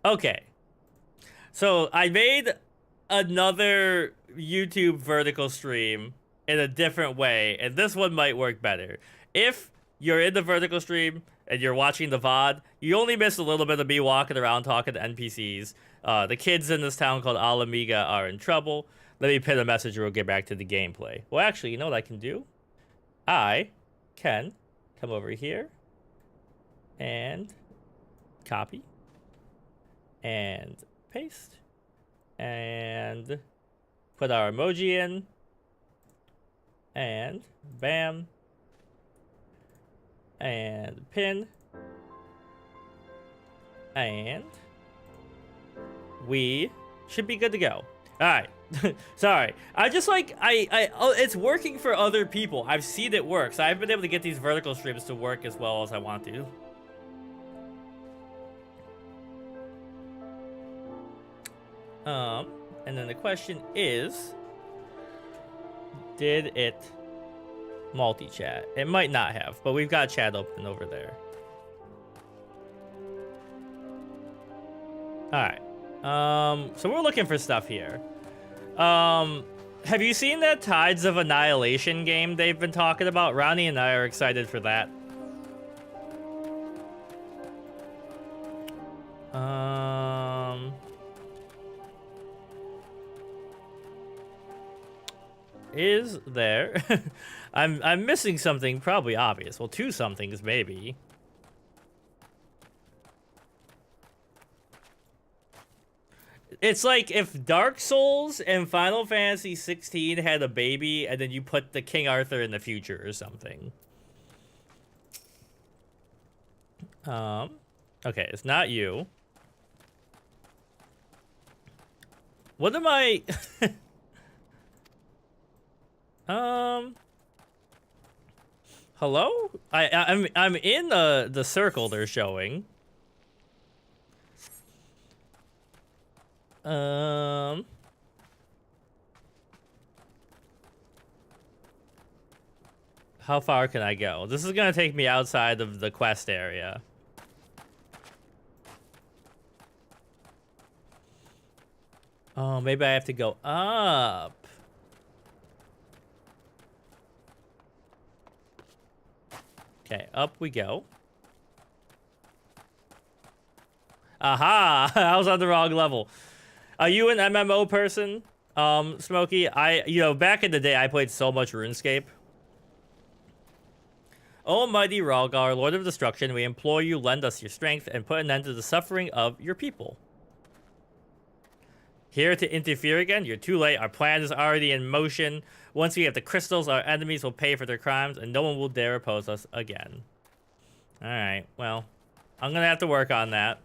Okay. So I made another YouTube vertical stream in a different way, and this one might work better. If you're in the vertical stream and you're watching the VOD, you only miss a little bit of me walking around talking to NPCs. The kids in this town called Alamiga are in trouble. Let me pin a message or we'll get back to the gameplay. Well, actually, you know what I can do? I can come over here and copy and paste and put our emoji in and bam and pin and we should be good to go. All right. Sorry, I just like it's working for other people. I've seen it work, so I've been able to get these vertical streams to work as well as I want to. And then the question is, did it multi-chat? It might not have, but we've got chat open over there. All right. So we're looking for stuff here. Have you seen that Tides of Annihilation game they've been talking about? Ronnie and I are excited for that. Is there? I'm missing something probably obvious. Well, two somethings maybe. It's like if Dark Souls and Final Fantasy 16 had a baby and then you put the King Arthur in the future or something. Okay, it's not you. What am I hello? I'm in the circle they're showing. How far can I go? This is gonna take me outside of the quest area. Oh, maybe I have to go up. Okay, up we go. Aha! I was on the wrong level. Are you an MMO person, Smokey? Back in the day, I played so much RuneScape. Almighty Ralgar, Lord of Destruction, we implore you, lend us your strength and put an end to the suffering of your people. Here to interfere again? You're too late. Our plan is already in motion. Once we have the crystals, our enemies will pay for their crimes, and no one will dare oppose us again. Alright, well, I'm gonna have to work on that.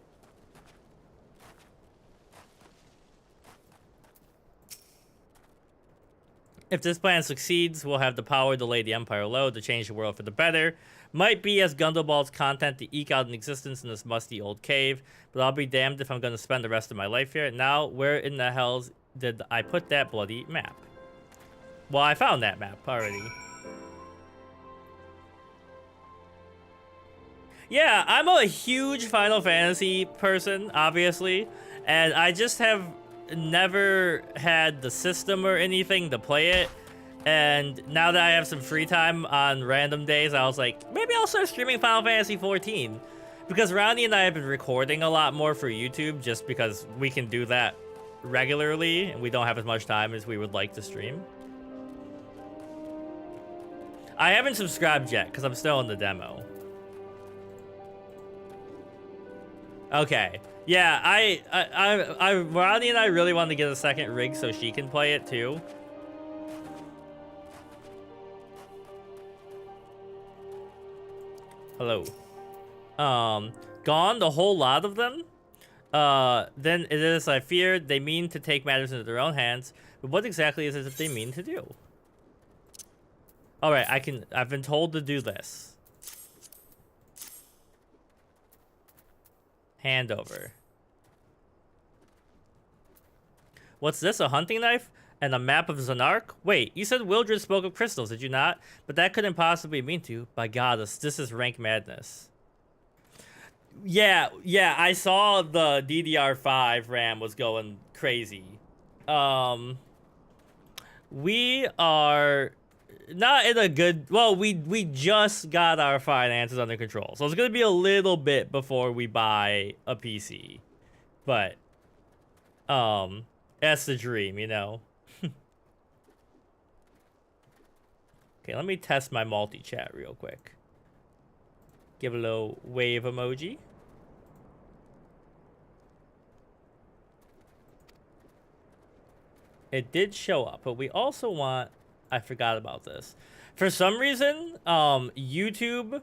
If this plan succeeds, we'll have the power to lay the Empire low, to change the world for the better. Might be as Gundobald's content to eke out an existence in this musty old cave, but I'll be damned if I'm going to spend the rest of my life here. Now, where in the hells did I put that bloody map? Well, I found that map already. Yeah, I'm a huge Final Fantasy person, obviously, and I just have never had the system or anything to play it. And now that I have some free time on random days, I was like, maybe I'll start streaming Final Fantasy XIV. Because Ronnie and I have been recording a lot more for YouTube just because we can do that regularly and we don't have as much time as we would like to stream. I haven't subscribed yet because I'm still in the demo. Okay. Yeah, Ronnie and I really want to get a second rig so she can play it too. Hello. Gone, the whole lot of them? Then it is, I fear, they mean to take matters into their own hands. But what exactly is it that they mean to do? Alright, I've been told to do this. Hand over. What's this, a hunting knife? And a map of Zanark? Wait, you said Wildred spoke of crystals, did you not? But that couldn't possibly mean to. By God, this is rank madness. Yeah, I saw the DDR5 RAM was going crazy. Um, we are not in a good, well, we just got our finances under control. So it's going to be a little bit before we buy a PC. But that's the dream, you know. Okay, let me test my multi-chat real quick. Give a little wave emoji. It did show up, but we also want, I forgot about this. For some reason, YouTube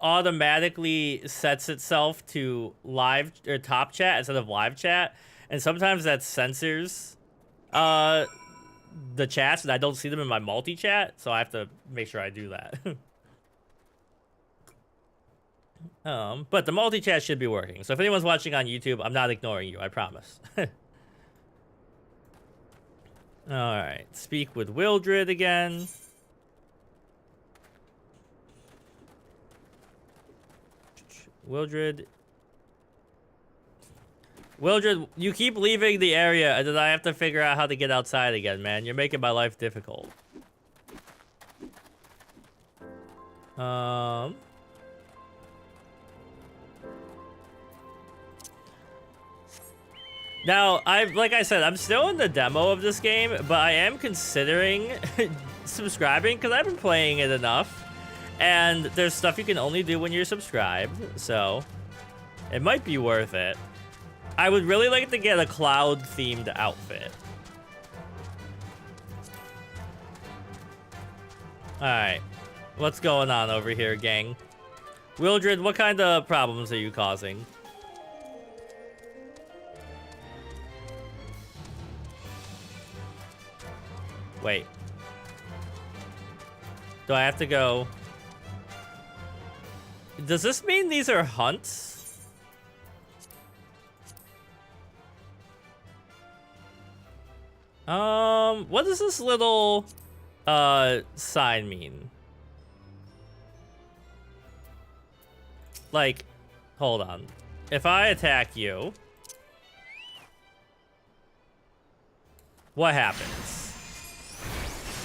automatically sets itself to live or top chat instead of live chat, and sometimes that censors the chats, and I don't see them in my multi-chat, so I have to make sure I do that. But the multi-chat should be working. So if anyone's watching on YouTube, I'm not ignoring you, I promise. Alright, speak with Wildred again. Wildred, you keep leaving the area, and then I have to figure out how to get outside again, man. You're making my life difficult. Now, like I said, I'm still in the demo of this game, but I am considering subscribing because I've been playing it enough. And there's stuff you can only do when you're subscribed, so it might be worth it. I would really like to get a cloud-themed outfit. Alright, what's going on over here, gang? Wildred, what kind of problems are you causing? Wait. Do I have to go? Does this mean these are hunts? What does this little sign mean? Like, hold on. If I attack you, what happens?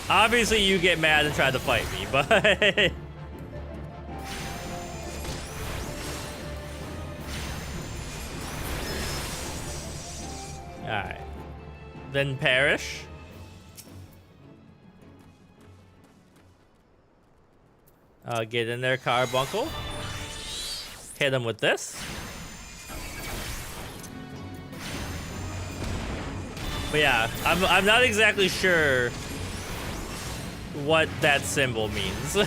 Obviously you get mad and try to fight me, but alright. Then perish. Get in there, Carbuncle. Hit him with this. But yeah, I'm not exactly sure what that symbol means.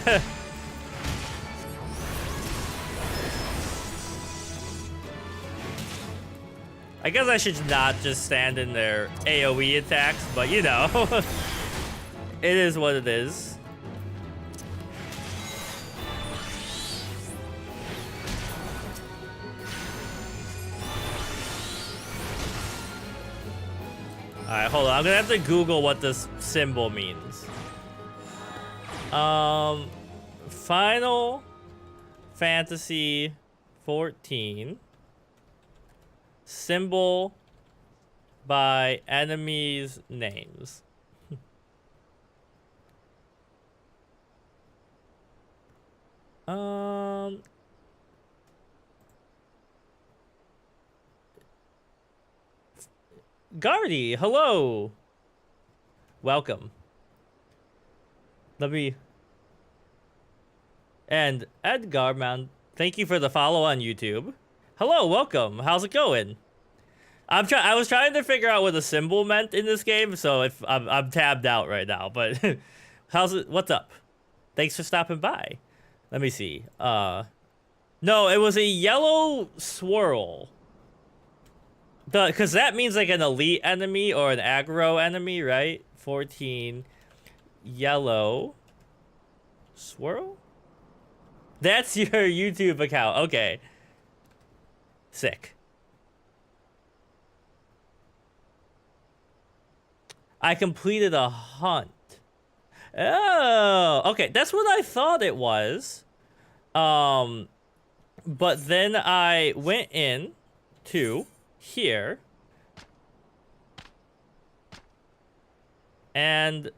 I guess I should not just stand in their AoE attacks, but you know, it is what it is. Alright, hold on. I'm gonna have to Google what this symbol means. Final Fantasy 14. Symbol by enemies' names. Gardy, hello. Welcome. Let me... And Edgar, man, thank you for the follow on YouTube. Hello, welcome. How's it going? I was trying to figure out what a symbol meant in this game, so if I'm tabbed out right now. But how's it? What's up? Thanks for stopping by. Let me see. No, it was a yellow swirl. Because that means like an elite enemy or an aggro enemy, right? 14 yellow swirl. That's your YouTube account. Okay. Sick. I completed a hunt. Oh, okay. That's what I thought it was. But then I went in to here. And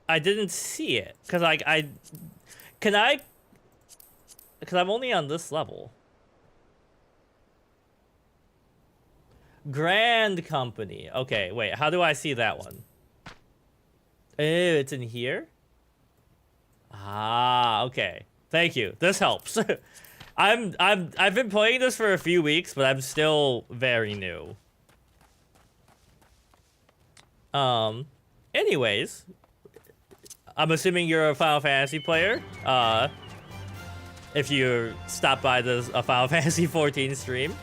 I didn't see it. Because because I'm only on this level. Grand Company. Okay, wait. How do I see that one? Oh, it's in here? Ah, okay. Thank you. This helps. I've been playing this for a few weeks, but I'm still very new. Anyways, I'm assuming you're a Final Fantasy player. If you stop by a Final Fantasy 14 stream.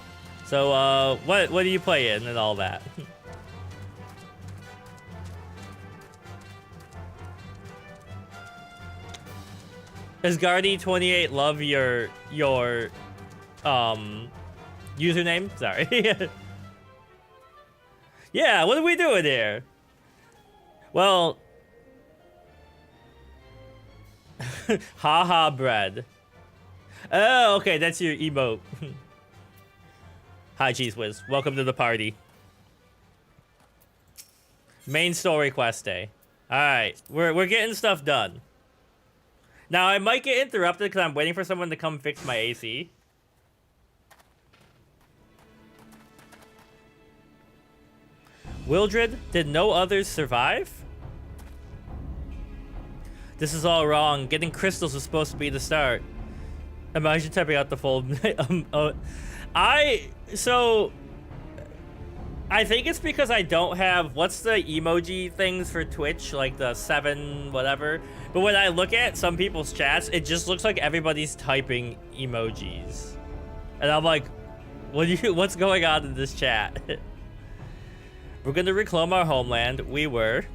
So, what do you play in and all that? Does Guardy28 love your username? Sorry. Yeah, what are we doing here? Well, haha bread. Oh, okay, that's your emote. Hi, Cheese Whiz. Welcome to the party. Main story quest day. All right, we're getting stuff done. Now I might get interrupted because I'm waiting for someone to come fix my AC. Wildred, did no others survive? This is all wrong. Getting crystals was supposed to be the start. Imagine typing out the full. I think it's because I don't have, what's the emoji things for Twitch, like the 7 whatever. But when I look at some people's chats, it just looks like everybody's typing emojis, and I'm like, what's going on in this chat? We're gonna reclaim our homeland. We were.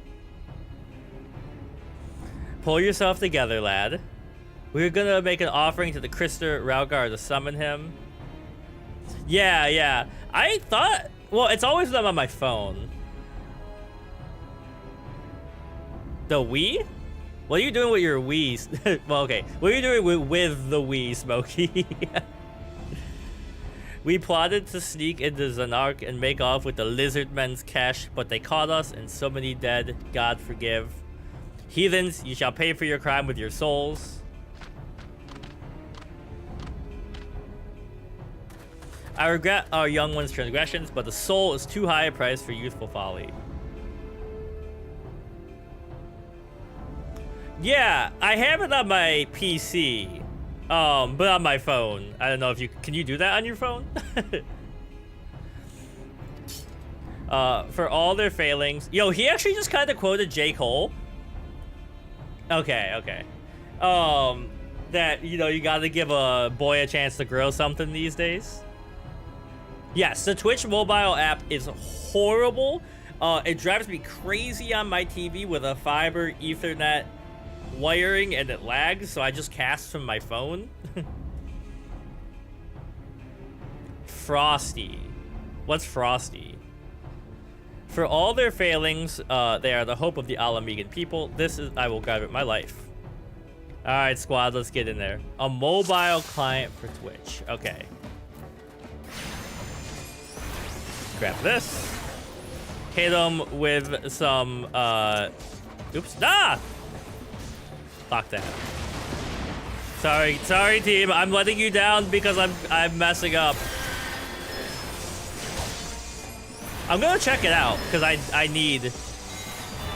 Pull yourself together, lad. We're gonna make an offering to the Krister Raugar to summon him. Yeah. I thought, well, it's always them on my phone. The Wii? What are you doing with your Wii? Well, okay. What are you doing with the Wii, Smokey? We plotted to sneak into Zanark and make off with the lizard men's cash, but they caught us and so many dead. God forgive. Heathens, you shall pay for your crime with your souls. I regret our young one's transgressions, but the soul is too high a price for youthful folly. Yeah, I have it on my PC, but on my phone. I don't know if can you do that on your phone? For all their failings. Yo, he actually just kind of quoted J. Cole. Okay. That, you gotta give a boy a chance to grow something these days. Yes, the Twitch mobile app is horrible. It drives me crazy on my TV with a fiber Ethernet wiring, and it lags, so I just cast from my phone. Frosty. What's Frosty? For all their failings, they are the hope of the Alamegan people. I will guide it my life. All right, squad, let's get in there. A mobile client for Twitch. Okay. Grab this. Hit them with some, oops. Ah! Fuck that. Sorry, team. I'm letting you down because I'm messing up. I'm gonna check it out because I need.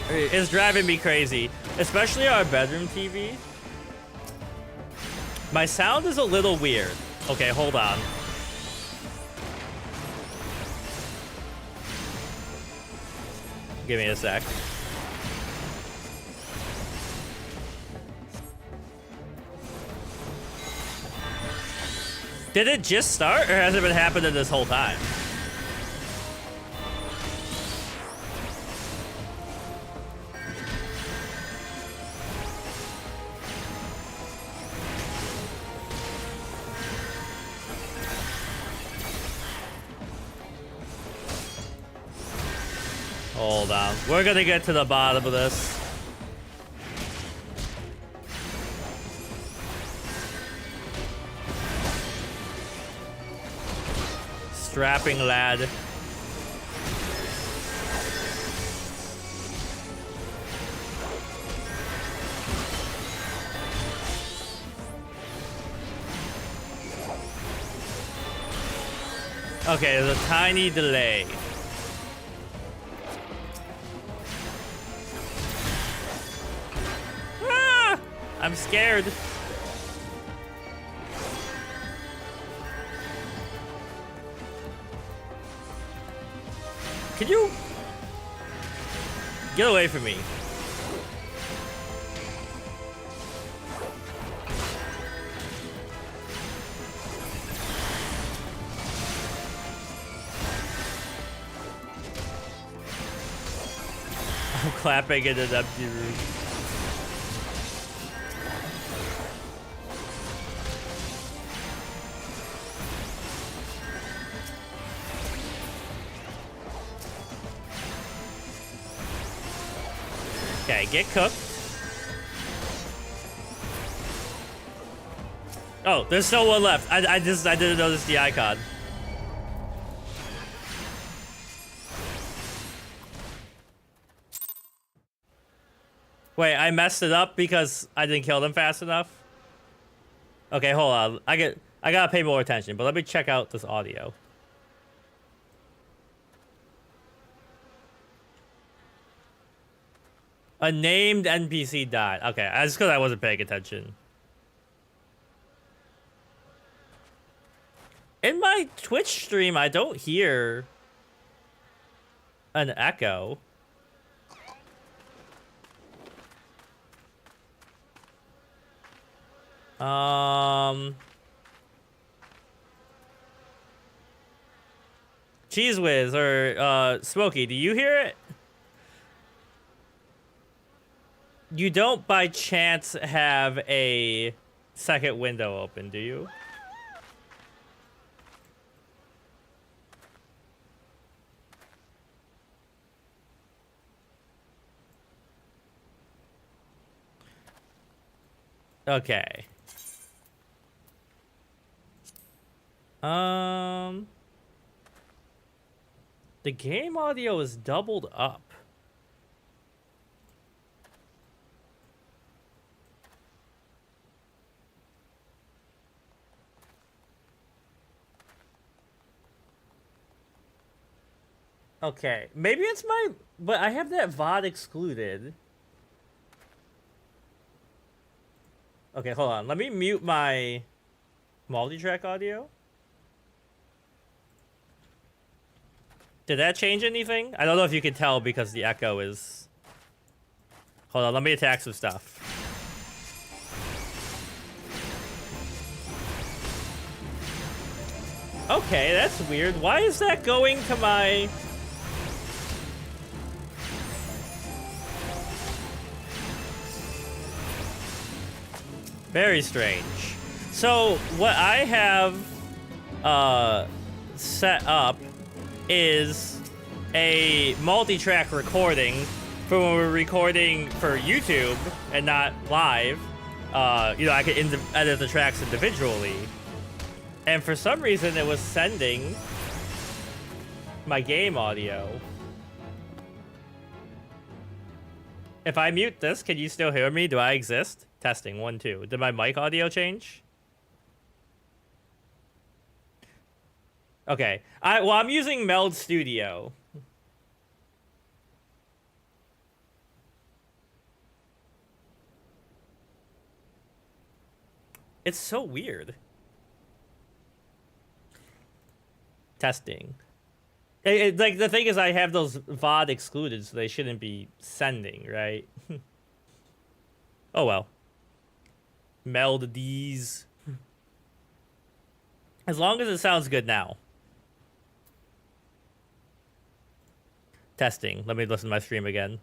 It's driving me crazy, especially our bedroom TV. My sound is a little weird. Okay, hold on. Give me a sec. Did it just start, or has it been happening this whole time? Hold on. We're gonna get to the bottom of this. strapping lad. Okay, there's a tiny delay. Ah! I'm scared. Can you get away from me? I'm clapping in an empty room. Okay, get cooked. Oh, there's still one left. I didn't notice the icon. Wait, I messed it up because I didn't kill them fast enough? Okay, hold on. I gotta pay more attention, but let me check out this audio. A named NPC died. Okay, that's because I wasn't paying attention. In my Twitch stream, I don't hear an echo. Cheese Whiz or Smokey, do you hear it? You don't by chance have a second window open, do you? Okay. The game audio is doubled up. Okay, maybe it's my, but I have that VOD excluded. Okay, hold on. Let me mute my multi-track audio. Did that change anything? I don't know if you can tell because the echo is... Hold on, let me attack some stuff. Okay, that's weird. Why is that going to my... Very strange. So, what I have set up is a multi-track recording for when we're recording for YouTube and not live. You know, I could edit the tracks individually. And for some reason, it was sending my game audio. If I mute this, can you still hear me? Do I exist? Testing, 1, 2. Did my mic audio change? Okay. Well, I'm using Meld Studio. It's so weird. Testing. Like, the thing is, I have those VOD excluded, so they shouldn't be sending, right? Oh, well. Meld these. As long as it sounds good now. Testing. Let me listen to my stream again.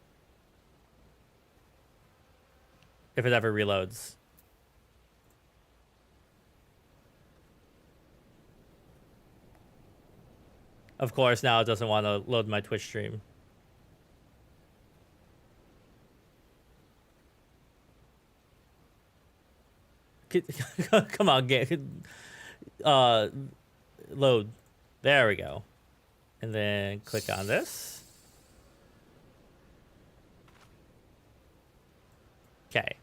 If it ever reloads. Of course, now it doesn't want to load my Twitch stream. Come on, load. There we go. And then click on this. Okay.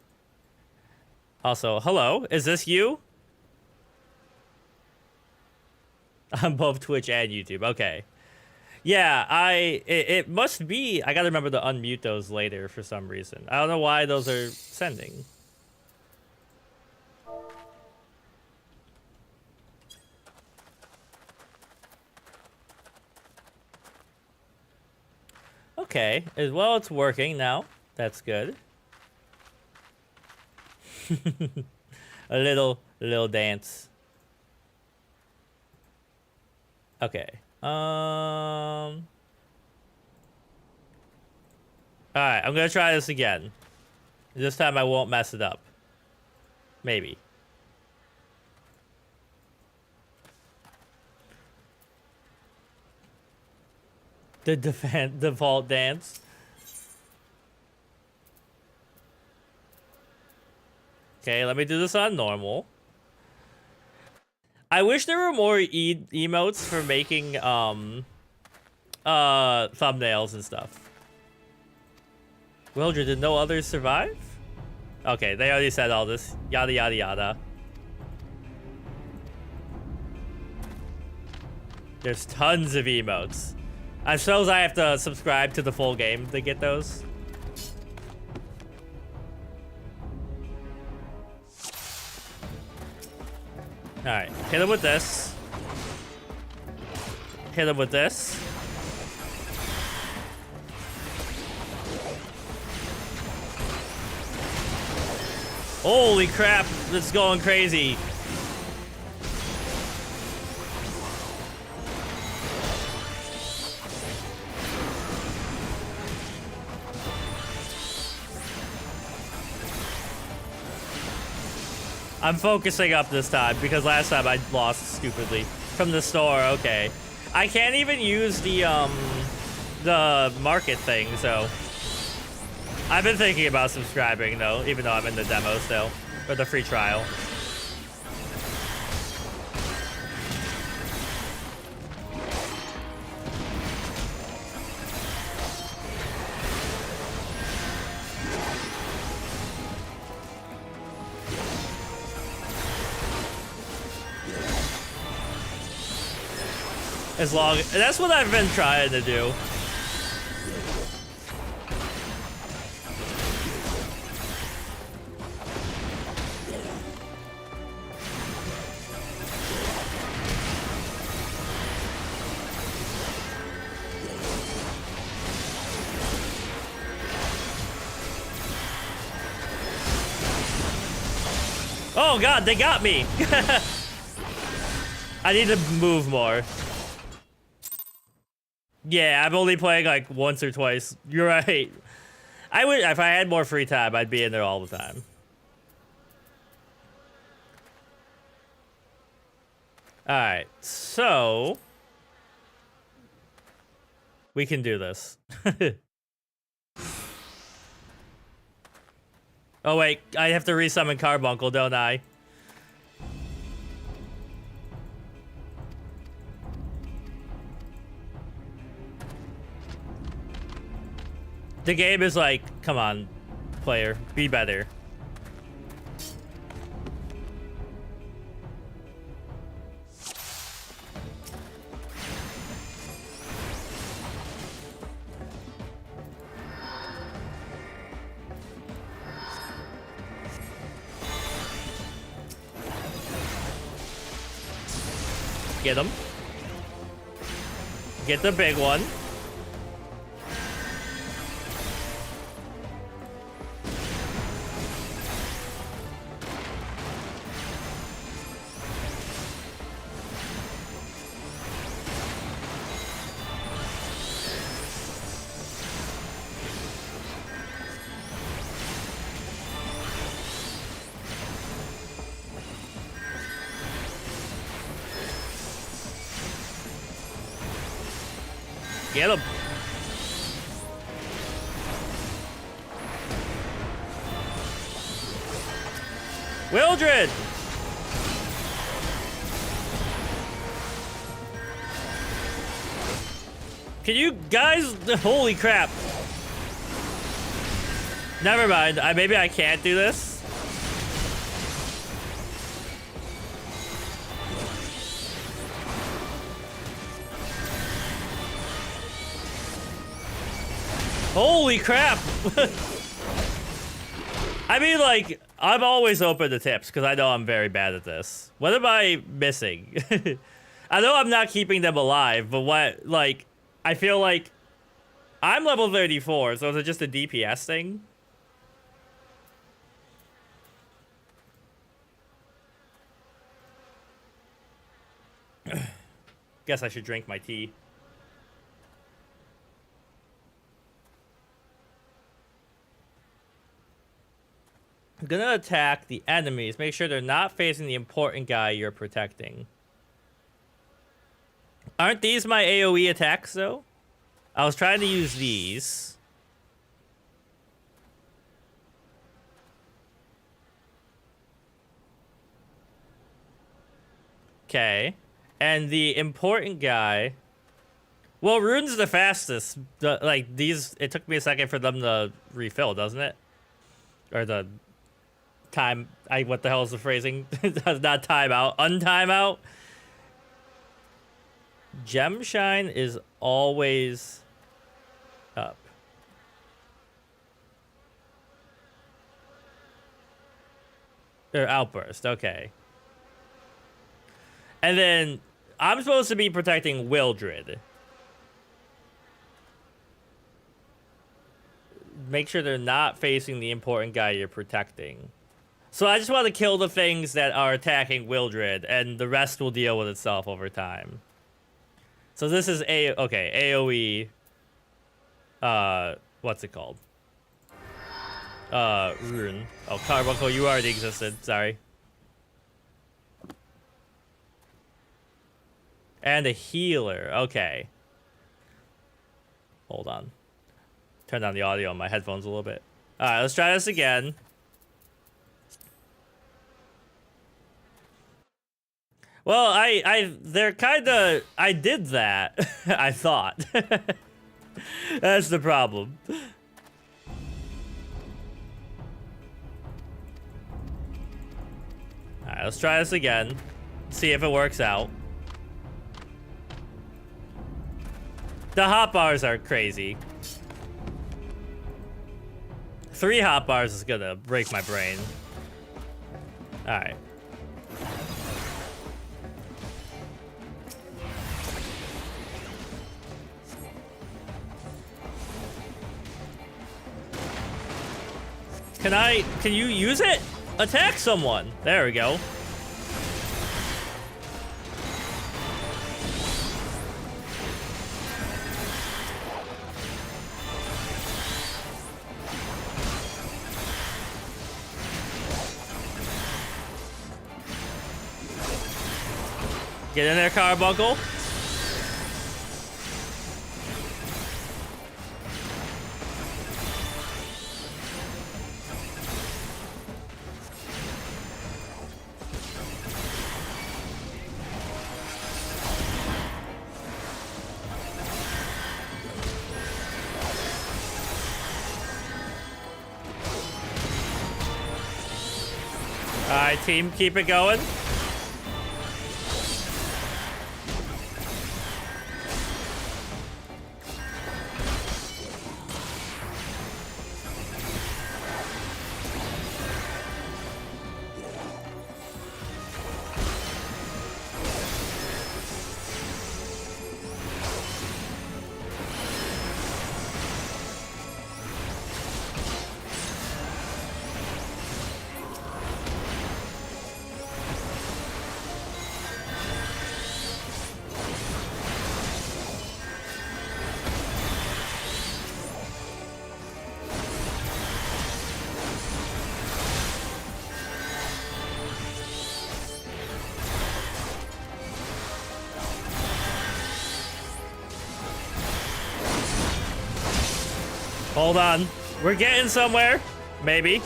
Also, hello, is this you? On both Twitch and YouTube. Okay. Yeah, it must be. I gotta remember to unmute those later for some reason. I don't know why those are sending. Okay, well, it's working now. That's good. A little dance. Okay. Alright, I'm gonna try this again. This time I won't mess it up. Maybe. The default dance. Okay, let me do this on normal. I wish there were more emotes for making thumbnails and stuff. Wildred, did no others survive? Okay, they already said all this. Yada yada yada. There's tons of emotes. I suppose I have to subscribe to the full game to get those. Alright, hit him with this. Hit him with this. Holy crap, it's going crazy. I'm focusing up this time because last time I lost stupidly from the store. Okay, I can't even use the market thing, so I've been thinking about subscribing though, even though I'm in the demo still, or the free trial. As long, that's what I've been trying to do. Oh god, they got me! I need to move more. Yeah, I'm only playing like once or twice. You're right. I would, if I had more free time, I'd be in there all the time. Alright, so we can do this. Oh wait, I have to resummon Carbuncle, don't I? The game is like, come on, player, be better. Get him. Get the big one. Get him. Wildred! Can you guys? Holy crap! Never mind. Maybe I can't do this. Holy crap! I mean, like, I'm always open to tips because I know I'm very bad at this. What am I missing? I know I'm not keeping them alive, but what, like, I feel like I'm level 34, so is it just a DPS thing? Guess I should drink my tea. I'm gonna attack the enemies. Make sure they're not facing the important guy you're protecting. Aren't these my AoE attacks, though? I was trying to use these. Okay. And the important guy... Well, Rune's the fastest. Like, these... It took me a second for them to refill, doesn't it? Or the... Time... What the hell is the phrasing? Not time out. Untime out? Gem Shine is always up. Or Outburst, okay. And then I'm supposed to be protecting Wildred. Make sure they're not facing the important guy you're protecting. So I just want to kill the things that are attacking Wildred, and the rest will deal with itself over time. So this is AoE. What's it called? Rune. Oh, Carbuncle, you already existed. Sorry. And a healer. Okay. Hold on. Turn down the audio on my headphones a little bit. All right, let's try this again. Well, they're kind of... I did that, I thought. That's the problem. Alright, let's try this again. See if it works out. The hotbars are crazy. 3 hotbars is gonna break my brain. Alright. Can you use it? Attack someone. There we go. Get in there, Carbuncle. Alright, team, keep it going. Hold on. We're getting somewhere. Maybe.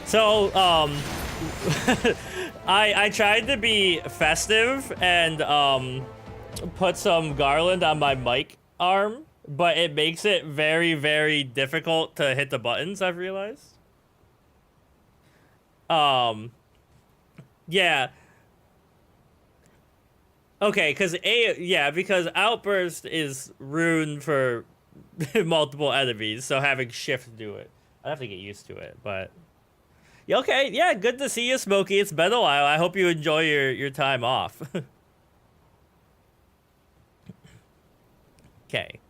So, I tried to be festive and, put some garland on my mic arm, but it makes it very, very difficult to hit the buttons, I've realized. Yeah. Okay, because Outburst is rune for multiple enemies, so having Shift do it. I'd have to get used to it, but... Yeah, okay, yeah, good to see you, Smokey. It's been a while. I hope you enjoy your time off. Okay.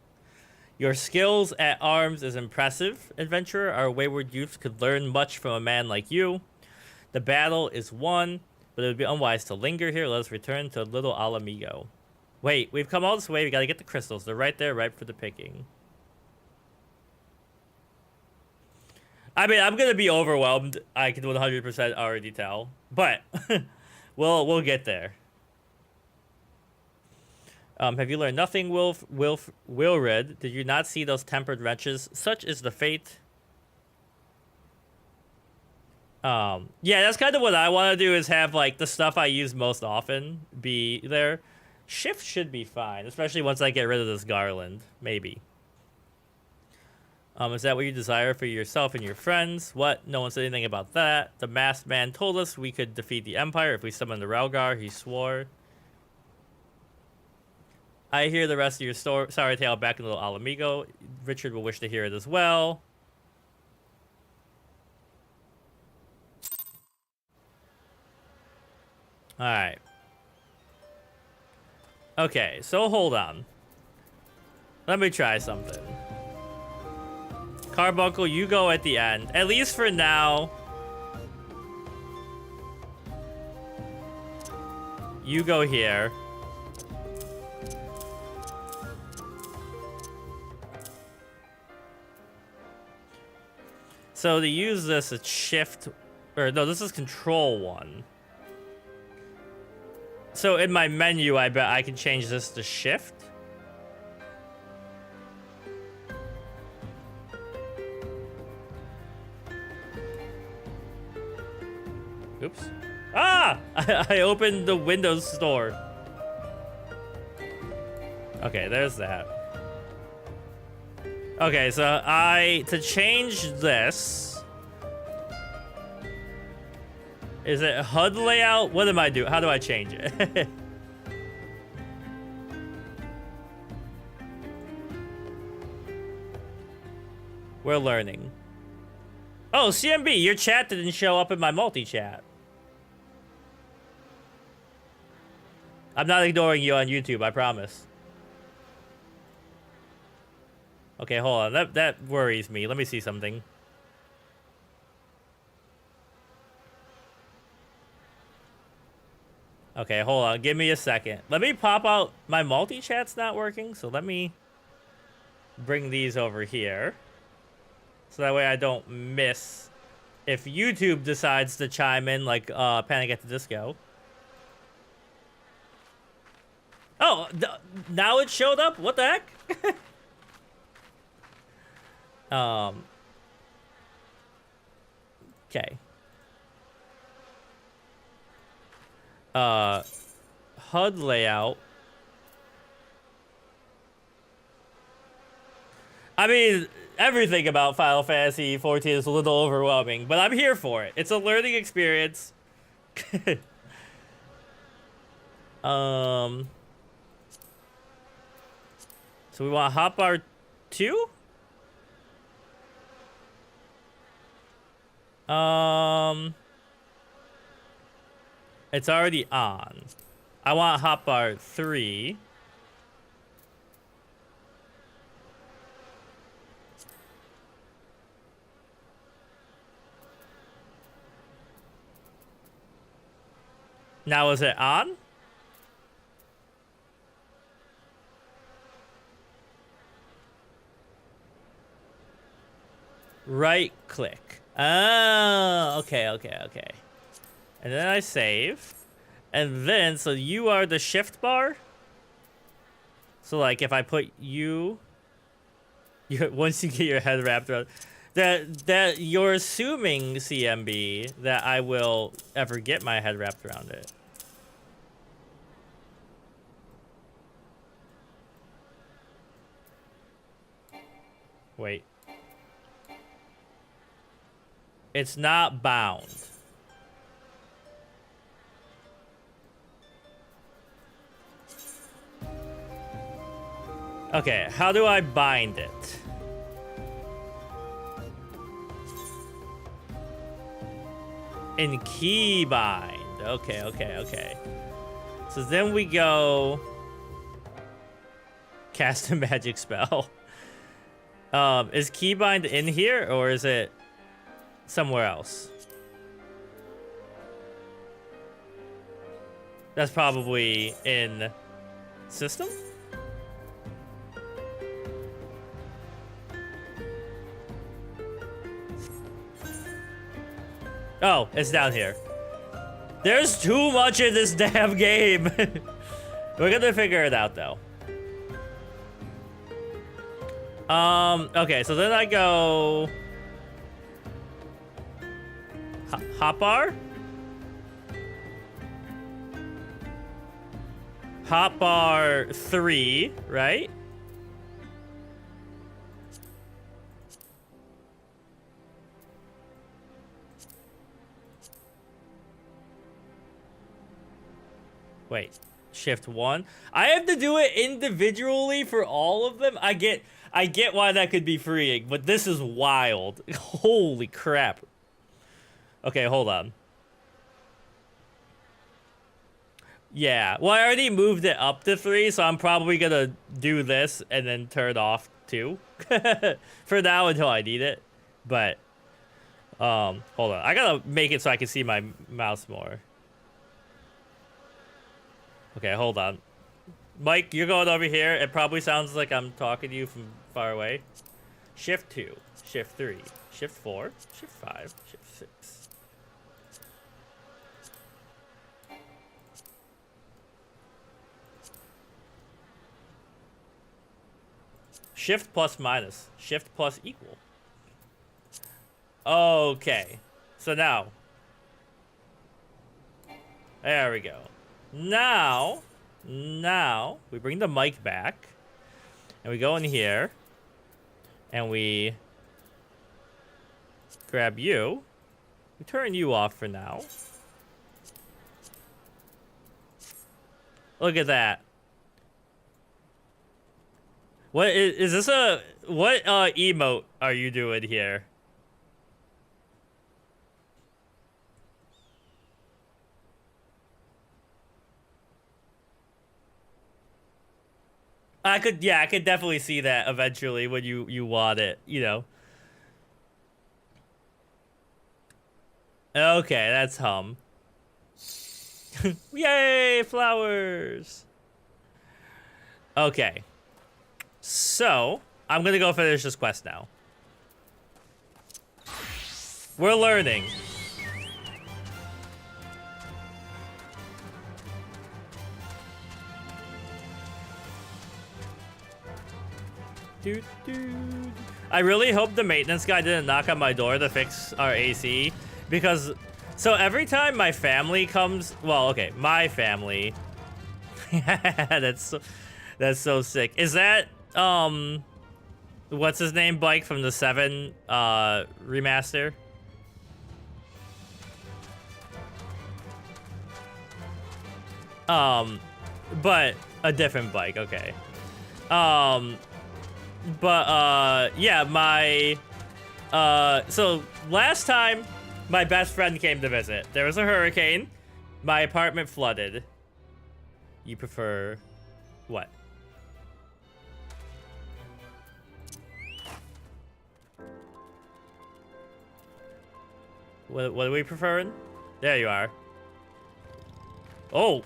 Your skills at arms is impressive, adventurer. Our wayward youth could learn much from a man like you. The battle is won, but it would be unwise to linger here. Let us return to Little Alamigo. Wait, we've come all this way. We gotta get the crystals. They're right there, ripe for the picking. I mean, I'm gonna be overwhelmed. I can 100% already tell, but we'll get there. Have you learned nothing, Wilred? Did you not see those tempered wretches? Such is the fate. Yeah, that's kind of what I want to do, is have like the stuff I use most often be there. Shift should be fine, especially once I get rid of this garland. Maybe. Is that what you desire for yourself and your friends? What? No one said anything about that. The masked man told us we could defeat the Empire if we summoned the Relgar. He swore. I hear the rest of your sorry tale back in Little Alamigo. Richard will wish to hear it as well. Alright. Okay, so hold on. Let me try something. Carbuncle, you go at the end. At least for now. You go here. So to use this, it's shift, or no, this is control 1. So in my menu, I bet I can change this to shift. Oops. Ah! I opened the Windows Store. Okay, there's that. Okay, so to change this, is it HUD layout? What am I doing? How do I change it? We're learning. Oh, CMB, your chat didn't show up in my multi-chat. I'm not ignoring you on YouTube, I promise. Okay, hold on. That worries me. Let me see something. Okay, hold on. Give me a second. Let me pop out. My multi-chat's not working, so let me bring these over here. So that way I don't miss if YouTube decides to chime in like Panic at the Disco. Oh, now it showed up? What the heck? Okay. HUD layout. I mean, everything about Final Fantasy XIV is a little overwhelming, but I'm here for it. It's a learning experience. So we want hotbar 2? It's already on. I want hotbar 3. Now is it on? Right click. Oh, okay. And then I save. And then, so you are the shift bar? So like if I put you once you get your head wrapped around. That you're assuming, CMB, that I will ever get my head wrapped around it. Wait. It's not bound. Okay, how do I bind it? In key bind. Okay, okay, okay. So then we go cast a magic spell. Is keybind in here or is it somewhere else? That's probably in system? Oh, it's down here. There's too much in this damn game. We're gonna figure it out though. Okay, so then I go hotbar? Hotbar 3, right? Wait, shift 1. I have to do it individually for all of them. I get why that could be freeing, but this is wild. Holy crap. Okay, hold on. Yeah, well, I already moved it up to 3, so I'm probably gonna do this and then turn off 2 for now until I need it. But hold on. I gotta make it so I can see my mouse more. Okay, hold on. Mike, you're going over here. It probably sounds like I'm talking to you from far away. Shift 2, Shift 3, Shift 4, Shift 5, Shift 6. Shift plus minus. Shift plus equal. Okay. So now. There we go. Now we bring the mic back and we go in here and we grab you. We turn you off for now. Look at that. What is this what emote are you doing here? I could definitely see that eventually when you want it, you know. Okay, that's hum. Yay, flowers. Okay. So, I'm gonna go finish this quest now. We're learning. I really hope the maintenance guy didn't knock on my door to fix our AC, because so every time my family comes, well, okay, my family. that's so sick. Is that what's his name bike from the 7 remaster? But a different bike, okay. But yeah, my so last time my best friend came to visit, there was a hurricane, my apartment flooded. You prefer what? What are we preferring? There you are. Oh.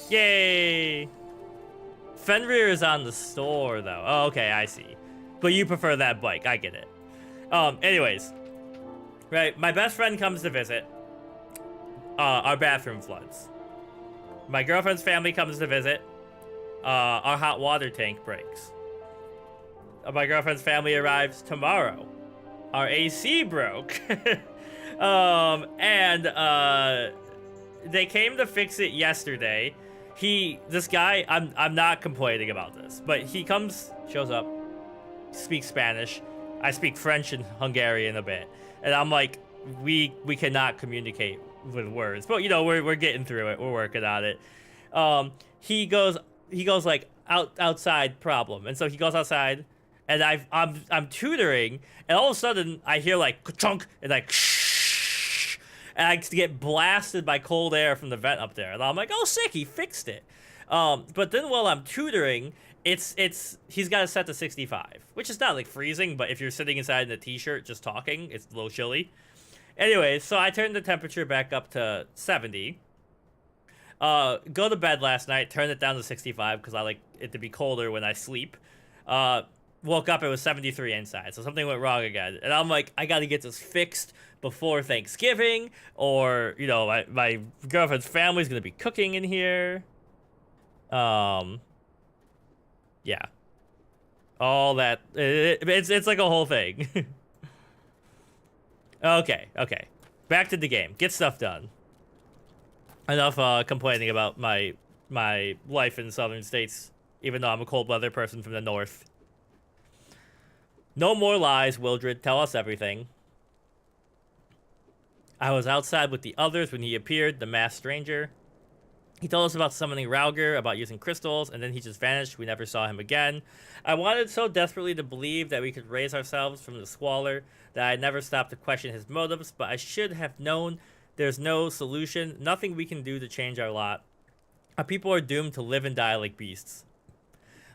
Yay. Fenrir is on the store, though. Oh, okay, I see. But you prefer that bike. I get it. Anyways. Right, my best friend comes to visit. Our bathroom floods. My girlfriend's family comes to visit. Our hot water tank breaks. My girlfriend's family arrives tomorrow. Our AC broke. And they came to fix it yesterday. This guy, I'm not complaining about this, but he shows up, speaks Spanish. I speak French and Hungarian a bit, and I'm like, we cannot communicate with words, but you know, we're getting through it. We're working on it. He goes like outside problem, and so he goes outside, and I'm tutoring, and all of a sudden I hear like ka-chunk and like shh, and I get blasted by cold air from the vent up there, and I'm like, oh sick, he fixed it. But then while I'm tutoring, he's got it set to 65, which is not like freezing, but if you're sitting inside in a t-shirt just talking, it's a little chilly. Anyway, so I turned the temperature back up to 70. Go to bed last night, turned it down to 65 because I like it to be colder when I sleep. Woke up, it was 73 inside, so something went wrong again. And I'm like, I gotta get this fixed before Thanksgiving, or, you know, my girlfriend's family's gonna be cooking in here. Yeah. All that, it's like a whole thing. Okay. Back to the game. Get stuff done. Enough complaining about my life in southern states, even though I'm a cold-weather person from the north. No more lies, Wildred. Tell us everything. I was outside with the others when he appeared, the masked stranger. He told us about summoning Rauger, about using crystals, and then he just vanished. We never saw him again. I wanted so desperately to believe that we could raise ourselves from the squalor that I never stopped to question his motives, but I should have known there's no solution, nothing we can do to change our lot. Our people are doomed to live and die like beasts.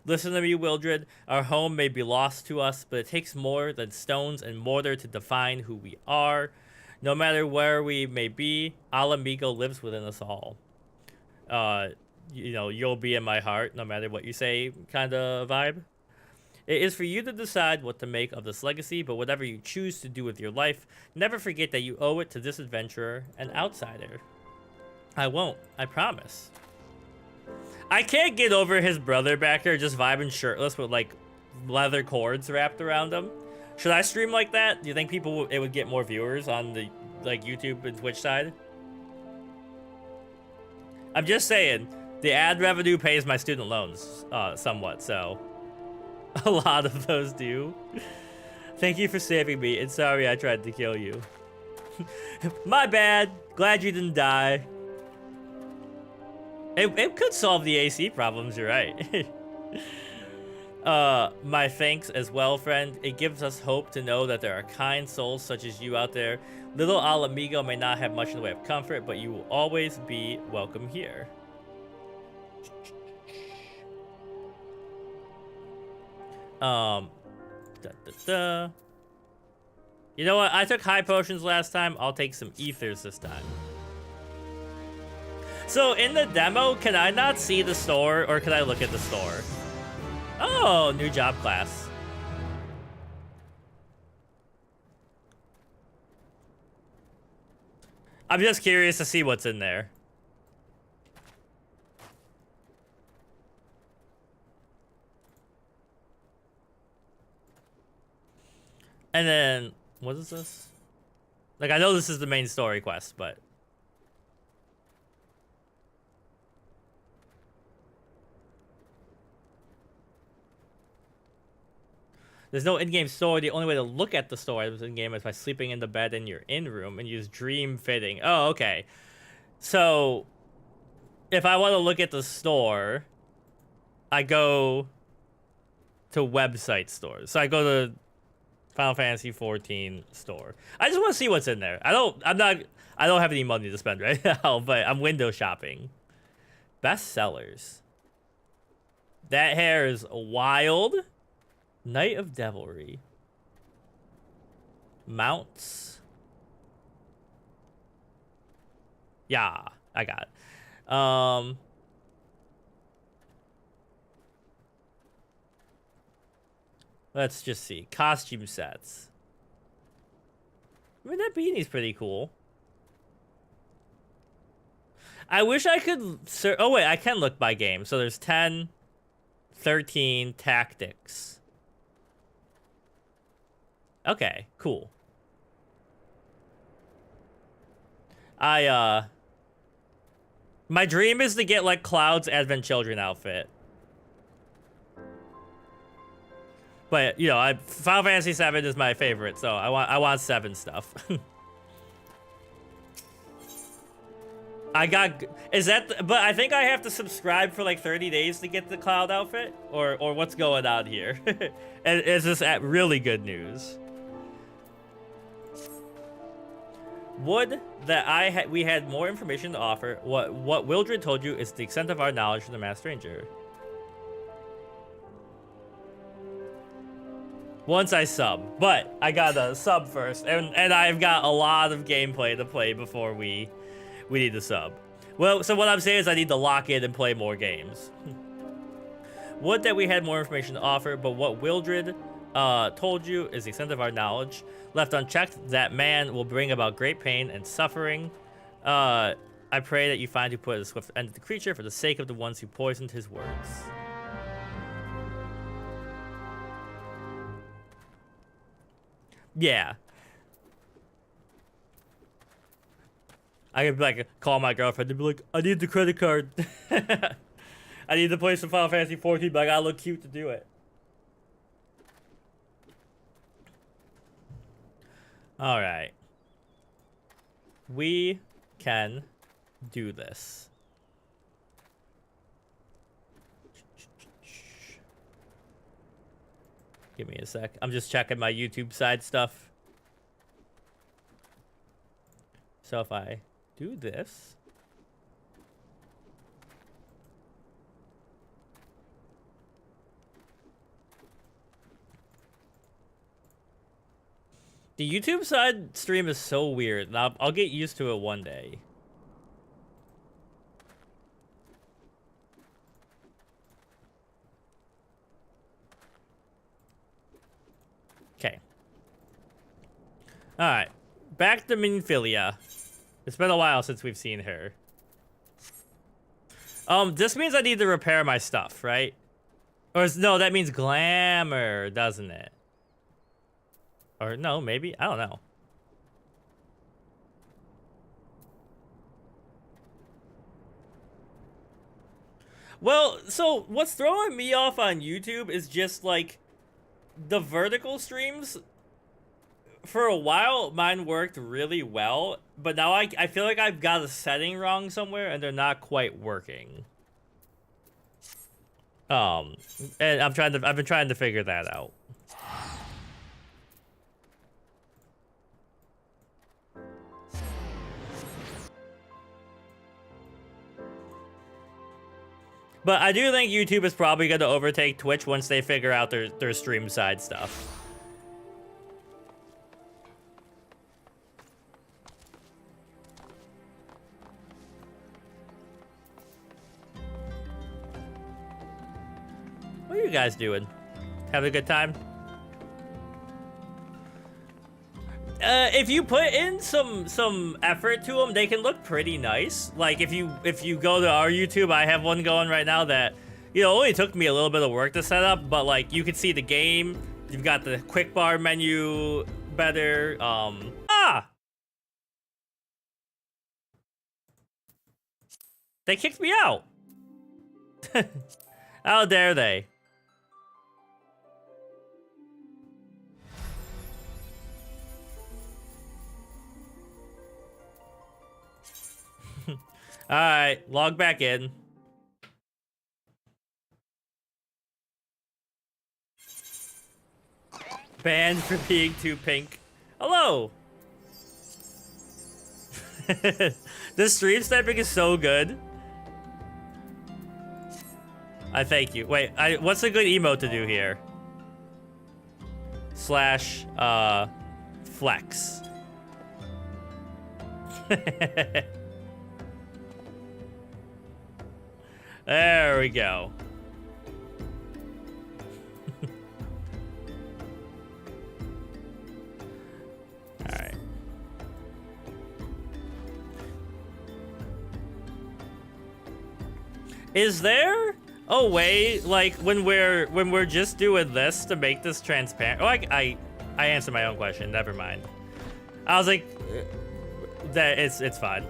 Listen to me, Wildred. Our home may be lost to us, but it takes more than stones and mortar to define who we are. No matter where we may be, Alamigo lives within us all. You know, you'll be in my heart, no matter what you say, kind of vibe. It is for you to decide what to make of this legacy, but whatever you choose to do with your life, never forget that you owe it to this adventurer, an outsider. I won't, I promise. I can't get over his brother back there just vibing shirtless with like leather cords wrapped around him. Should I stream like that? Do you think it would get more viewers on the like YouTube and Twitch side? I'm just saying, the ad revenue pays my student loans somewhat, so a lot of those do. Thank you for saving me, and sorry I tried to kill you. My bad. Glad you didn't die. It could solve the AC problems, you're right. My thanks as well, friend. It gives us hope to know that there are kind souls such as you out there. Little Alamigo may not have much in the way of comfort, but you will always be welcome here. You know what? I took high potions last time. I'll take some ethers this time. So in the demo, can I not see the store, or can I look at the store? Oh, new job class. I'm just curious to see what's in there. And then, what is this? Like, I know this is the main story quest, but... There's no in-game store. The only way to look at the store items in-game is by sleeping in the bed in your in-room and use dream fitting. Oh, okay. So, if I want to look at the store, I go to website stores. So I go to Final Fantasy XIV store. I just want to see what's in there. I don't have any money to spend right now, but I'm window shopping. Best sellers. That hair is wild. Knight of Devilry. Mounts. Yeah, I got it. Let's just see. Costume sets. I mean, that beanie's pretty cool. I wish I could... Oh, wait, I can look by game. So there's 10, 13, tactics. Okay, cool. My dream is to get, like, Cloud's Advent Children outfit. But, you know, Final Fantasy VII is my favorite, so I want 7 stuff. But I think I have to subscribe for like 30 days to get the Cloud outfit? Or what's going on here? And is this really good news? Would that we had more information to offer. What Wildred told you is the extent of our knowledge from the Masked Ranger. Once I sub, but I gotta sub first, and I've got a lot of gameplay to play before we need to sub. Well, so what I'm saying is I need to lock in and play more games. Would that we had more information to offer, but what Wildred told you is the extent of our knowledge. Left unchecked, that man will bring about great pain and suffering. I pray that you find who put a swift end to the creature for the sake of the ones who poisoned his words. Yeah. I could like call my girlfriend and be like, I need the credit card. I need to play some Final Fantasy XIV, but I gotta look cute to do it. Alright. We can do this. Give me a sec. I'm just checking my YouTube side stuff. So if I do this. The YouTube side stream is so weird. Now I'll get used to it one day. Okay. Alright. Back to Minfilia. It's been a while since we've seen her. This means I need to repair my stuff, right? No, that means glamour, doesn't it? Or no, maybe? I don't know. Well, so what's throwing me off on YouTube is just like the vertical streams. For a while, mine worked really well, but now I feel like I've got a setting wrong somewhere and they're not quite working. And I've been trying to figure that out. But I do think YouTube is probably going to overtake Twitch once they figure out their stream side stuff. What are you guys doing? Having a good time? If you put in some effort to them, they can look pretty nice. Like if you go to our YouTube, I have one going right now that, you know, only took me a little bit of work to set up, but like you can see the game. You've got the quick bar menu better. They kicked me out. How dare they? Alright, log back in. Banned for being too pink. Hello! This stream sniping is so good. I thank you. Wait, what's a good emote to do here? Slash, flex. There we go. Alright. Is there a way, like, when we're just doing this to make this transparent? Oh, I answered my own question. Never mind. I was like, that it's fine.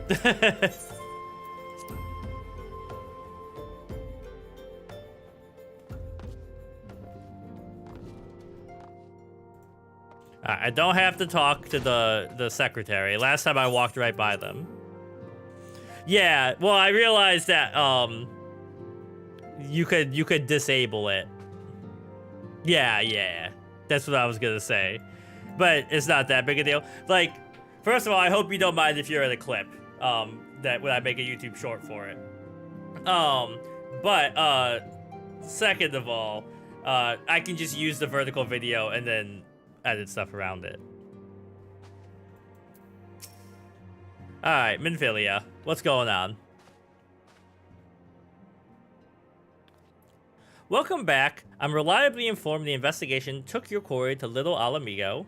I don't have to talk to the secretary. Last time I walked right by them. Yeah, well, I realized that you could disable it. Yeah. That's what I was gonna say. But it's not that big a deal. Like, first of all, I hope you don't mind if you're in a clip. That when I make a YouTube short for it. But second of all, I can just use the vertical video and then edit stuff around it. Alright, Minfilia, what's going on? Welcome back. I'm reliably informed the investigation took your quarry to Little Alamigo.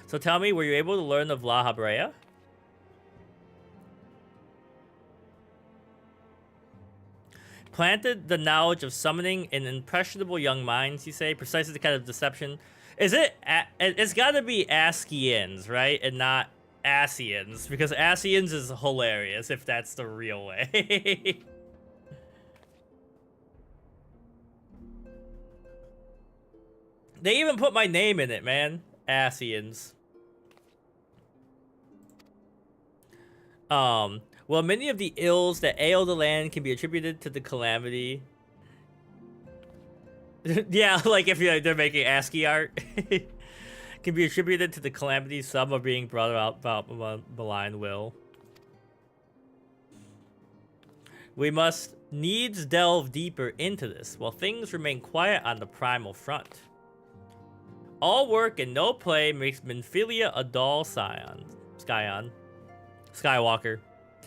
So tell me, were you able to learn of Lahabrea? Planted the knowledge of summoning in impressionable young minds, you say? Precisely the kind of deception. Is it? It's got to be Ascians, right? And not Ascians, because Ascians is hilarious if that's the real way. They even put my name in it, man. Ascians. Well, many of the ills that ail the land can be attributed to the calamity. Yeah, like if they're making ASCII art. Can be attributed to the calamity. Some are being brought about malign will. We must needs delve deeper into this, while things remain quiet on the primal front. All work and no play makes Minfilia a dull Skywalker.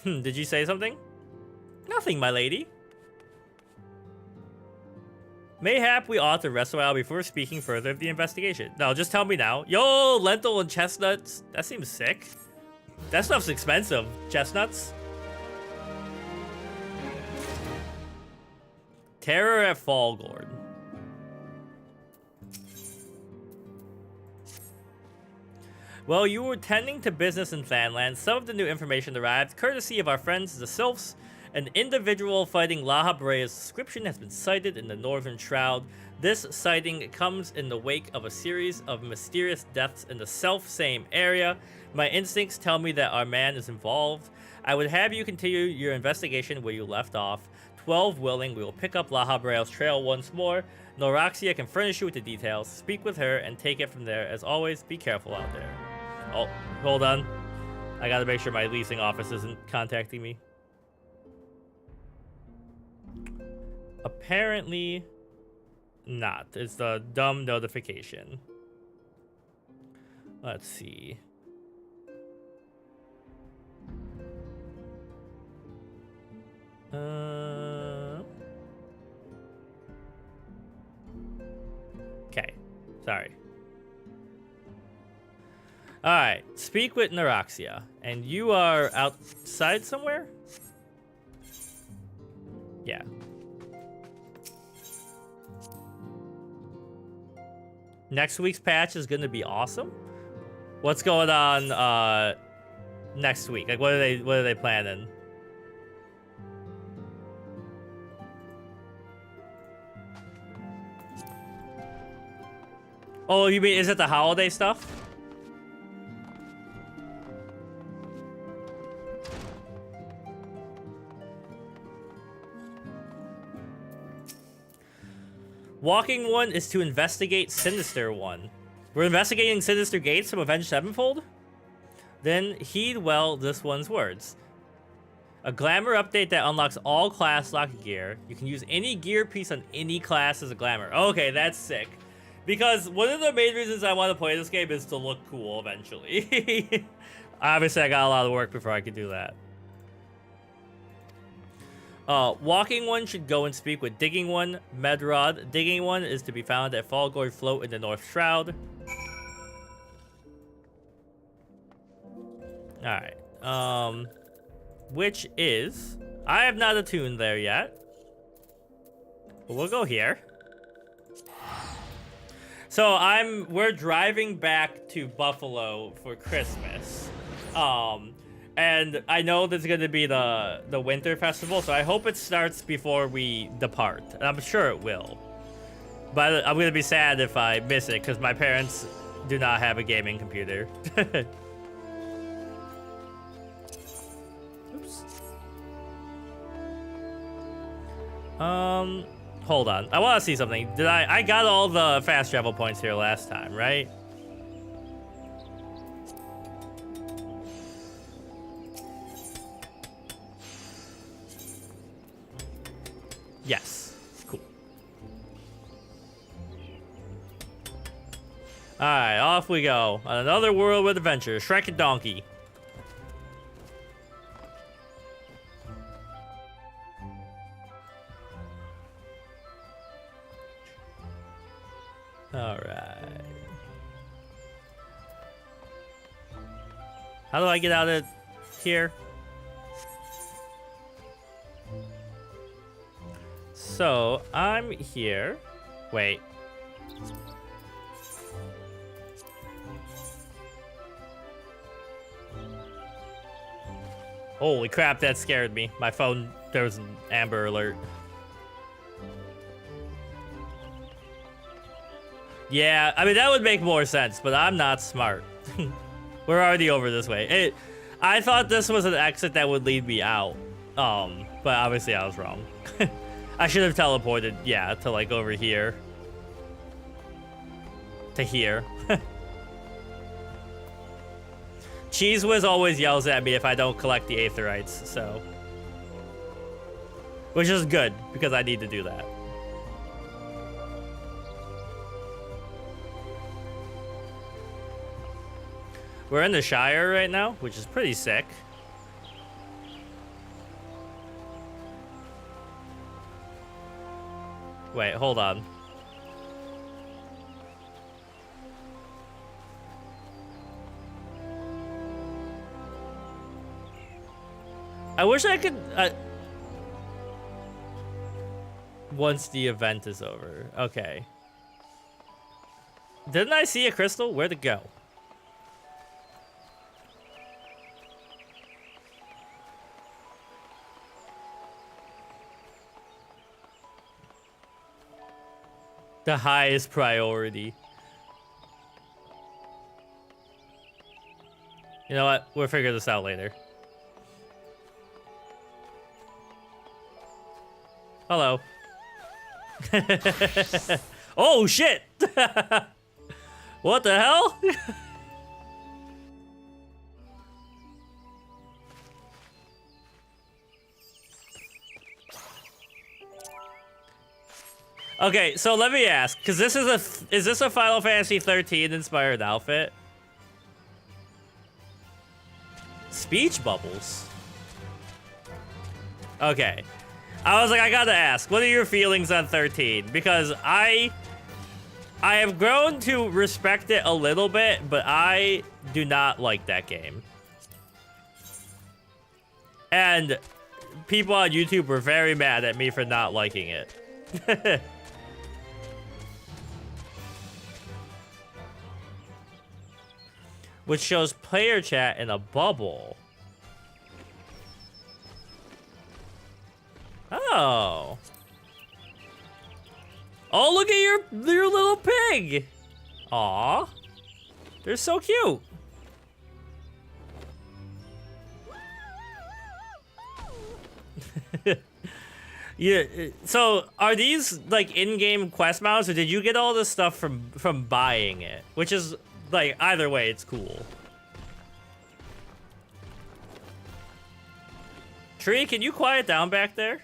Did you say something? Nothing, my lady. Mayhap we ought to rest a while before speaking further of the investigation. No, just tell me now. Yo, lentil and chestnuts. That seems sick. That stuff's expensive. Chestnuts. Terror at Fallgord. Well, you were tending to business in Fanland. Some of the new information arrived, courtesy of our friends the Sylphs. An individual fighting Lahabrea's description has been sighted in the Northern Shroud. This sighting comes in the wake of a series of mysterious deaths in the self-same area. My instincts tell me that our man is involved. I would have you continue your investigation where you left off. 12 willing, we will pick up Lahabrea's trail once more. Noraxia can furnish you with the details. Speak with her and take it from there. As always, be careful out there. Oh, hold on. I gotta make sure my leasing office isn't contacting me. Apparently not. It's the dumb notification. Let's see. Okay. Sorry. Alright. Speak with Noraxia. And you are outside somewhere? Yeah. Next week's patch is going to be awesome. What's going on next week? Like, what are they planning? Oh, you mean, is it the holiday stuff? Walking One is to investigate Sinister One. We're investigating Sinister Gates from Avenged Sevenfold? Then heed well this one's words. A glamour update that unlocks all class lock gear. You can use any gear piece on any class as a glamour. Okay, that's sick. Because one of the main reasons I want to play this game is to look cool eventually. Obviously, I got a lot of work before I could do that. Walking One should go and speak with Digging One, Medrod. Digging One is to be found at Fallgord Float in the North Shroud. Alright. Which is... I have not attuned there yet. But we'll go here. So we're driving back to Buffalo for Christmas. And I know there's gonna be the winter festival, so I hope it starts before we depart. And I'm sure it will. But I'm gonna be sad if I miss it, because my parents do not have a gaming computer. Oops. Hold on. I want to see something. I got all the fast travel points here last time, right? Yes. Cool. Alright, off we go. On another world with adventure. Shrek and Donkey. Alright. How do I get out of here? So, I'm here. Wait. Holy crap, that scared me. My phone, there was an Amber Alert. Yeah, I mean, that would make more sense, but I'm not smart. We're already over this way. I thought this was an exit that would lead me out. But obviously I was wrong. I should have teleported, yeah, to like over here. To here. Cheese Whiz always yells at me if I don't collect the Aetherites, so. Which is good, because I need to do that. We're in the Shire right now, which is pretty sick. Wait, hold on. I wish I could... once the event is over. Okay. Didn't I see a crystal? Where'd it go? The highest priority. You know what? We'll figure this out later. Hello. Oh, shit! What the hell? Okay, so let me ask, because this is this a Final Fantasy 13 inspired outfit? Speech bubbles. Okay. I was like, I gotta ask, what are your feelings on 13? Because I have grown to respect it a little bit, but I do not like that game. And people on YouTube were very mad at me for not liking it. Which shows player chat in a bubble. Oh. Oh, look at your little pig. Aw. They're so cute. Yeah, so are these like in-game quest mounts, or did you get all this stuff from buying it? Which is like, either way, it's cool. Tree, can you quiet down back there?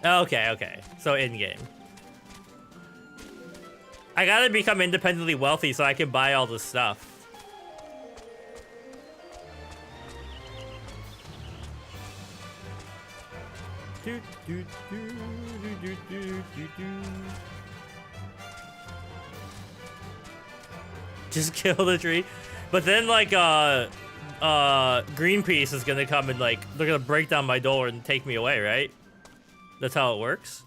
Okay, okay. So in-game. I gotta become independently wealthy so I can buy all this stuff. Just kill the tree. But then, like, Greenpeace is gonna come and like they're gonna break down my door and take me away, right? That's how it works.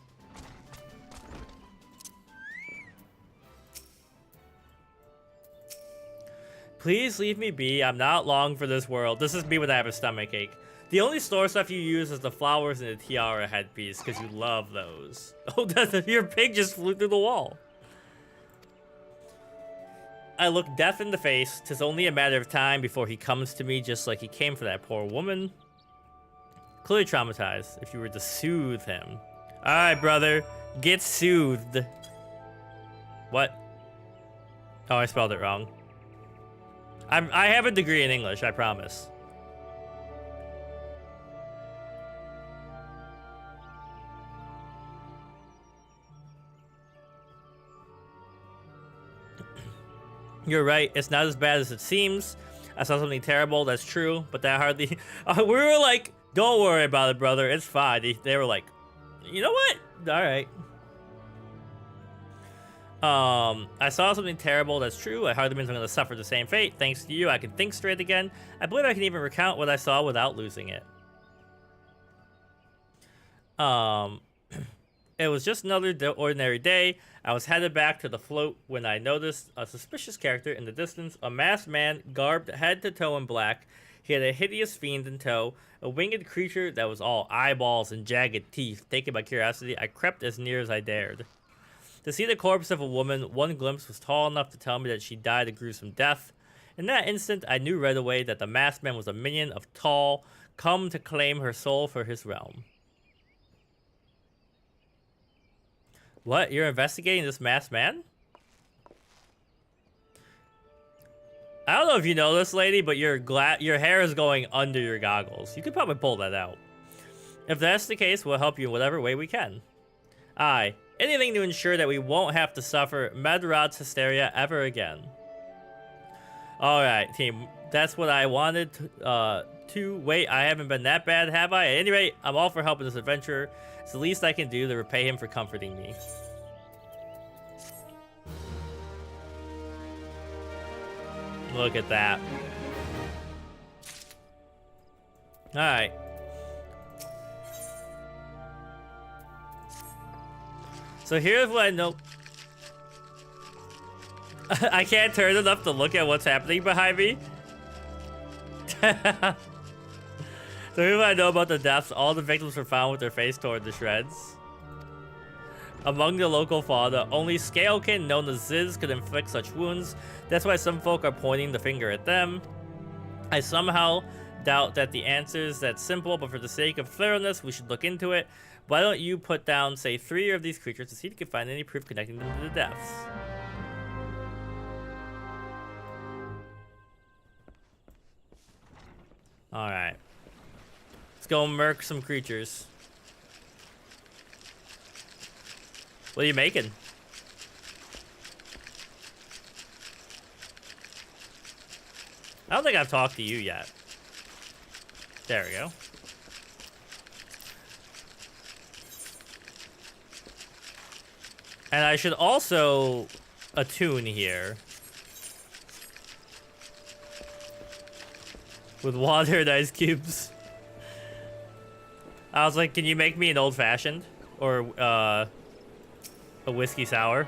Please leave me be. I'm not long for this world. This is me when I have a stomachache. The only store stuff you use is the flowers and the tiara headpiece because you love those. Oh, your pig just flew through the wall. I look death in the face. 'Tis only a matter of time before he comes to me just like he came for that poor woman. Clearly traumatized. If you were to soothe him. Alright, brother. Get soothed. What? Oh, I spelled it wrong. I have a degree in English, I promise. You're right, it's not as bad as it seems. I saw something terrible, that's true, but that hardly... we were like, don't worry about it, brother, it's fine. They were like, you know what? Alright. I saw something terrible, that's true. I hardly means I'm going to suffer the same fate. Thanks to you, I can think straight again. I believe I can even recount what I saw without losing it. It was just another ordinary day. I was headed back to the float when I noticed a suspicious character in the distance. A masked man, garbed head to toe in black. He had a hideous fiend in tow. A winged creature that was all eyeballs and jagged teeth. Taken by curiosity, I crept as near as I dared. To see the corpse of a woman, one glimpse was tall enough to tell me that she died a gruesome death. In that instant, I knew right away that the masked man was a minion of Tall, come to claim her soul for his realm. What? You're investigating this masked man? I don't know if you know this, lady, but your hair is going under your goggles. You could probably pull that out. If that's the case, we'll help you in whatever way we can. Aye. Anything to ensure that we won't have to suffer Medrod's hysteria ever again. Alright, team. That's what I wanted to. Wait, I haven't been that bad, have I? At any rate, I'm all for helping this adventurer. It's the least I can do to repay him for comforting me. Look at that. Alright. So here's what I know. I can't turn enough to look at what's happening behind me. So here's what I know about the deaths. All the victims were found with their face torn to shreds. Among the local fauna, only Scalekin, known as Ziz, could inflict such wounds. That's why some folk are pointing the finger at them. I somehow doubt that the answer is that simple, but for the sake of thoroughness, we should look into it. Why don't you put down, say, 3 of these creatures to see if you can find any proof connecting them to the deaths? Alright. Let's go murk some creatures. What are you making? I don't think I've talked to you yet. There we go. And I should also attune here. With water and ice cubes. I was like, can you make me an old-fashioned? Or, a whiskey sour?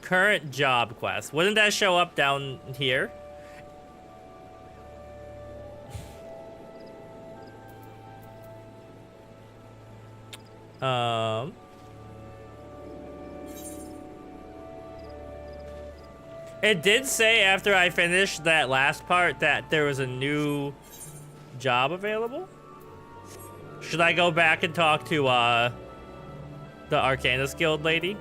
Current job quest. Wouldn't that show up down here? It did say after I finished that last part that there was a new job available. Should I go back and talk to the Arcanist Guild lady?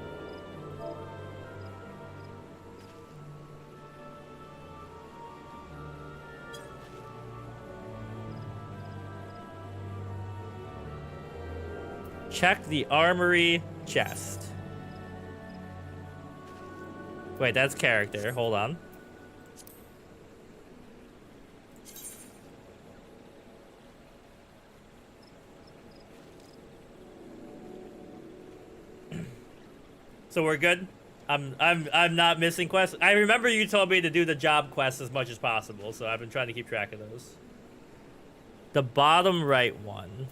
Check the armory chest. Wait, that's character. Hold on. So we're good. I'm not missing quests. I remember you told me to do the job quests as much as possible, so I've been trying to keep track of those. The bottom right one.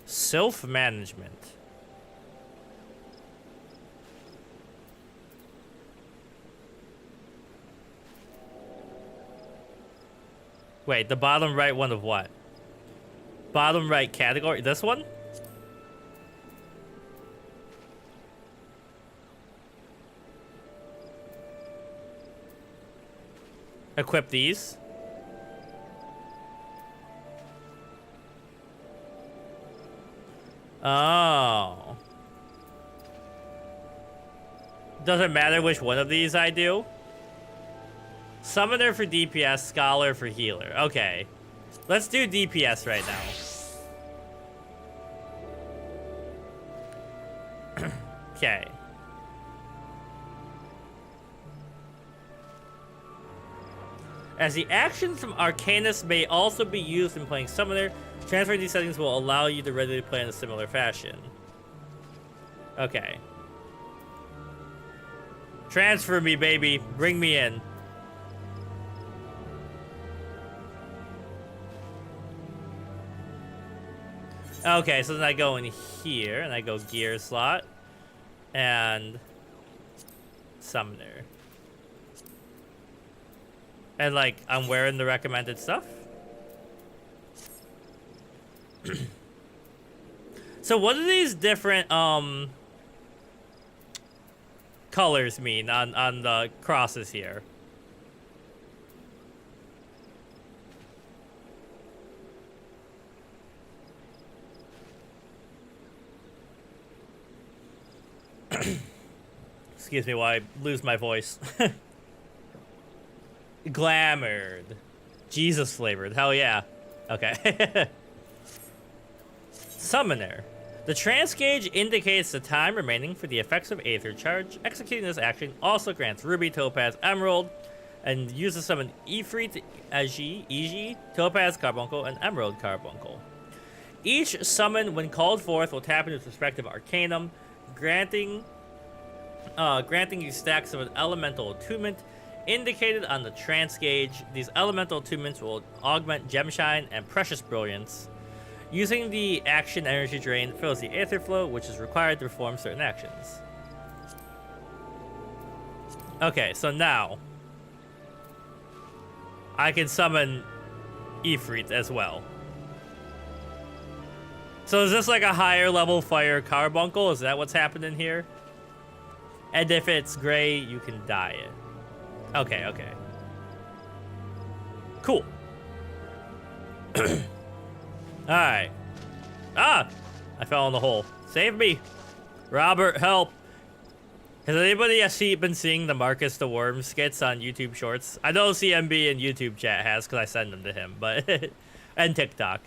Self-management. Wait, the bottom right one of what? Bottom right category? This one? Equip these. Oh. Doesn't matter which one of these I do? Summoner for DPS, Scholar for Healer. Okay. Let's do DPS right now. Okay. As the actions from Arcanist may also be used in playing Summoner, transferring these settings will allow you to readily play in a similar fashion. Okay. Transfer me, baby. Bring me in. Okay, so then I go in here, and I go gear slot, and summoner. And, like, I'm wearing the recommended stuff? So what do these different, colors mean on the crosses here? Excuse me while I lose my voice. Glamored. Jesus flavored. Hell yeah. Okay. Summoner. The trance gauge indicates the time remaining for the effects of Aether Charge. Executing this action also grants Ruby, Topaz, Emerald, and uses to summon Ifrit, Iji, Topaz, Carbuncle, and Emerald Carbuncle. Each summon, when called forth, will tap into its respective Arcanum, granting you stacks of an elemental attunement indicated on the trance gauge. These elemental attunements will augment Gemshine and Precious Brilliance. Using the action energy drain fills the Aether Flow, which is required to perform certain actions. Okay, so now I can summon Ifrit as well. So is this like a higher level fire carbuncle? Is that what's happening here? And if it's gray, you can dye it. Okay, okay. Cool. Alright. Ah! I fell in the hole. Save me! Robert, help! Has anybody been seeing the Marcus the Worm skits on YouTube Shorts? I know CMB in YouTube chat has, because I send them to him, but... and TikTok.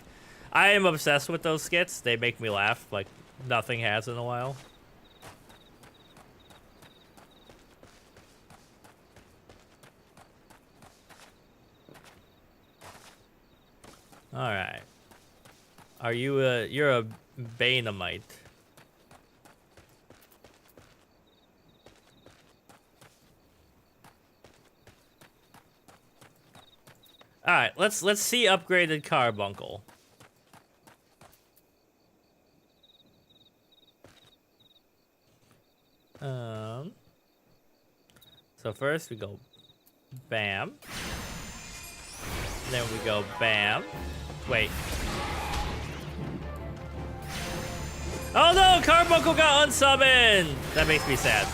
I am obsessed with those skits. They make me laugh like nothing has in a while. Alright. Are you you're a Banemite. Alright, let's see upgraded Carbuncle. So first we go bam. Then we go bam. Wait. Oh no! Carbuncle got unsummoned! That makes me sad.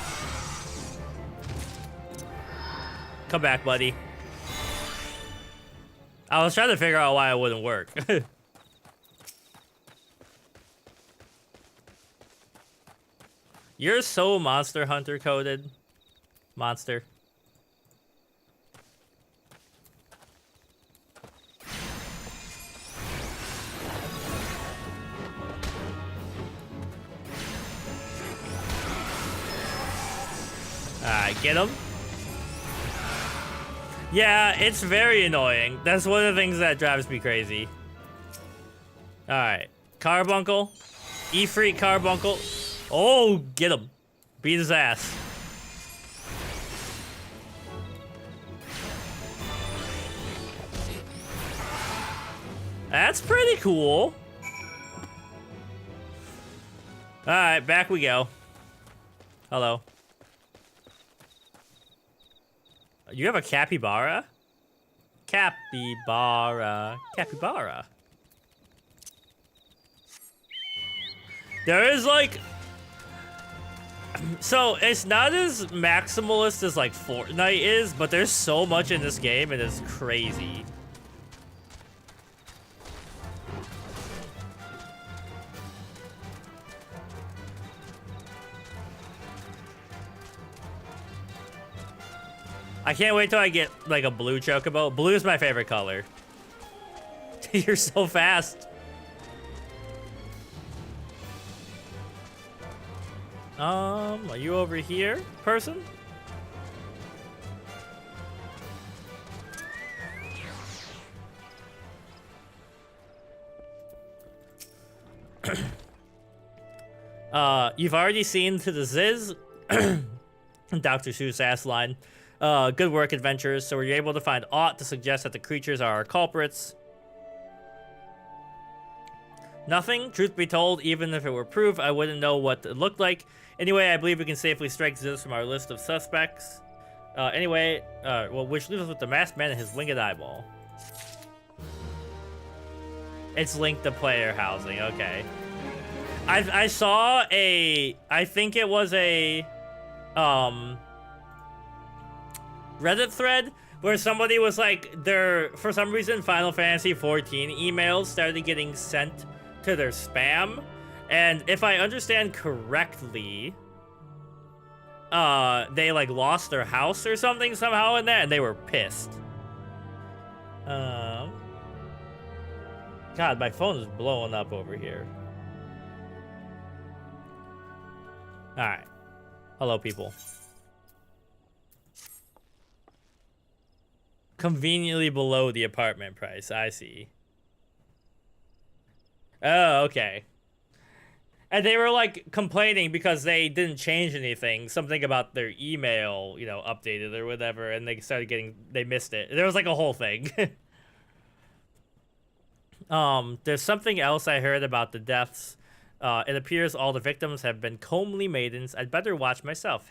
Come back, buddy. I was trying to figure out why it wouldn't work. You're so Monster Hunter coded. Monster. Alright, get him. Yeah, it's very annoying. That's one of the things that drives me crazy. Alright. Carbuncle. E-Freak Carbuncle. Oh, get him. Beat his ass. That's pretty cool. Alright, back we go. Hello. You have a capybara? Capybara. Capybara. There is like... So, it's not as maximalist as like Fortnite is, but there's so much in this game, and it's crazy. I can't wait till I get like a blue chocobo. Blue is my favorite color. You're so fast. Are you over here, person? You've already seen to the Ziz. Dr. Seuss ass line. Good work, adventurers. So were you able to find aught to suggest that the creatures are our culprits? Nothing. Truth be told, even if it were proof, I wouldn't know what it looked like. Anyway, I believe we can safely strike Ziz from our list of suspects. Well, which leaves us with the masked man and his winged eyeball. It's linked to player housing. Okay. I saw a... I think it was a... Reddit thread where somebody was like, for some reason, Final Fantasy XIV emails started getting sent to their spam, and if I understand correctly, they like lost their house or something somehow in that, and they were pissed. God, my phone is blowing up over here. All right, hello, people. Conveniently below the apartment price. I see. Oh, okay. And they were like complaining because they didn't change anything. Something about their email, you know, updated or whatever, and they started getting, they missed it. There was like a whole thing. There's something else I heard about the deaths. It appears all the victims have been comely maidens. I'd better watch myself.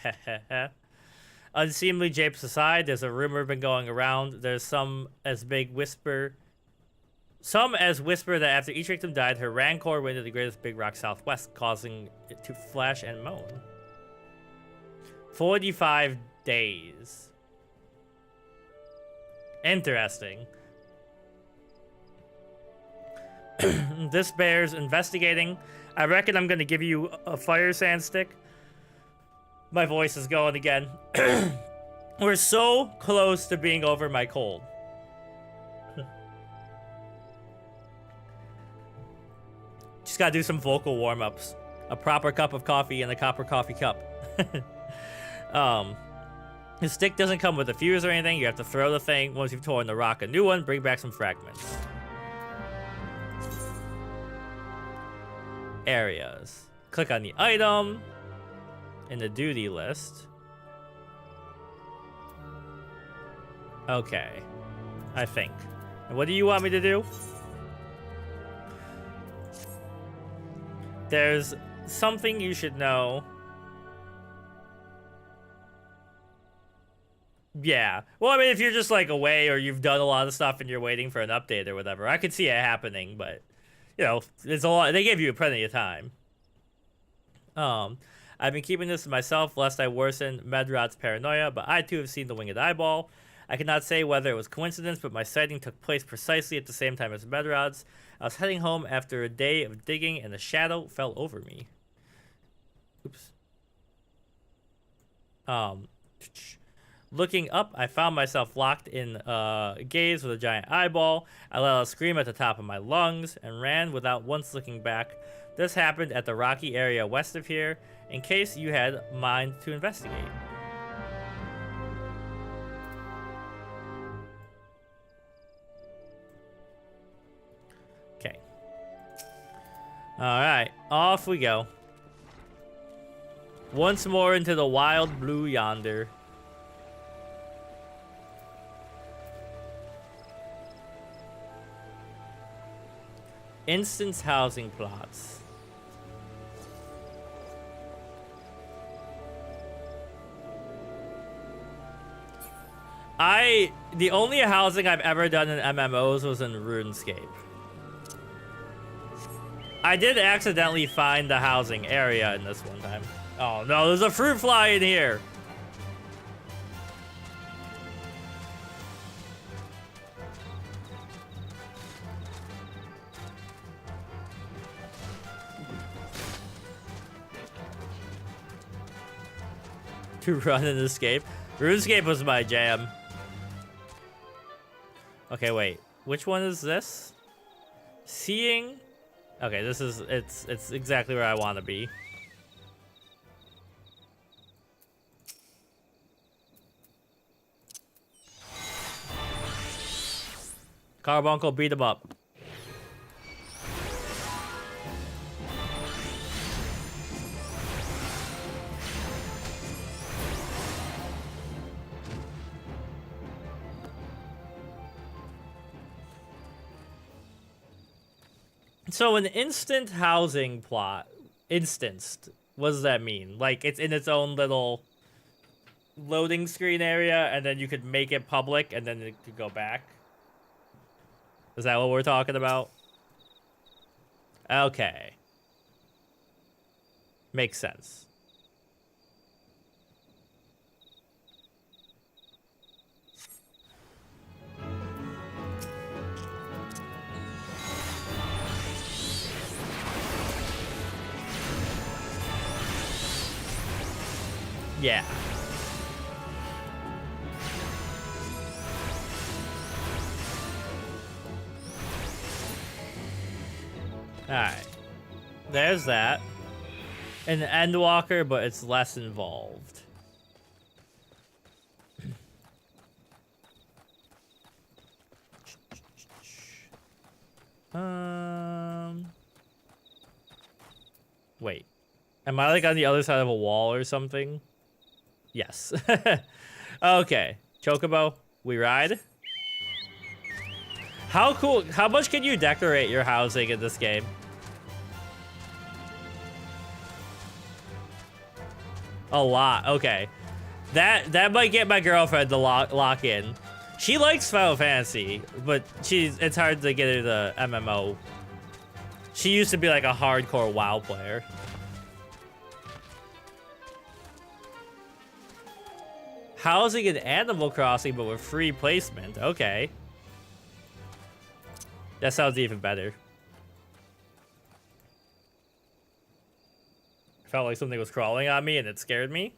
Unseemly japes aside, there's a rumor been going around. There's some as whisper that after each victim died, her rancor went to the greatest big rock southwest, causing it to flash and moan. 45 days. Interesting. This bears investigating. I reckon I'm gonna give you a fire sand stick. My voice is going again. We're so close to being over my cold. Just gotta do some vocal warm-ups. A proper cup of coffee in a copper coffee cup. The stick doesn't come with a fuse or anything. You have to throw the thing. Once you've torn the rock a new one, bring back some fragments. Areas. Click on the item in the duty list. Okay. I think. And what do you want me to do? There's something you should know. Yeah. Well, I mean, if you're just like away or you've done a lot of stuff and you're waiting for an update or whatever, I could see it happening, but you know, it's a lot. They gave you plenty of time. I've been keeping this to myself lest I worsen Medrod's paranoia, but I too have seen the winged eyeball. I cannot say whether it was coincidence, but my sighting took place precisely at the same time as Medrod's. I was heading home after a day of digging, and a shadow fell over me. Oops. Looking up, I found myself locked in a gaze with a giant eyeball. I let out a scream at the top of my lungs and ran without once looking back. This happened at the rocky area west of here, in case you had mind to investigate. Okay. Alright, off we go. Once more into the wild blue yonder. Instance housing plots. The only housing I've ever done in MMOs was in RuneScape. I did accidentally find the housing area in this one time. Oh no, there's a fruit fly in here. To run and escape. RuneScape was my jam. Okay, wait. Which one is this? Seeing? Okay, this is it's exactly where I want to be. Carbuncle, beat him up. So an instant housing plot, instanced, what does that mean? Like it's in its own little loading screen area and then you could make it public and then it could go back? Is that what we're talking about? Okay. Makes sense. Yeah. Alright. There's that. An Endwalker, but it's less involved. Wait. Am I like on the other side of a wall or something? Yes. Okay. Chocobo, we ride. How cool, how much can you decorate your housing in this game? A lot, okay. That might get my girlfriend to lock in. She likes Final Fantasy, but it's hard to get her to MMO. She used to be like a hardcore WoW player. Housing in Animal Crossing, but with free placement. Okay. That sounds even better. Felt like something was crawling on me and it scared me.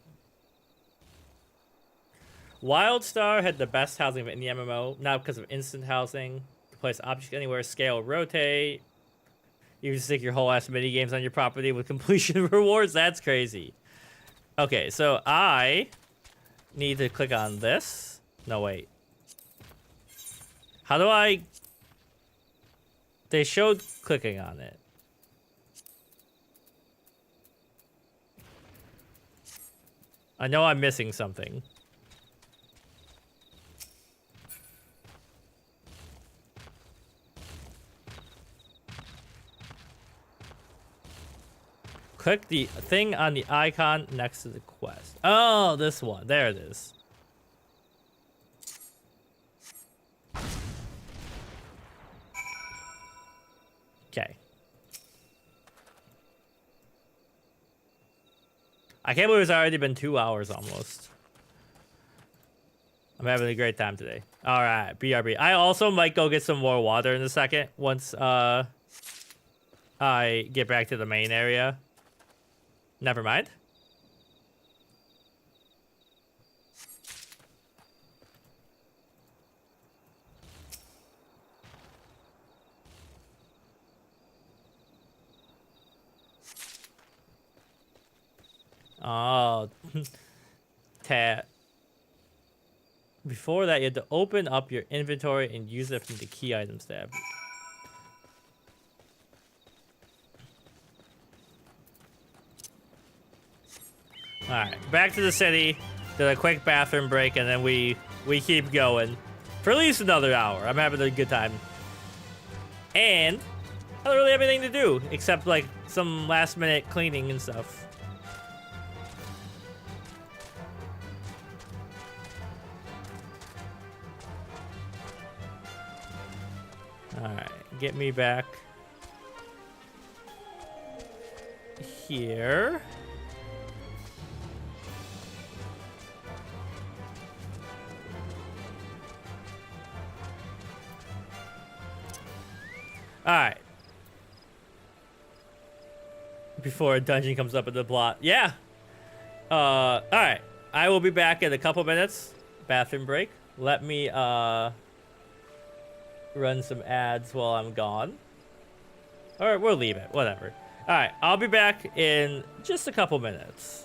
Wildstar had the best housing in the MMO, not because of instant housing. To place objects anywhere, scale, rotate. You can stick your whole ass mini games on your property with completion rewards. That's crazy. Okay, so I need to click on this. No, wait. How do I... They showed clicking on it. I know I'm missing something. Click the thing on the icon next to the quest. Oh, this one. There it is. Okay. I can't believe it's already been 2 hours almost. I'm having a great time today. All right, BRB. I also might go get some more water in a second once I get back to the main area. Never mind. Oh, tat. Before that, you had to open up your inventory and use it from the key items tab. Alright, back to the city. Did a quick bathroom break, and then we keep going. For at least another hour. I'm having a good time. And I don't really have anything to do, except like some last minute cleaning and stuff. Alright, get me back here. Alright. Before a dungeon comes up in the plot. Yeah. Alright. I will be back in a couple minutes. Bathroom break. Let me, run some ads while I'm gone. Or we'll leave it. Whatever. Alright. I'll be back in just a couple minutes.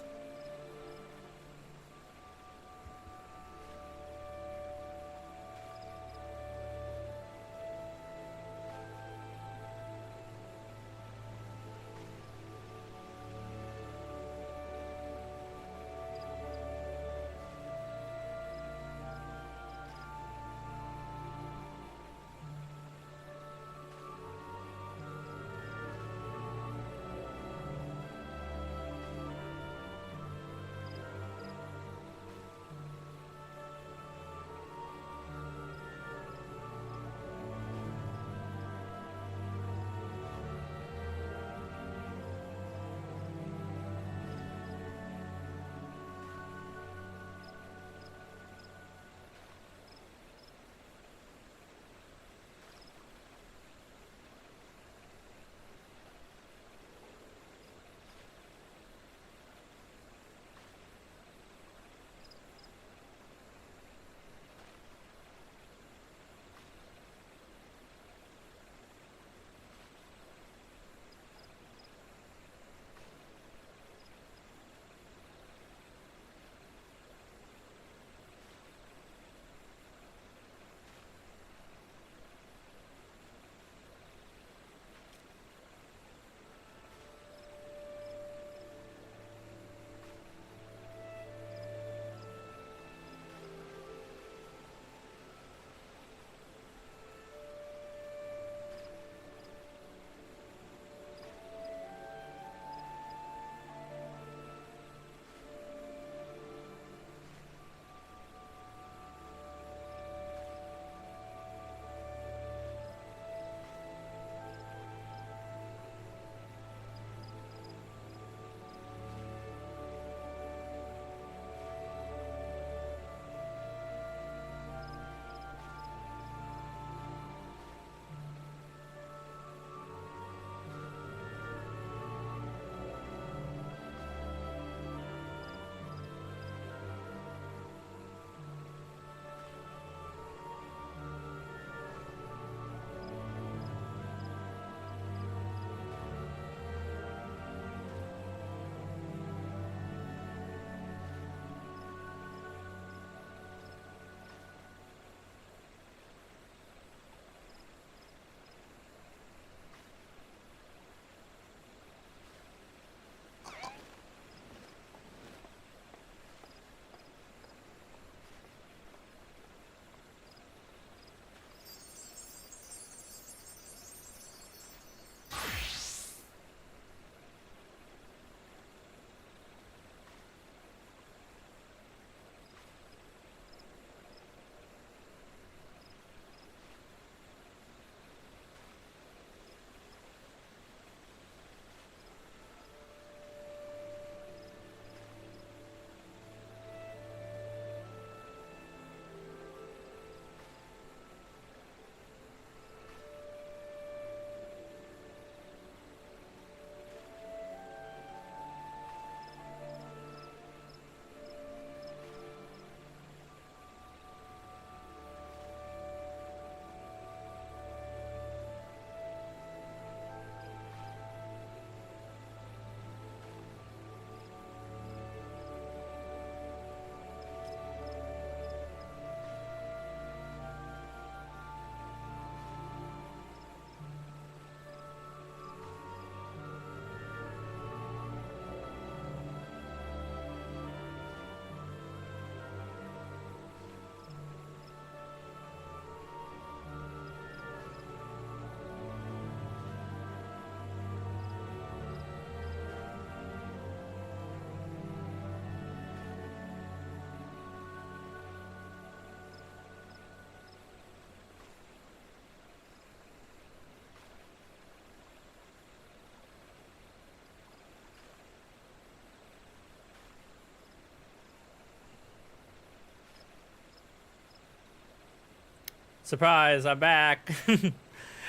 Surprise, I'm back.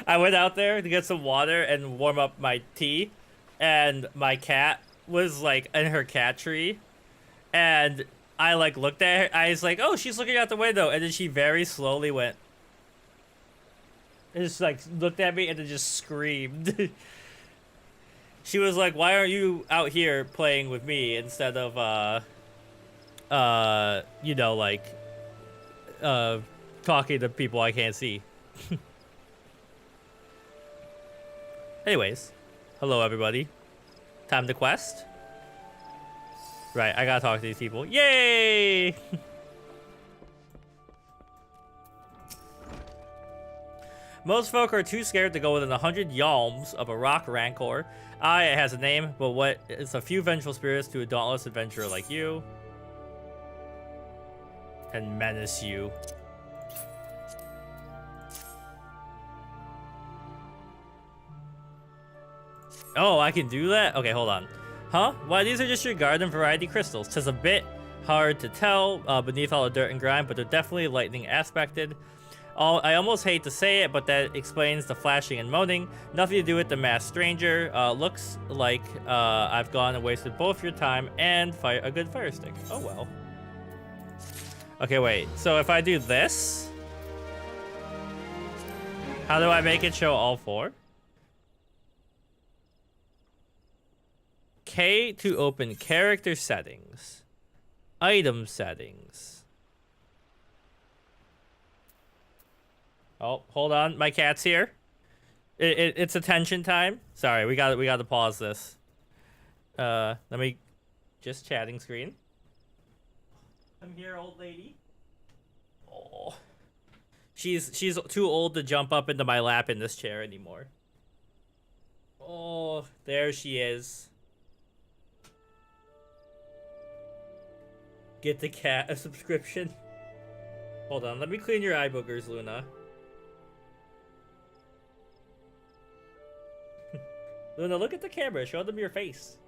I went out there to get some water and warm up my tea, and my cat was like in her cat tree, and I like looked at her. I was like, "Oh, she's looking out the window," and then she very slowly went, and just like looked at me and then just screamed. She was like, "Why aren't you out here playing with me instead of you know, like talking to people I can't see?" Anyways, hello everybody. Time to quest. Right, I gotta talk to these people. Yay! Most folk are too scared to go within 100 yalms of a rock rancor. It has a name, but what? It's a few vengeful spirits to a dauntless adventurer like you. And menace you. Oh, I can do that? Okay, hold on. Huh? Why, these are just your garden variety crystals. 'Tis a bit hard to tell beneath all the dirt and grime, but they're definitely lightning aspected. I almost hate to say it, but that explains the flashing and moaning. Nothing to do with the masked stranger. Looks like I've gone and wasted both your time and a good fire stick. Oh, well. Okay, wait. So if I do this, how do I make it show all four? K to open character settings. Item settings. Oh, hold on. My cat's here. It's attention time. Sorry, we got to pause this. Let me just chatting screen. I'm here, old lady. Oh. She's too old to jump up into my lap in this chair anymore. Oh, there she is. Get the cat a subscription. Hold on, let me clean your eye boogers, Luna. Luna, look at the camera. Show them your face.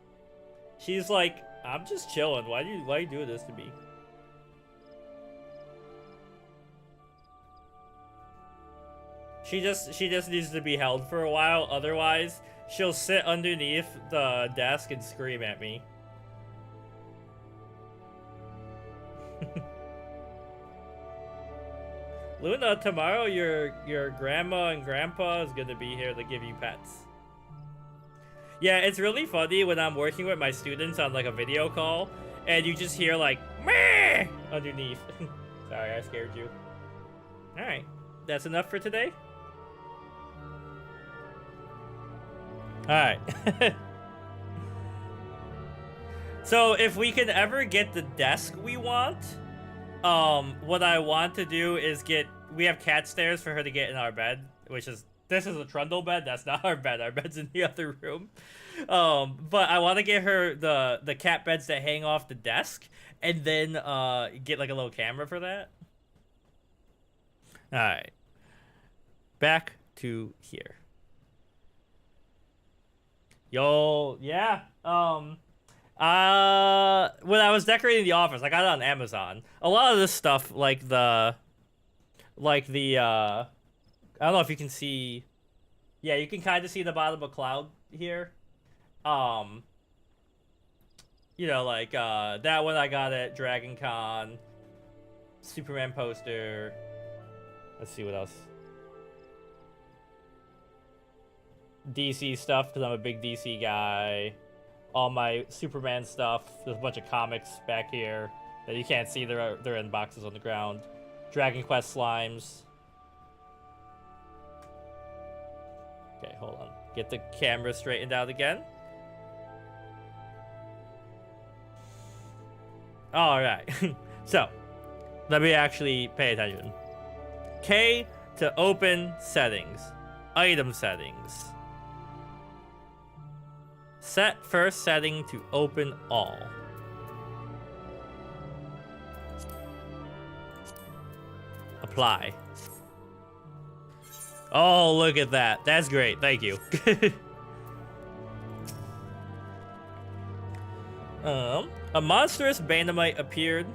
She's like, I'm just chilling. Why you do this to me? She just needs to be held for a while. Otherwise, she'll sit underneath the desk and scream at me. Luna, tomorrow your grandma and grandpa is gonna be here to give you pets. Yeah, it's really funny when I'm working with my students on like a video call and you just hear like meh underneath. Sorry, I scared you. Alright, that's enough for today? Alright. So if we can ever get the desk we want, what I want to do is we have cat stairs for her to get in our bed, which is, this is a trundle bed, that's not our bed, our bed's in the other room. But I want to get her the cat beds that hang off the desk, and then get like a little camera for that. Alright. Back to here. Yo, yeah, when I was decorating the office, I got it on Amazon. A lot of this stuff, like the, I don't know if you can see, yeah, you can kind of see the bottom of cloud here. You know, like, that one I got at Dragon Con, Superman poster. Let's see what else. DC stuff, because I'm a big DC guy. All my Superman stuff. There's a bunch of comics back here that you can't see. They're in boxes on the ground. Dragon Quest slimes. Okay, hold on. Get the camera straightened out again. Alright. So, let me actually pay attention. K to open settings. Item settings. Set first setting to open all. Apply. Oh, look at that. That's great. Thank you. A monstrous Bandamite appeared,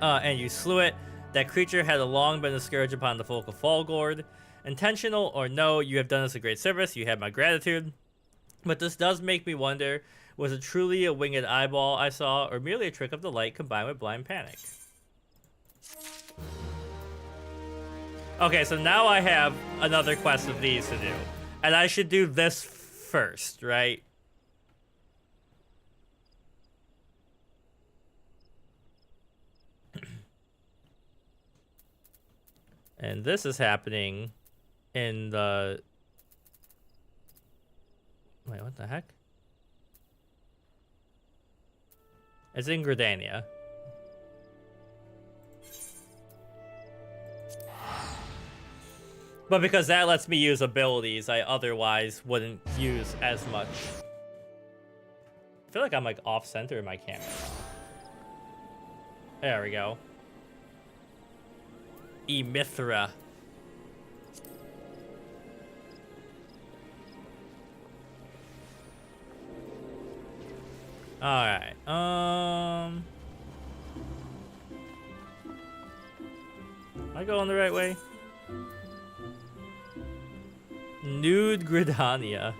and you slew it. That creature had long been a scourge upon the folk of Falgord. Intentional or no, you have done us a great service. You have my gratitude. But this does make me wonder, was it truly a winged eyeball I saw, or merely a trick of the light combined with blind panic? Okay, so now I have another quest of these to do. And I should do this first, right? And this is happening in the... Wait, what the heck? It's in Gridania. But because that lets me use abilities I otherwise wouldn't use as much. I feel like I'm like off-center in my camera. There we go. Emithra. Alright, am I going the right way? Nude Gridania.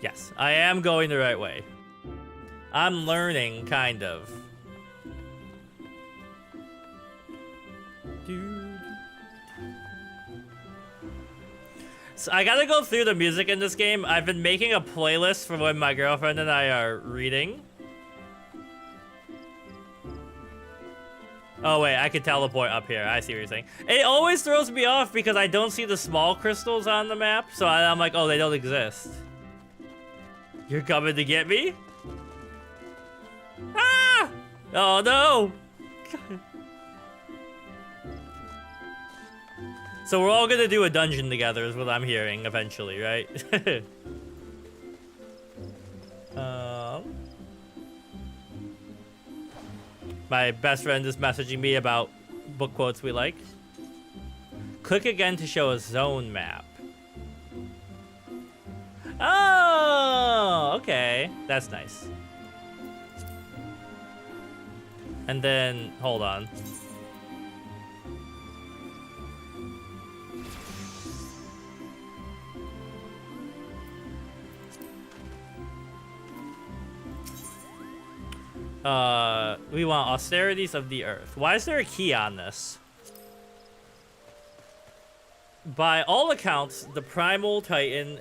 Yes, I am going the right way. I'm learning, kind of. So I gotta go through the music in this game. I've been making a playlist for when my girlfriend and I are reading. Oh wait, I can teleport up here. I see what you're saying. It always throws me off because I don't see the small crystals on the map. So I'm like, oh, they don't exist. You're coming to get me? Ah! Oh no! So we're all gonna do a dungeon together is what I'm hearing eventually, right? My best friend is messaging me about book quotes we like. Click again to show a zone map. Oh, okay. That's nice. And then, hold on. We want austerities of the earth. Why is there a key on this? By all accounts, the Primal Titan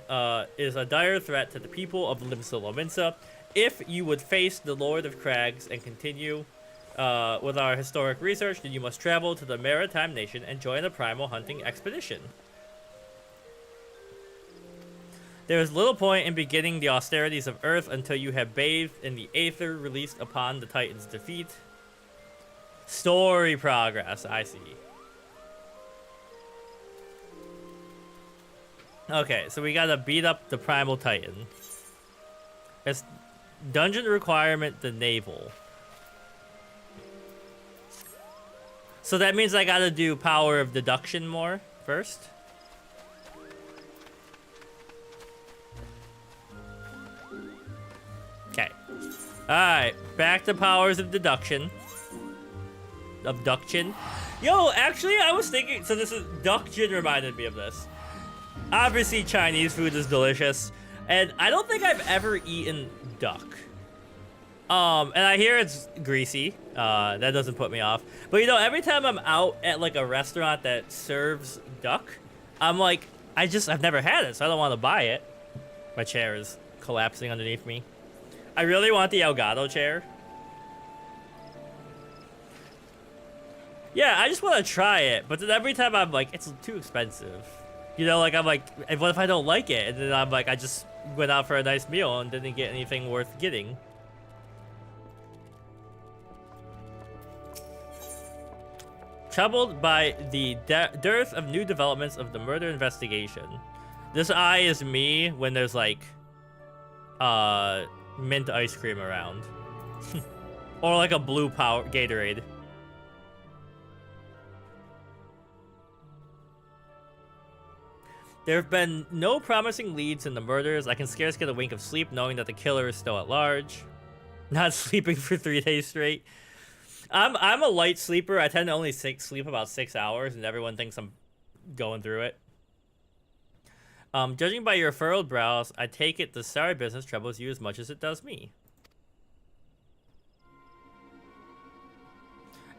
is a dire threat to the people of Limsa Lominsa. If you would face the Lord of Crags and continue with our historic research, then you must travel to the Maritime Nation and join a Primal hunting expedition. There is little point in beginning the austerities of Earth until you have bathed in the Aether released upon the Titan's defeat. Story progress, I see. Okay, so we gotta beat up the Primal Titan. It's dungeon requirement, the Naval. So that means I gotta do Power of Deduction more first. Okay. Alright, back to powers of deduction. Abduction. Yo, actually, I was thinking, so this is, Duction reminded me of this. Obviously, Chinese food is delicious, and I don't think I've ever eaten duck. And I hear it's greasy. That doesn't put me off. But you know, every time I'm out at like a restaurant that serves duck, I'm like, I've never had it, so I don't want to buy it. My chair is collapsing underneath me. I really want the Elgato chair. Yeah, I just want to try it, but then every time I'm like, it's too expensive. You know, like I'm like, what if I don't like it? And then I'm like, I just went out for a nice meal and didn't get anything worth getting. Troubled by the dearth of new developments of the murder investigation. This eye is me when there's like, mint ice cream around. Or like a blue power Gatorade. There have been no promising leads in the murders. I can scarce get a wink of sleep knowing that the killer is still at large. Not sleeping for 3 days straight. I'm a light sleeper. I tend to only sleep about 6 hours, and everyone thinks I'm going through it. Judging by your furrowed brows, I take it the sorry business troubles you as much as it does me.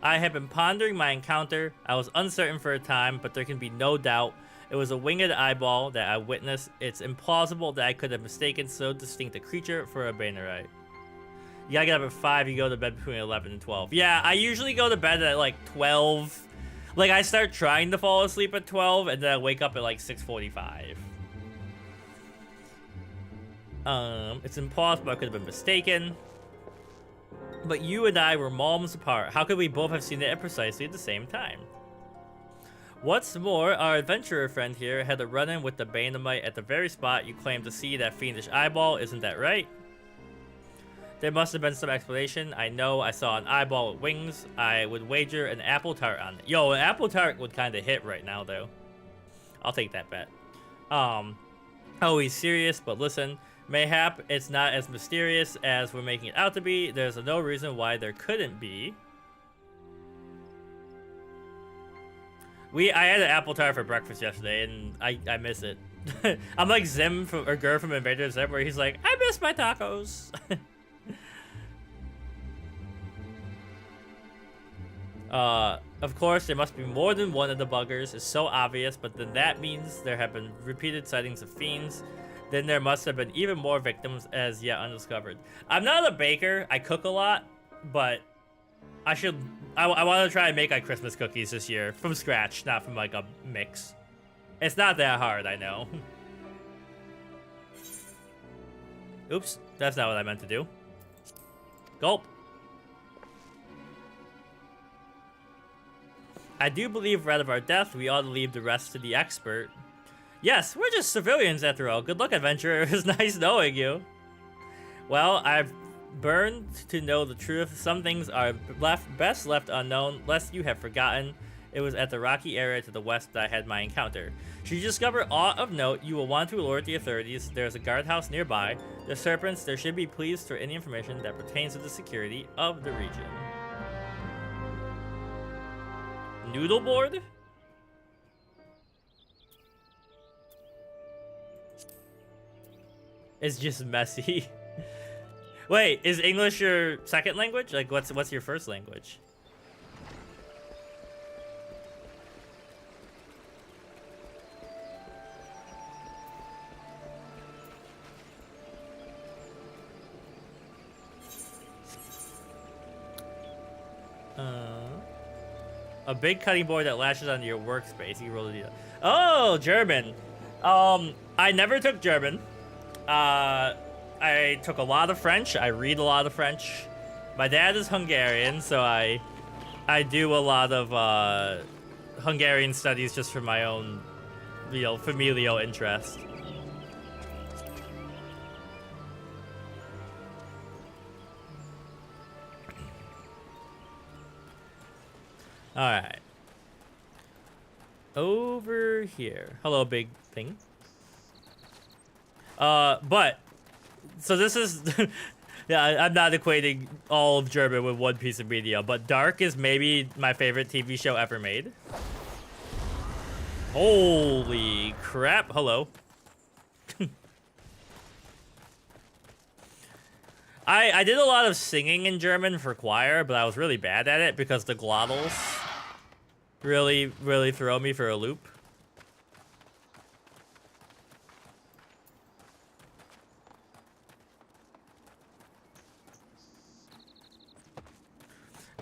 I have been pondering my encounter. I was uncertain for a time, but there can be no doubt. It was a winged eyeball that I witnessed. It's implausible that I could have mistaken so distinct a creature for a Bannerite. You gotta get up at 5, you go to bed between 11 and 12. Yeah, I usually go to bed at like 12. Like, I start trying to fall asleep at 12, and then I wake up at like 6:45. It's impossible I could have been mistaken. But you and I were moms apart. How could we both have seen it at precisely the same time? What's more, our adventurer friend here had a run-in with the Banamite at the very spot you claimed to see that fiendish eyeball, isn't that right? There must have been some explanation. I know I saw an eyeball with wings. I would wager an apple tart on it. Yo, an apple tart would kind of hit right now, though. I'll take that bet. Oh, he's serious, but listen. Mayhap it's not as mysterious as we're making it out to be. There's no reason why there couldn't be. I had an apple tart for breakfast yesterday, and I miss it. I'm like Zim or Gur from Invader Zim, where he's like, I miss my tacos. Of course, there must be more than one of the buggers. It's so obvious, but then that means there have been repeated sightings of fiends. Then there must have been even more victims as yet undiscovered. I'm not a baker. I cook a lot, but I want to try and make like Christmas cookies this year from scratch, not from like a mix. It's not that hard, I know. Oops, that's not what I meant to do. Gulp. I do believe right of our death, we ought to leave the rest to the expert. Yes, we're just civilians after all. Good luck, adventurer. It was nice knowing you. Well, I've burned to know the truth. Some things are best left unknown, lest you have forgotten. It was at the rocky area to the west that I had my encounter. Should you discover aught of note, you will want to alert the authorities. There's a guardhouse nearby. The serpents, there should be pleased for any information that pertains to the security of the region. Noodle board? It's just messy. Wait, is English your second language? Like, what's your first language? A big cutting board that lashes onto your workspace. You roll it. Oh, German. I never took German. I took a lot of French. I read a lot of French. My dad is Hungarian, so I do a lot of Hungarian studies just for my own, familial interest. All right. Over here. Hello, big thing. But so this is yeah, I'm not equating all of German with one piece of media, but Dark is maybe my favorite TV show ever made. Holy crap. Hello. I did a lot of singing in German for choir, but I was really bad at it because the glottals really throw me for a loop.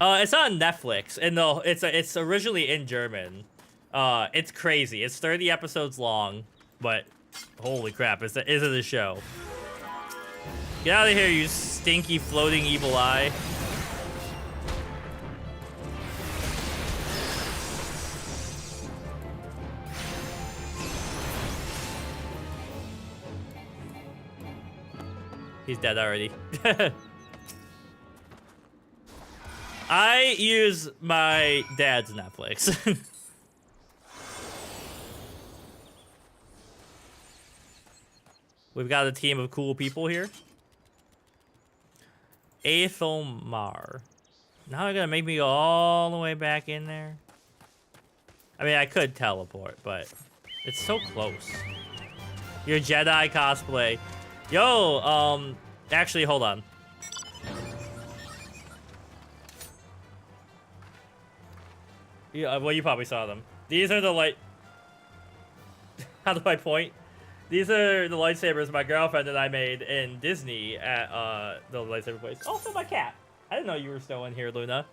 It's on Netflix, and no, it's originally in German. It's crazy. It's 30 episodes long, but holy crap, is it a show? Get out of here, you stinky floating evil eye. He's dead already. I use my dad's Netflix. We've got a team of cool people here. Aethelmar. Now they're gonna make me go all the way back in there. I mean, I could teleport, but it's so close. Your Jedi cosplay. Yo, actually, hold on. Yeah, well, you probably saw them. These are the light... How do I point? These are the lightsabers my girlfriend and I made in Disney at the lightsaber place. Also, my cat. I didn't know you were still in here, Luna.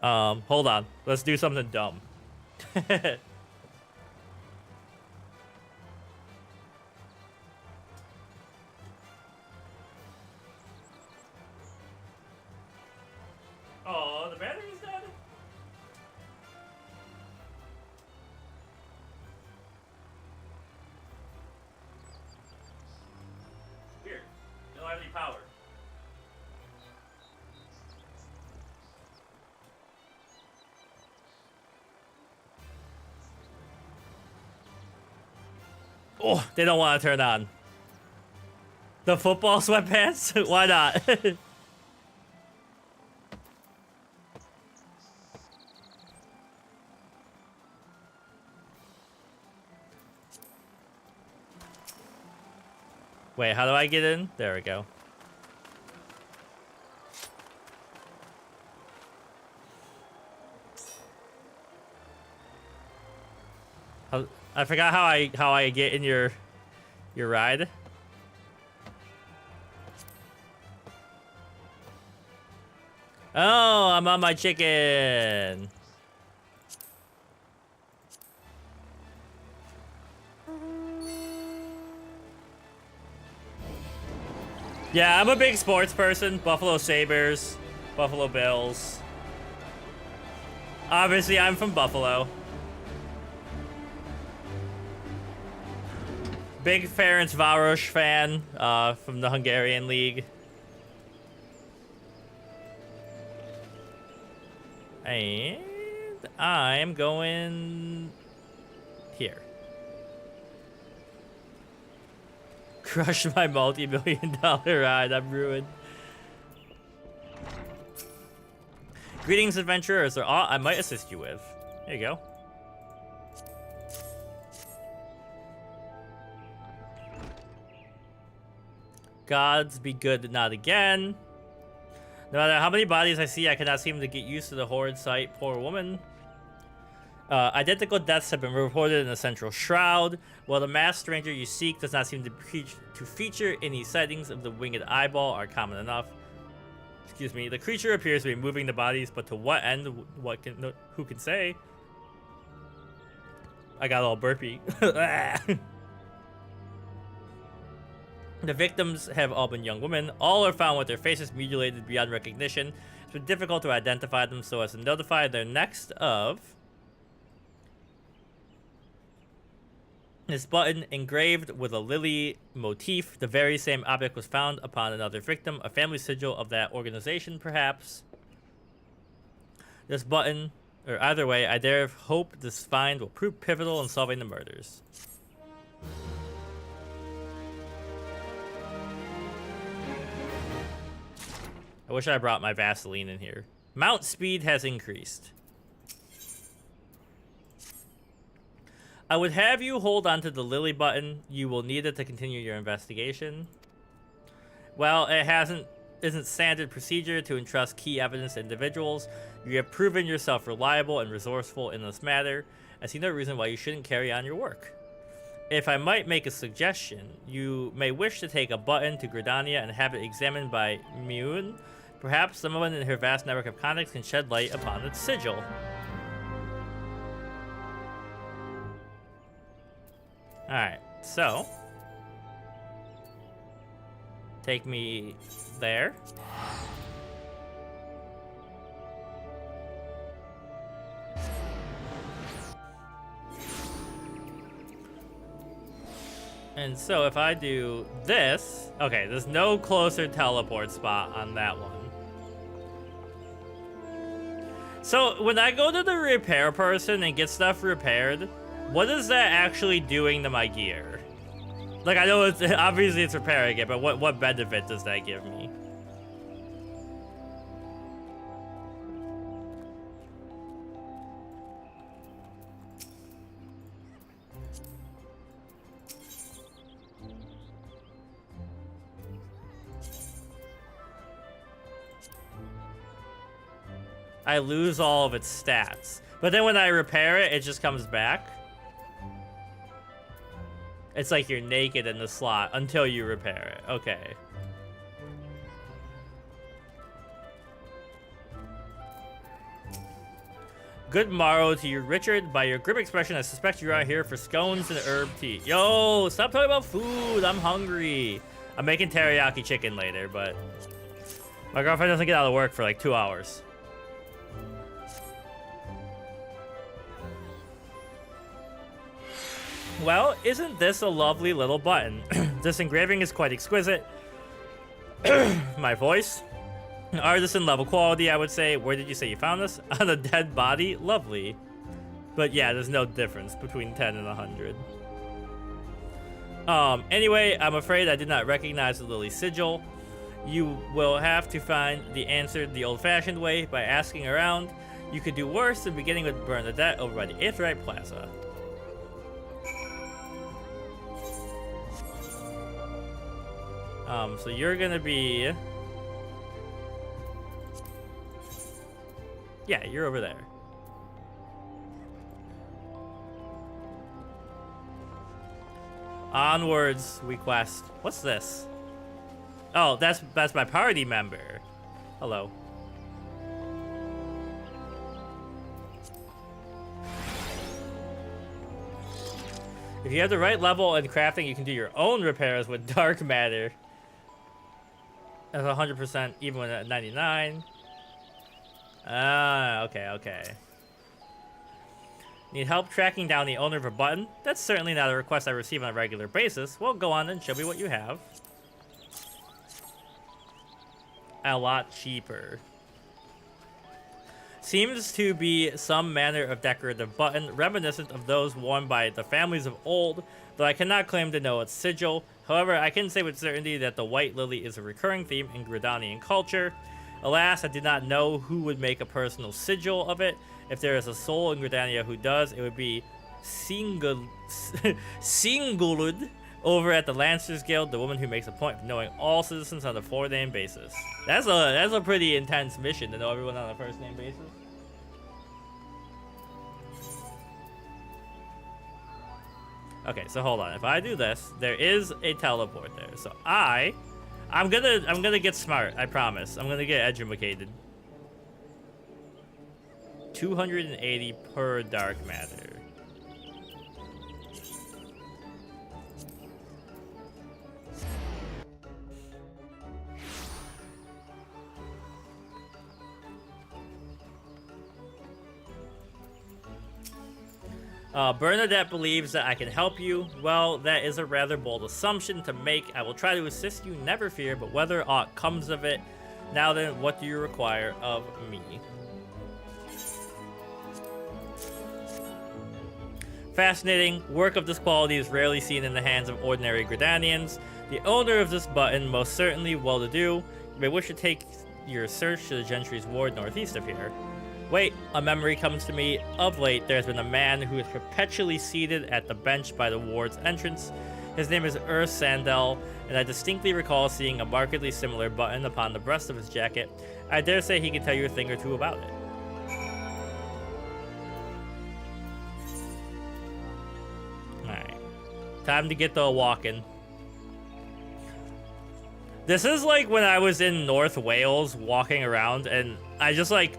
Hold on. Let's do something dumb. Oh, the battery's dead? Weird. You don't have any power. Oh, they don't want to turn on. The football sweatpants? Why not? Wait, how do I get in? There we go. I forgot how I get in your ride. Oh, I'm on my chicken. Yeah, I'm a big sports person. Buffalo Sabres, Buffalo Bills. Obviously, I'm from Buffalo. Big Ferencváros fan from the Hungarian league. And I'm going here. Crush my multi-million-dollar ride. I'm ruined. Greetings, adventurers. They're all I might assist you with. There you go. Gods be good, not again. No matter how many bodies I see, I cannot seem to get used to the horrid sight. Poor woman. Identical deaths have been reported in the central shroud, while the masked stranger you seek does not seem to feature any sightings of the winged eyeball are common enough. Excuse me. The creature appears to be moving the bodies, but to what end? Who can say? I got all burpy. The victims have all been young women. All are found with their faces mutilated beyond recognition. It's been difficult to identify them so as to notify their next of... This button engraved with a lily motif. The very same object was found upon another victim. A family sigil of that organization, perhaps. This button, or either way, I dare hope this find will prove pivotal in solving the murders. I wish I brought my Vaseline in here. Mount speed has increased. I would have you hold onto the lily button. You will need it to continue your investigation. Well, it isn't standard procedure to entrust key evidence to individuals. You have proven yourself reliable and resourceful in this matter. I see no reason why you shouldn't carry on your work. If I might make a suggestion, you may wish to take a button to Gridania and have it examined by Mune. Perhaps someone in her vast network of contacts can shed light upon its sigil. Alright, so take me there. And so if I do this, okay, there's no closer teleport spot on that one. So when I go to the repair person and get stuff repaired, what is that actually doing to my gear? Like, I know it's obviously it's repairing it, but what benefit does that give me? I lose all of its stats. But then when I repair it, it just comes back. It's like you're naked in the slot until you repair it. Okay. Good morrow to you, Richard. By your grim expression, I suspect you're out here for scones and herb tea. Yo, stop talking about food. I'm hungry. I'm making teriyaki chicken later, but my girlfriend doesn't get out of work for like 2 hours. Well, isn't this a lovely little button? This engraving is quite exquisite. My voice. Artisan level quality, I would say. Where did you say you found this? On a dead body? Lovely. But yeah, there's no difference between 10 and 100. Anyway, I'm afraid I did not recognize the Lily sigil. You will have to find the answer the old-fashioned way by asking around. You could do worse than beginning with Bernadette over by the Aetheryte Plaza. So you're gonna be... Yeah, you're over there. Onwards, we quest. What's this? Oh, that's my party member. Hello. If you have the right level in crafting, you can do your own repairs with dark matter. That's 100% even when at 99. Ah, okay. Need help tracking down the owner of a button? That's certainly not a request I receive on a regular basis. Well, go on and show me what you have. A lot cheaper. Seems to be some manner of decorative button, reminiscent of those worn by the families of old, though I cannot claim to know its sigil. However, I can say with certainty that the white lily is a recurring theme in Gridanian culture. Alas, I did not know who would make a personal sigil of it. If there is a soul in Gridania who does, it would be Singulud over at the Lancers Guild, the woman who makes a point of knowing all citizens on a four-name basis. That's a pretty intense mission to know everyone on a first-name basis. Okay, so hold on. If I do this, there is a teleport there. So I'm gonna get smart. I promise. I'm gonna get educated. 280 per dark matter. Bernadette believes that I can help you. Well, that is a rather bold assumption to make. I will try to assist you, never fear, but whether aught comes of it. Now then, what do you require of me? Fascinating. Work of this quality is rarely seen in the hands of ordinary Gridanians. The owner of this button, most certainly well-to-do. You may wish to take your search to the Gentry's Ward northeast of here. Wait, a memory comes to me. Of late, there's been a man who is perpetually seated at the bench by the ward's entrance. His name is Sandel, and I distinctly recall seeing a markedly similar button upon the breast of his jacket. I dare say he can tell you a thing or two about it. Alright. Time to get the walking. This is like when I was in North Wales walking around, and I just like...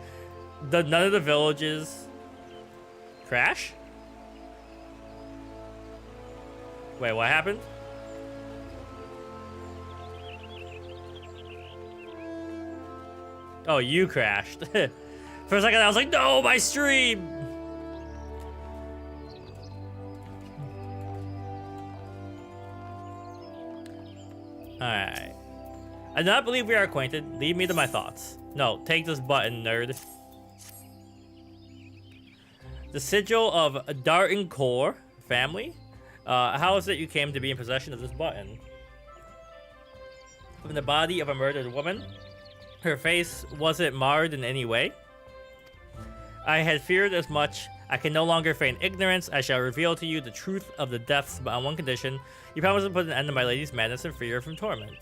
none of the villages crash? Wait, what happened? Oh, you crashed. For a second, I was like, no, my stream! Alright. I do not believe we are acquainted. Leave me to my thoughts. No, take this button, nerd. The sigil of Darton Core family. How is it you came to be in possession of this button? From the body of a murdered woman. Her face wasn't marred in any way. I had feared as much. I can no longer feign ignorance. I shall reveal to you the truth of the deaths, but on one condition. You promise to put an end to my lady's madness and free her from torment.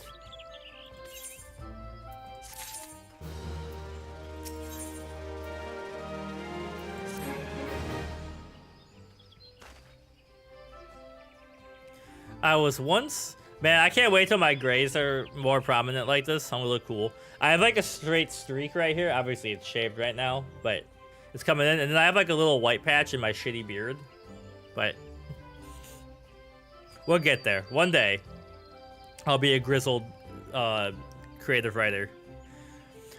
I was once... Man, I can't wait till my grays are more prominent like this. I'm gonna look cool. I have like a straight streak right here. Obviously, it's shaved right now, but it's coming in. And then I have like a little white patch in my shitty beard. But we'll get there. One day, I'll be a grizzled creative writer.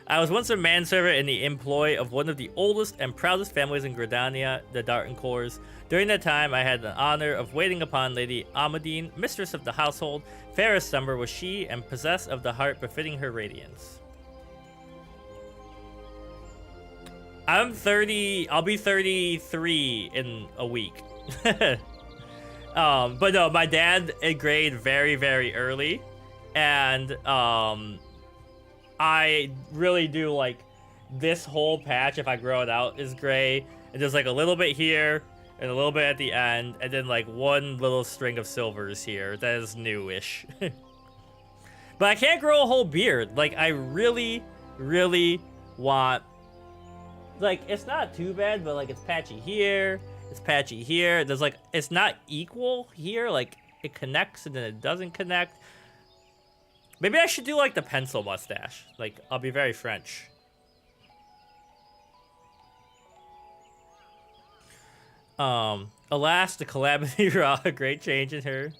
I was once a manservant in the employ of one of the oldest and proudest families in Gridania, the Dartoncours. During that time, I had the honor of waiting upon Lady Amadine, mistress of the household. Fair as summer was she, and possessed of the heart befitting her radiance. I'm 30. I'll be 33 in a week. But no, my dad grayed very, very early, and I really do like this whole patch. If I grow it out, is gray, and there's like a little bit here and a little bit at the end, and then like one little string of silvers here that is newish. But I can't grow a whole beard. Like, I really, really want... Like, it's not too bad, but like, it's patchy here, it's patchy here. There's like, it's not equal here. Like, it connects and then it doesn't connect. Maybe I should do like the pencil mustache. Like, I'll be very French. Alas, the calamity wrought a great change in her.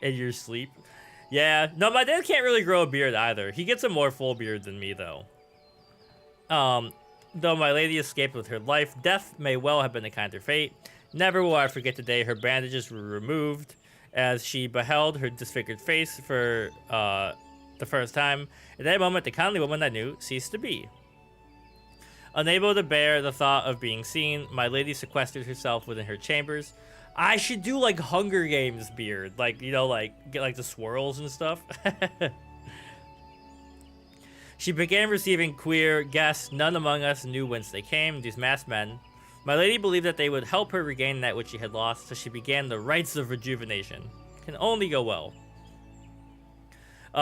In your sleep. Yeah, no, my dad can't really grow a beard either. He gets a more full beard than me, though. Though my lady escaped with her life, death may well have been a kinder fate. Never will I forget the day her bandages were removed, as she beheld her disfigured face for the first time. At that moment, the kindly woman I knew ceased to be. Unable to bear the thought of being seen, my lady sequestered herself within her chambers. I should do like Hunger Games beard, like, you know, like get like the swirls and stuff. She began receiving queer guests. None among us knew whence they came, these masked men. My lady believed that they would help her regain that which she had lost, so she began the rites of rejuvenation. Can only go well.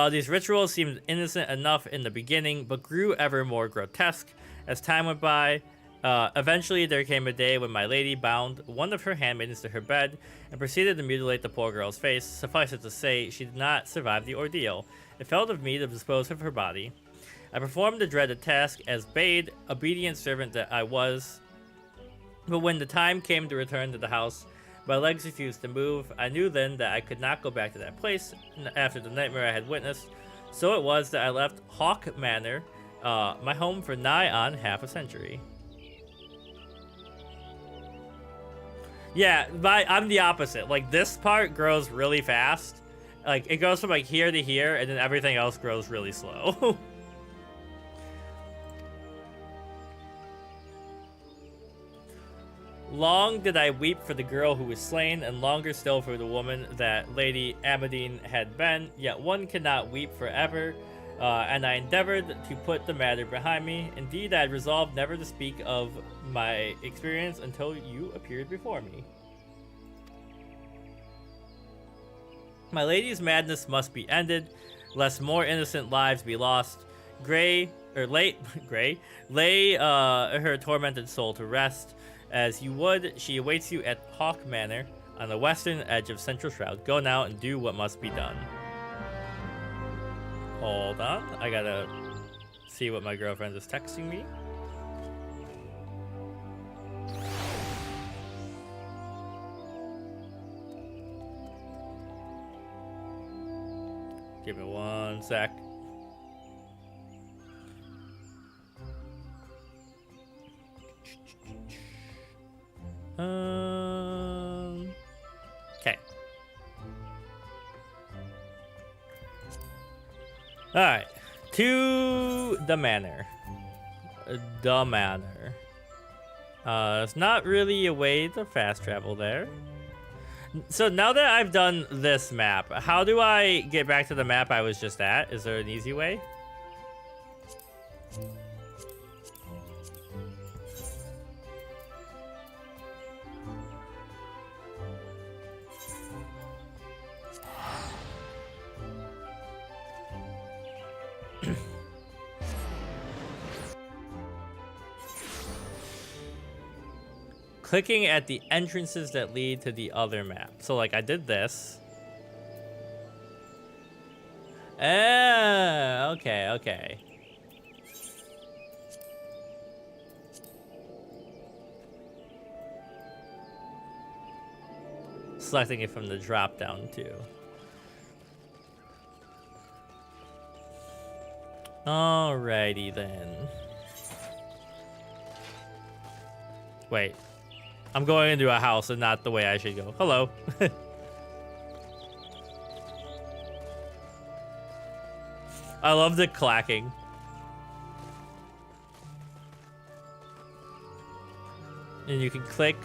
These rituals seemed innocent enough in the beginning, but grew ever more grotesque as time went by. Eventually, there came a day when my lady bound one of her handmaidens to her bed and proceeded to mutilate the poor girl's face. Suffice it to say, she did not survive the ordeal. It fell of me to dispose of her body. I performed the dreaded task as bade, obedient servant that I was. But when the time came to return to the house, my legs refused to move. I knew then that I could not go back to that place after the nightmare I had witnessed. So it was that I left Hawk Manor, my home, for nigh on half a century. Yeah, I'm the opposite. Like, this part grows really fast. Like, it goes from like here to here, and then everything else grows really slow. Long did I weep for the girl who was slain, and longer still for the woman that Lady Amadine had been. Yet one cannot weep forever, and I endeavored to put the matter behind me. Indeed, I had resolved never to speak of my experience until you appeared before me. My lady's madness must be ended, lest more innocent lives be lost. Lay her tormented soul to rest. As you would, she awaits you at Hawk Manor on the western edge of Central Shroud. Go now and do what must be done. Hold on, I gotta see what my girlfriend is texting me. Give me one sec. Okay. Alright. To the manor. The manor. It's not really a way to fast travel there. So now that I've done this map, how do I get back to the map I was just at? Is there an easy way? Clicking at the entrances that lead to the other map. So, like, I did this. Okay, okay. Selecting it from the drop down, too. Alrighty, then. Wait. I'm going into a house and not the way I should go. Hello. I love the clacking. And you can click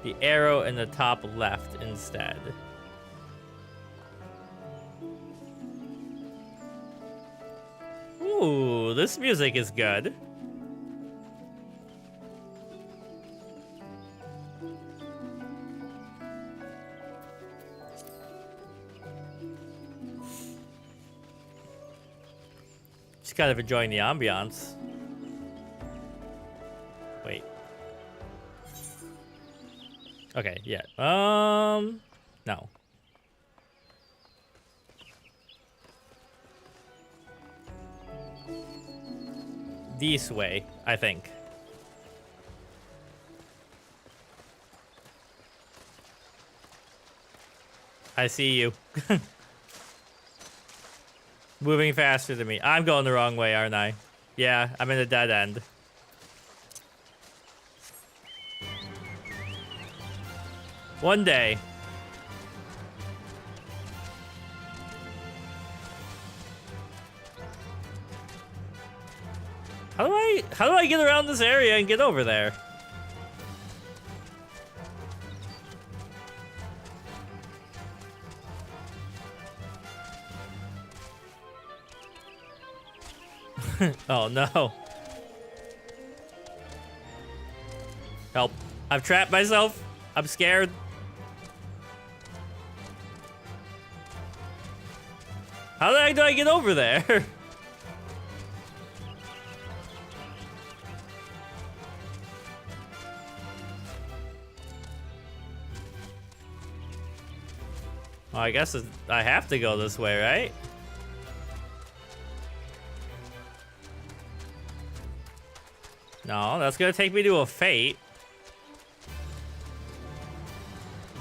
the arrow in the top left instead. Ooh, this music is good. Just kind of enjoying the ambiance. Wait. Okay, yeah. No. This way, I think. I see you. Moving faster than me. I'm going the wrong way, aren't I? Yeah, I'm in a dead end. One day. How do I get around this area and get over there? Oh no. Help. I've trapped myself. I'm scared. How the heck do I get over there? Well, I guess I have to go this way, right? No, that's gonna take me to a fate.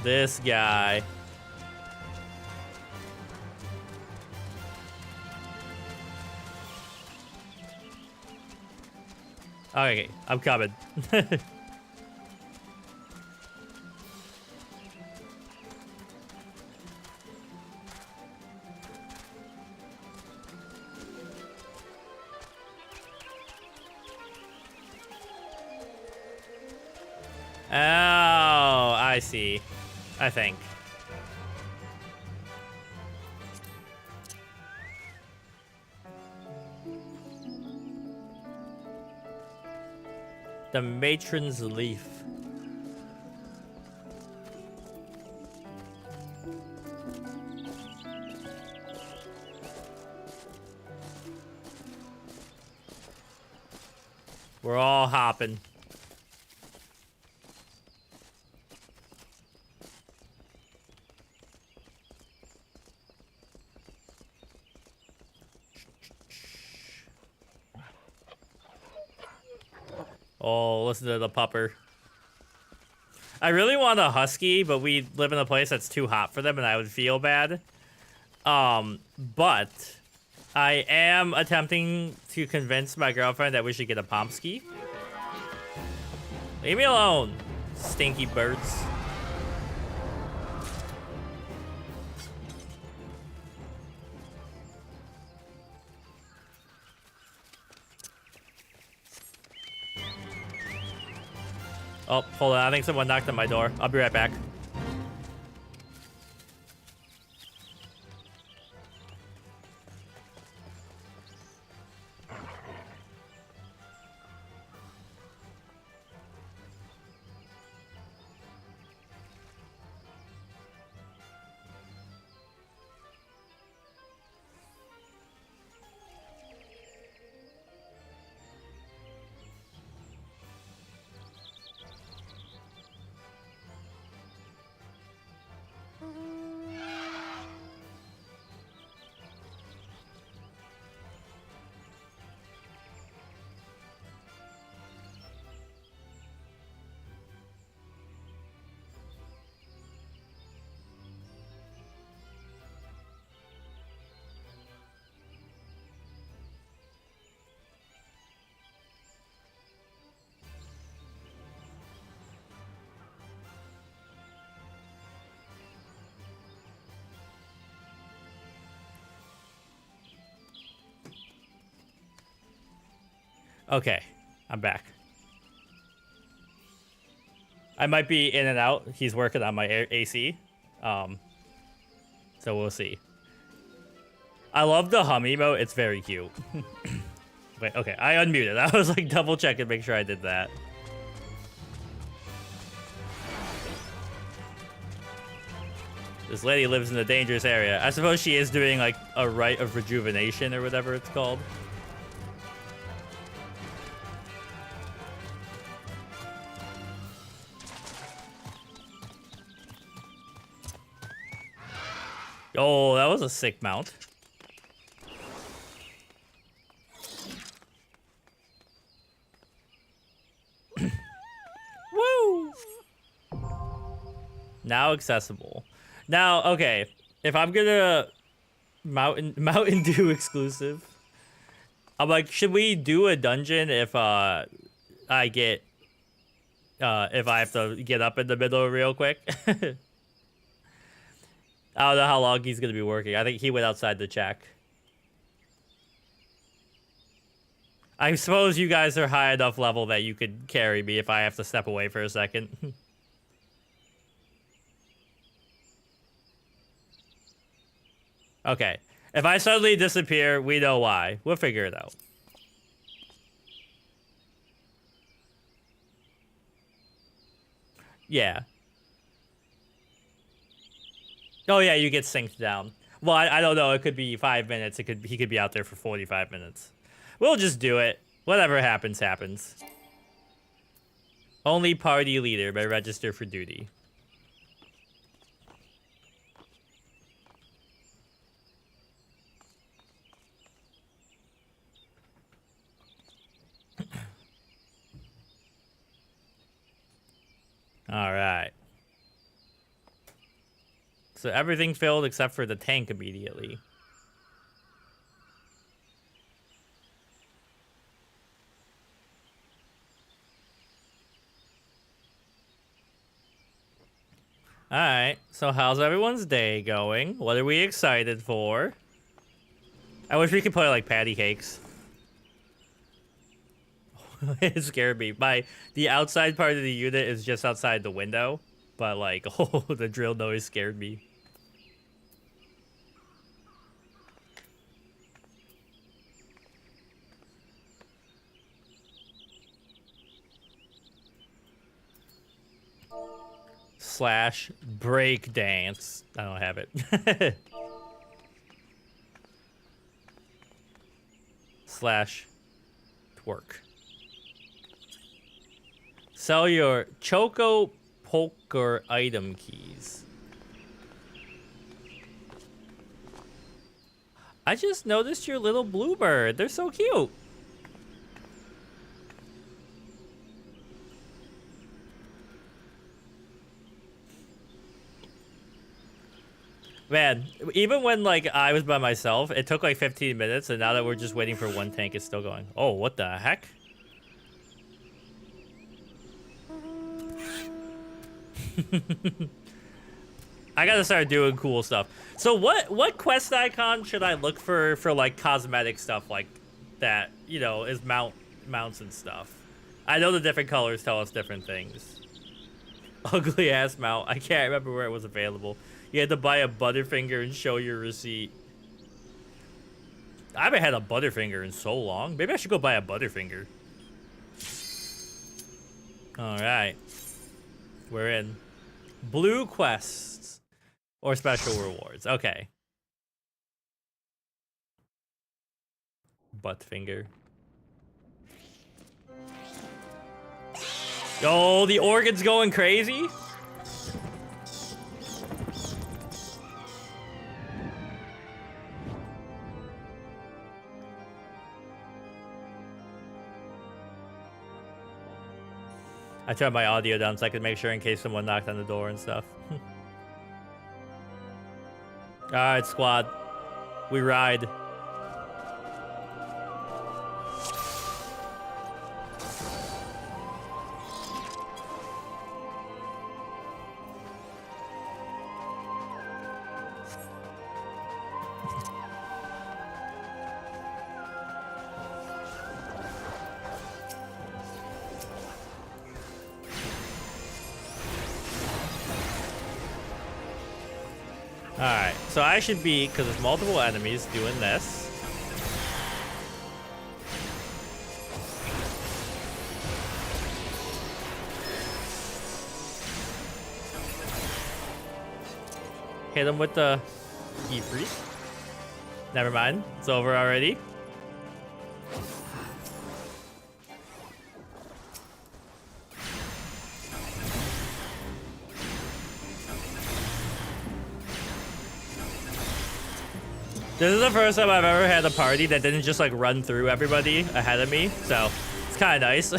This guy. Okay, I'm coming. Oh, I see. I think. The matron's leaf. We're all hopping. Oh, listen to the pupper. I really want a husky, but we live in a place that's too hot for them, and I would feel bad. But I am attempting to convince my girlfriend that we should get a Pomsky. Leave me alone, stinky birds. Oh, hold on. I think someone knocked on my door. I'll be right back. Okay, I'm back. I might be in and out. He's working on my AC. So we'll see. I love the hum emote. It's very cute. Wait, okay. I unmuted. I was like double checking, make sure I did that. This lady lives in a dangerous area. I suppose she is doing like a rite of rejuvenation or whatever it's called. Oh, that was a sick mount. Woo! Now accessible. Now, okay, if I'm gonna Mountain Dew exclusive, I'm like, should we do a dungeon if I get if I have to get up in the middle real quick? I don't know how long he's gonna be working. I think he went outside to check. I suppose you guys are high enough level that you could carry me if I have to step away for a second. Okay. If I suddenly disappear, we know why. We'll figure it out. Yeah. Oh yeah, you get synced down. Well, I don't know. It could be 5 minutes. He could be out there for 45 minutes. We'll just do it. Whatever happens, happens. Only party leader may register for duty. All right. So everything filled except for the tank immediately. All right. So how's everyone's day going? What are we excited for? I wish we could play like patty cakes. It scared me. The outside part of the unit is just outside the window, but like, oh, the drill noise scared me. Slash break dance. I don't have it. Slash twerk. Sell your Choco Poker item keys. I just noticed your little bluebird. They're so cute. Man, even when like I was by myself, it took like 15 minutes, and now that we're just waiting for one tank, it's still going. Oh, what the heck? I gotta start doing cool stuff. So what quest icon should I look for like cosmetic stuff like that, you know, is mounts and stuff? I know the different colors tell us different things. Ugly ass mount. I can't remember where it was available. You had to buy a Butterfinger and show your receipt. I haven't had a Butterfinger in so long. Maybe I should go buy a Butterfinger. All right. We're in. Blue quests or special rewards. Okay. Buttfinger. Oh, the organ's going crazy. I turned my audio down so I could make sure in case someone knocked on the door and stuff. Alright, squad. We ride. So I should be, because there's multiple enemies, doing this. Hit him with the heat freeze. Never mind, it's over already. This is the first time I've ever had a party that didn't just like run through everybody ahead of me, so it's kind of nice.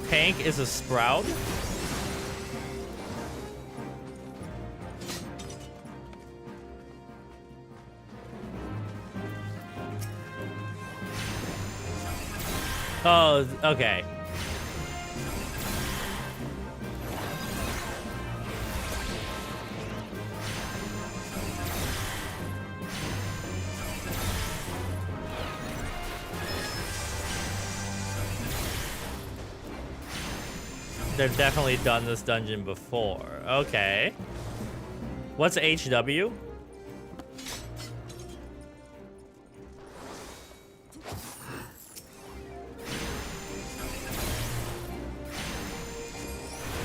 Tank is a sprout. Oh, okay. They've definitely done this dungeon before. Okay. What's HW?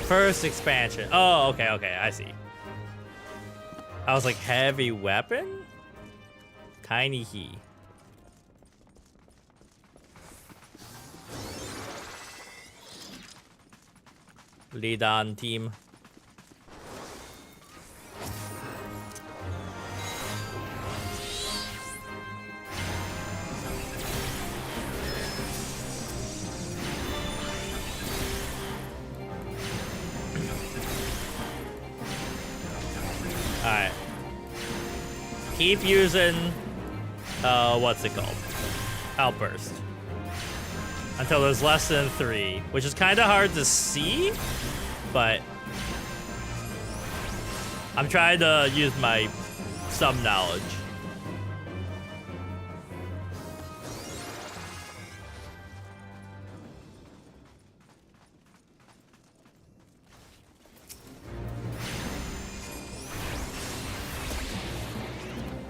First expansion. Oh, okay, okay, I see. I was like, heavy weapon? Tiny he. Lead on, team. Alright. Keep using, what's it called? Outburst. Until there's less than 3, which is kind of hard to see, but I'm trying to use my some knowledge.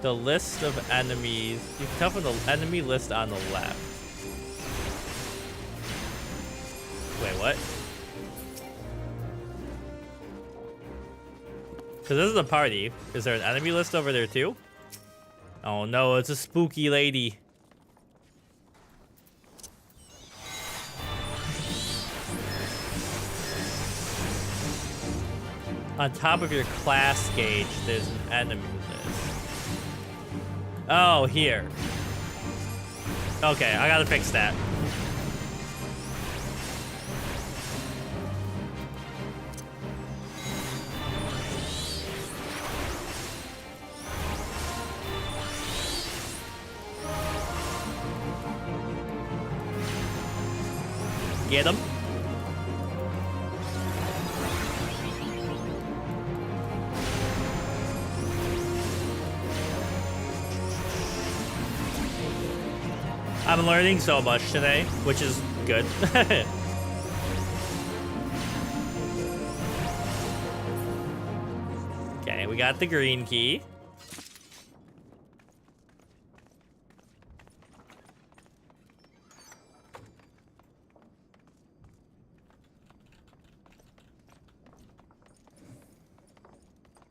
The list of enemies, you can tell from the enemy list on the left. Wait, what? Because this is a party. Is there an enemy list over there too? Oh no, it's a spooky lady. On top of your class gauge, there's an enemy list. Oh, here. Okay, I gotta fix that. Get him. I'm learning so much today, which is good. Okay, we got the green key.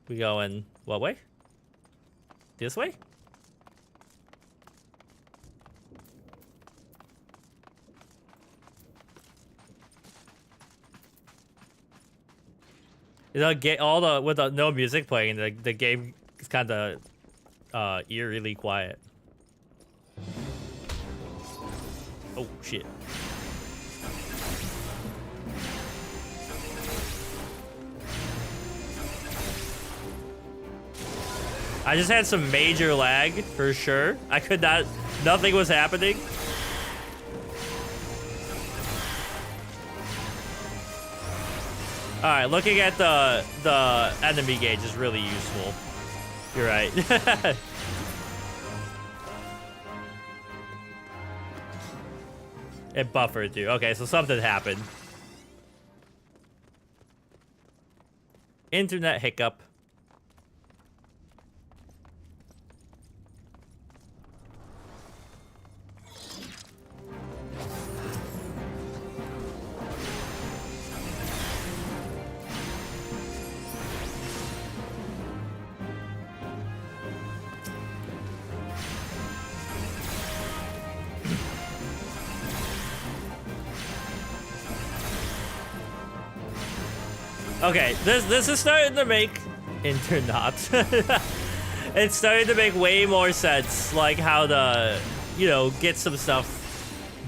We going what way? This way? Get all the with no music playing. The game is kind of eerily quiet. Oh shit! I just had some major lag for sure. I could not. Nothing was happening. All right, looking at the enemy gauge is really useful. You're right. It buffered too. Okay, so something happened. Internet hiccup. Okay, this is starting to make not. It's starting to make way more sense, like how to, you know, get some stuff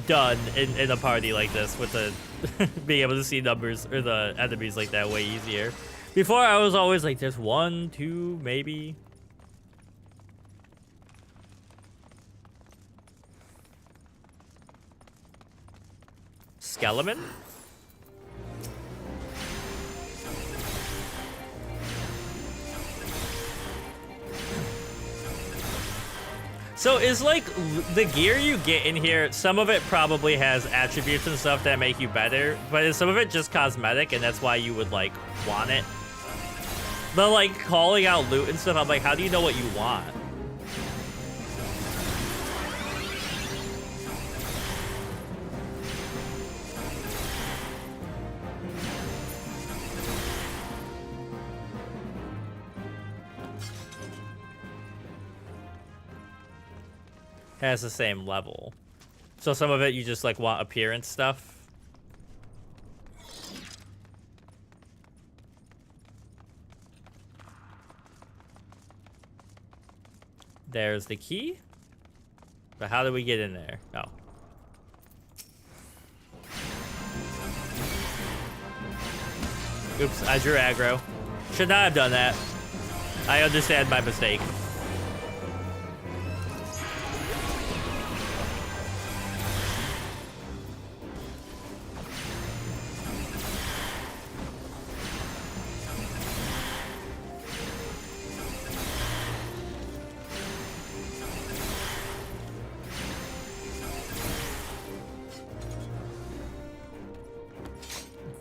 done in a party like this with the being able to see numbers or the enemies like that way easier. Before I was always like, there's 1, 2, maybe. Skeleton? So is like the gear you get in here, some of it probably has attributes and stuff that make you better, but is some of it just cosmetic and that's why you would like want it? The like calling out loot and stuff, I'm like, how do you know what you want? Has the same level. So some of it you just like want appearance stuff. There's the key. But how do we get in there? Oh. Oops, I drew aggro. Should not have done that. I understand my mistake.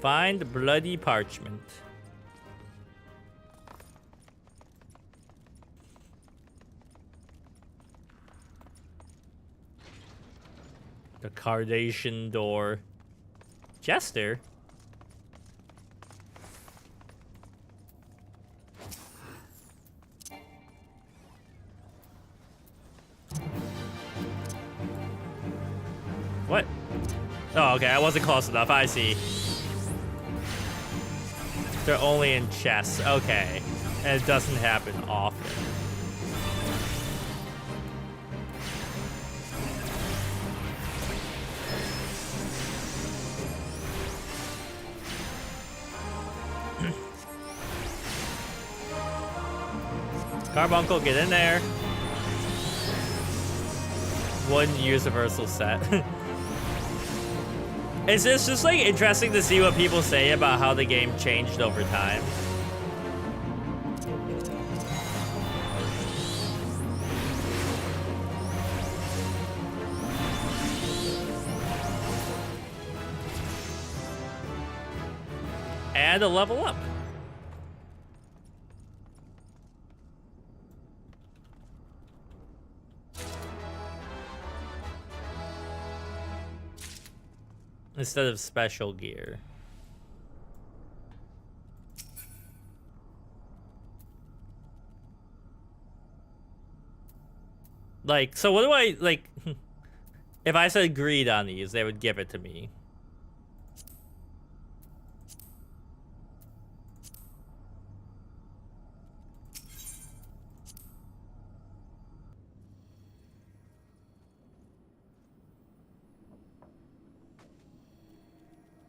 Find bloody parchment. The Cardation door. Jester? What? Oh, okay, I wasn't close enough. I see. They're only in chests. Okay. And it doesn't happen often. Carbuncle, get in there. One universal set. It's just like interesting to see what people say about how the game changed over time. And a level up. Instead of special gear. Like, so what do I, like, if I said greed on these, they would give it to me.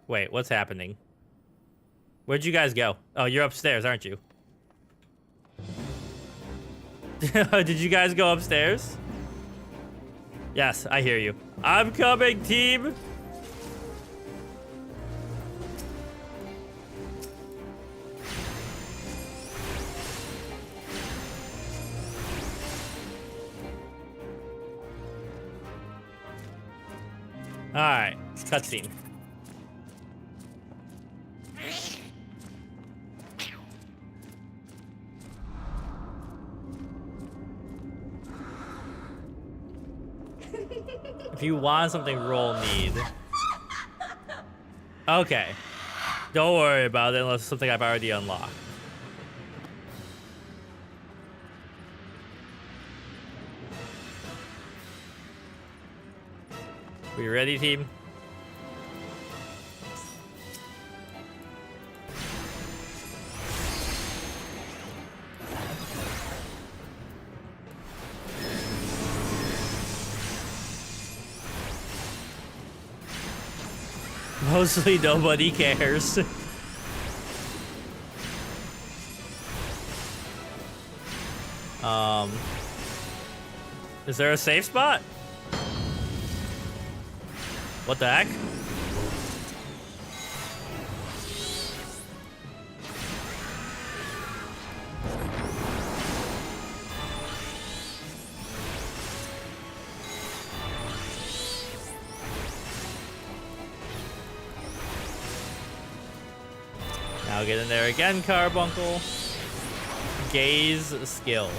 Wait, what's happening? Where'd you guys go? Oh, you're upstairs, aren't you? Did you guys go upstairs? Yes, I hear you. I'm coming, team! Alright, cutscene. If you want something, roll need. Okay. Don't worry about it unless it's something I've already unlocked. We ready, team? Mostly nobody cares. Is there a safe spot? What the heck? Now get in there again, Carbuncle. Gaze skill.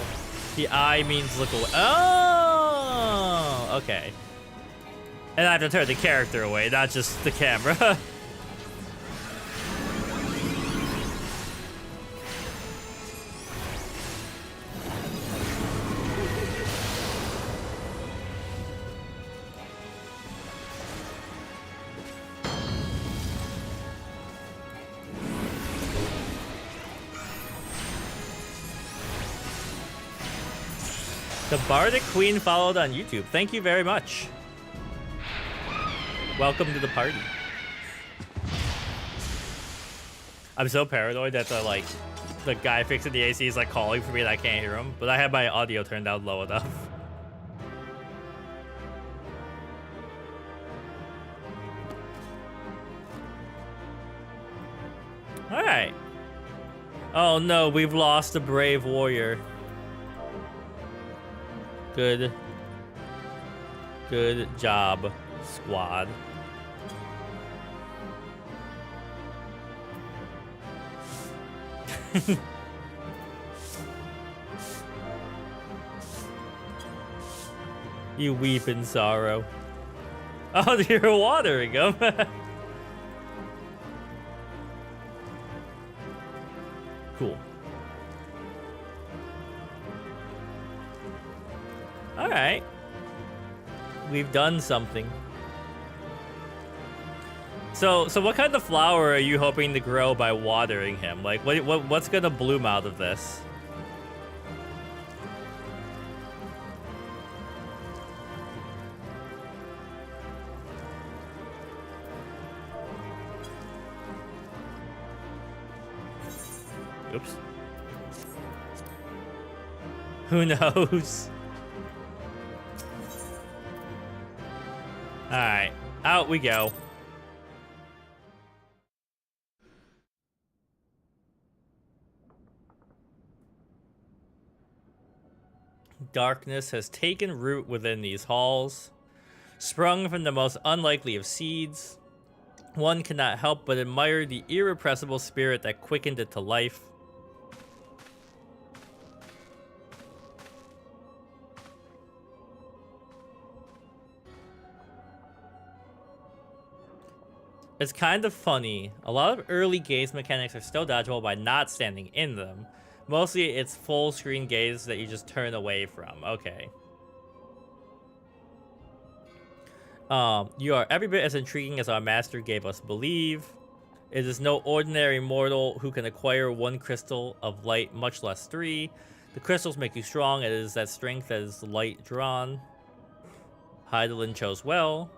The eye means look away. Oh, okay. And I have to turn the character away, not just the camera. The Bardic Queen followed on YouTube. Thank you very much. Welcome to the party. I'm so paranoid that the guy fixing the AC is like calling for me and I can't hear him, but I have my audio turned down low enough. All right. Oh no, we've lost a brave warrior. Good job, squad. You weep in sorrow. Oh, you're watering them. Cool. All right. We've done something. So what kind of flower are you hoping to grow by watering him? Like, what's gonna bloom out of this? Oops. Who knows? All right, out we go. Darkness has taken root within these halls, sprung from the most unlikely of seeds. One cannot help but admire the irrepressible spirit that quickened it to life. It's kind of funny. A lot of early gaze mechanics are still dodgeable by not standing in them. Mostly it's full screen gaze that you just turn away from. Okay. You are every bit as intriguing as our master gave us believe. It is no ordinary mortal who can acquire one crystal of light, much less three. The crystals make you strong. It is that strength that is light drawn. Hydaelyn chose well.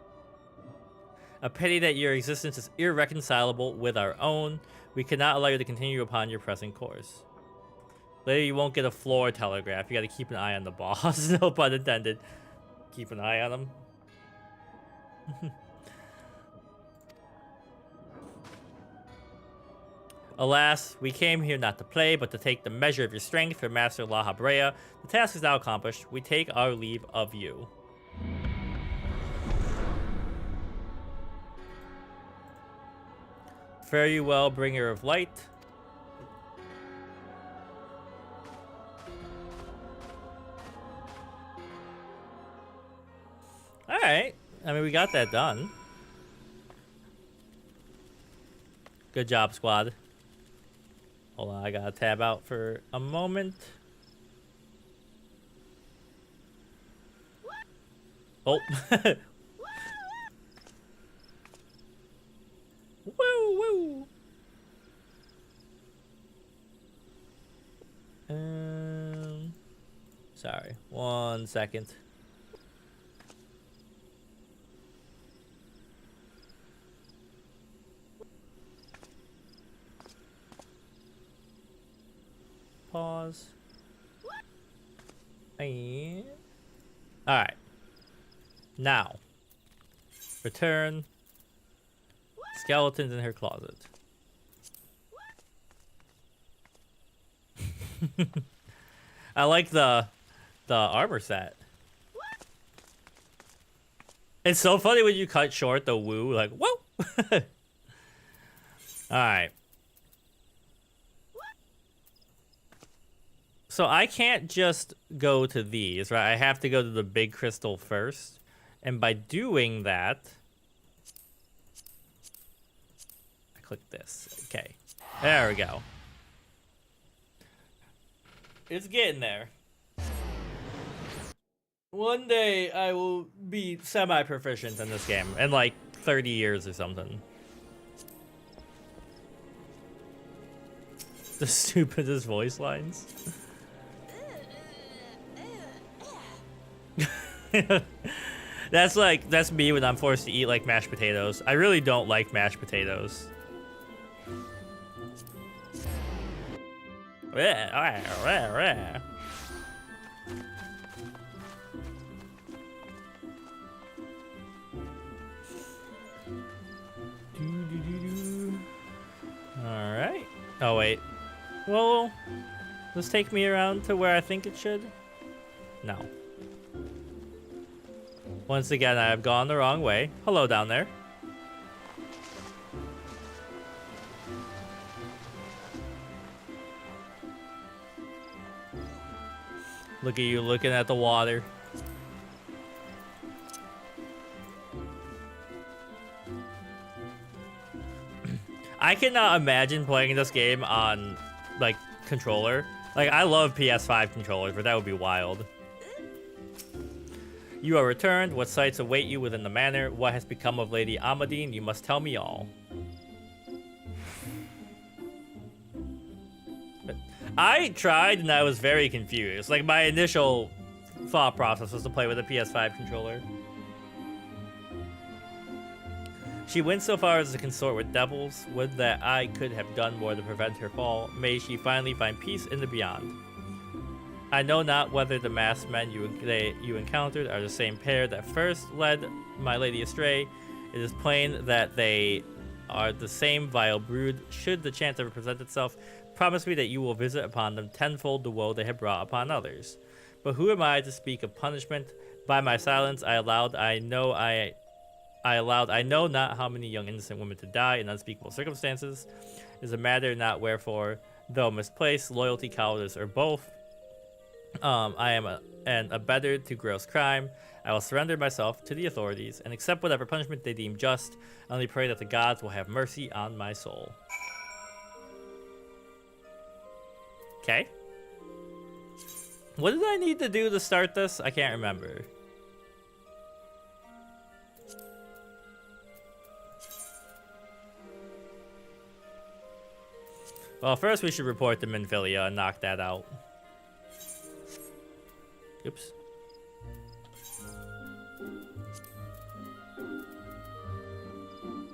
A pity that your existence is irreconcilable with our own. We cannot allow you to continue upon your present course. Later, you won't get a floor telegraph. You gotta keep an eye on the boss. No pun intended. Keep an eye on him. Alas, we came here not to play, but to take the measure of your strength for Master Lahabrea. The task is now accomplished. We take our leave of you. Fare you well, bringer of light. Alright. I mean, we got that done. Good job, squad. Hold on, I gotta tab out for a moment. Oh. Woo, woo. Sorry, 1 second. Pause. And... Alright. Now. Return. Skeletons in her closet. I like the armor set. It's so funny when you cut short the woo, like, whoa! Alright. So I can't just go to these, right? I have to go to the big crystal first. And by doing that... I click this. Okay. There we go. It's getting there. One day I will be semi-proficient in this game. In like 30 years or something. The stupidest voice lines. That's me when I'm forced to eat like mashed potatoes. I really don't like mashed potatoes. Alright. Oh wait. Well, let's take me around to where I think it should. No. Once again, I have gone the wrong way. Hello down there. Look at you looking at the water. I cannot imagine playing this game on, like, controller. Like, I love PS5 controllers, but that would be wild. You are returned. What sights await you within the manor? What has become of Lady Amadine? You must tell me all. I tried and I was very confused. Like, my initial thought process was to play with a PS5 controller. She went so far as to consort with devils. Would that I could have done more to prevent her fall. May she finally find peace in the beyond. I know not whether the masked men you encountered are the same pair that first led my lady astray. It is plain that they are the same vile brood. Should the chance ever present itself, promise me that you will visit upon them tenfold the woe they have brought upon others. But who am I to speak of punishment? By my silence, I know not how many young innocent women to die in unspeakable circumstances. It is a matter not wherefore, though misplaced, loyalty, cowardice, or both. I am an abettor to gross crime. I will surrender myself to the authorities and accept whatever punishment they deem just. I only pray that the gods will have mercy on my soul. Okay. What did I need to do to start this? I can't remember. Well, first we should report to Minfilia and knock that out. Oops.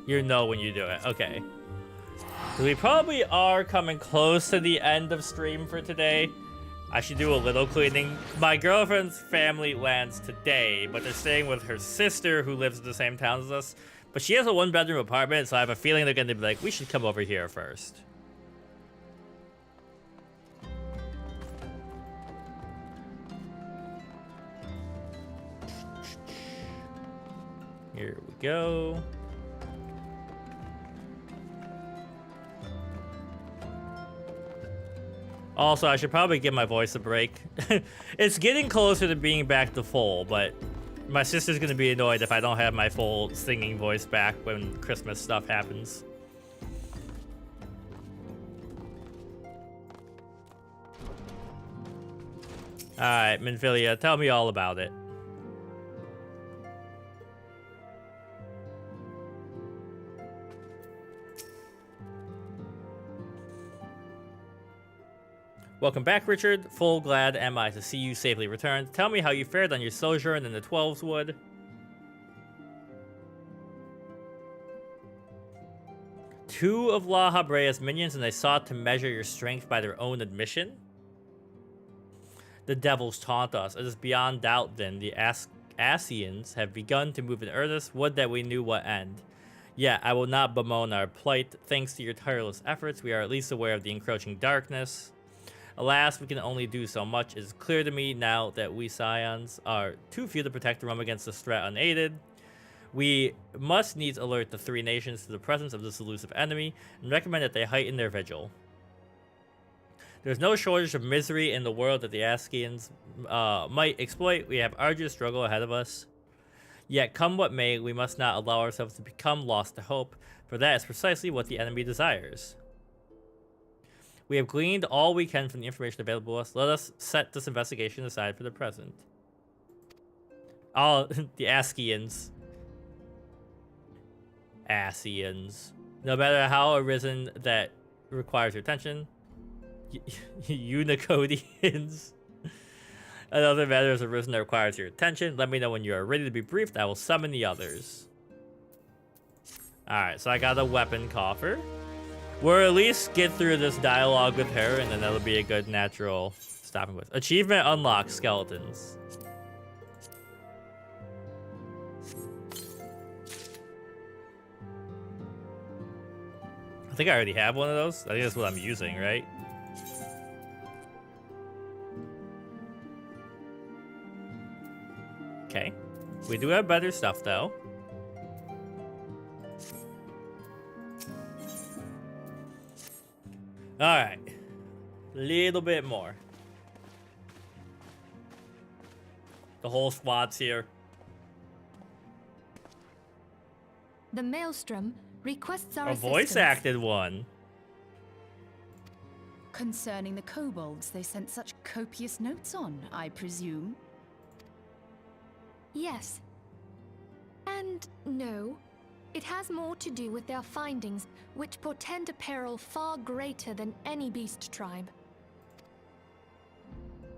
You know when you do it. Okay. So we probably are coming close to the end of stream for today. I should do a little cleaning. My girlfriend's family lands today, but they're staying with her sister who lives in the same town as us. But she has a one-bedroom apartment, so I have a feeling they're going to be like, we should come over here first. Here we go. Also, I should probably give my voice a break. It's getting closer to being back to full, but my sister's gonna be annoyed if I don't have my full singing voice back when Christmas stuff happens. Alright, Minfilia, tell me all about it. Welcome back, Richard. Full glad am I to see you safely returned. Tell me how you fared on your sojourn in the Twelves Wood. Two of Lahabrea's minions, and they sought to measure your strength by their own admission? The devils taunt us. It is beyond doubt, then, the Ascians have begun to move in earnest. Would that we knew what end. Yet, I will not bemoan our plight. Thanks to your tireless efforts, we are at least aware of the encroaching darkness. Alas, we can only do so much. It is clear to me now that we Scions are too few to protect the realm against this threat unaided. We must needs alert the three nations to the presence of this elusive enemy, and recommend that they heighten their vigil. There's no shortage of misery in the world that the Ascians might exploit. We have arduous struggle ahead of us. Yet, come what may, we must not allow ourselves to become lost to hope, for that is precisely what the enemy desires. We have gleaned all we can from the information available to us. Let us set this investigation aside for the present. All the Ascians. Ascians. No matter how arisen that requires your attention. Unicodians. Another matter has arisen that requires your attention. Let me know when you are ready to be briefed. I will summon the others. Alright, so I got a weapon coffer. We'll at least get through this dialogue with her, and then that'll be a good natural stopping with. Achievement unlocked, skeletons. I think I already have one of those. I think that's what I'm using, right? Okay. We do have better stuff, though. Alright. Little bit more. The whole squad's here. The Maelstrom requests our assistance. A voice-acted one. Concerning the kobolds they sent such copious notes on, I presume? Yes. And no. It has more to do with their findings, which portend a peril far greater than any beast tribe.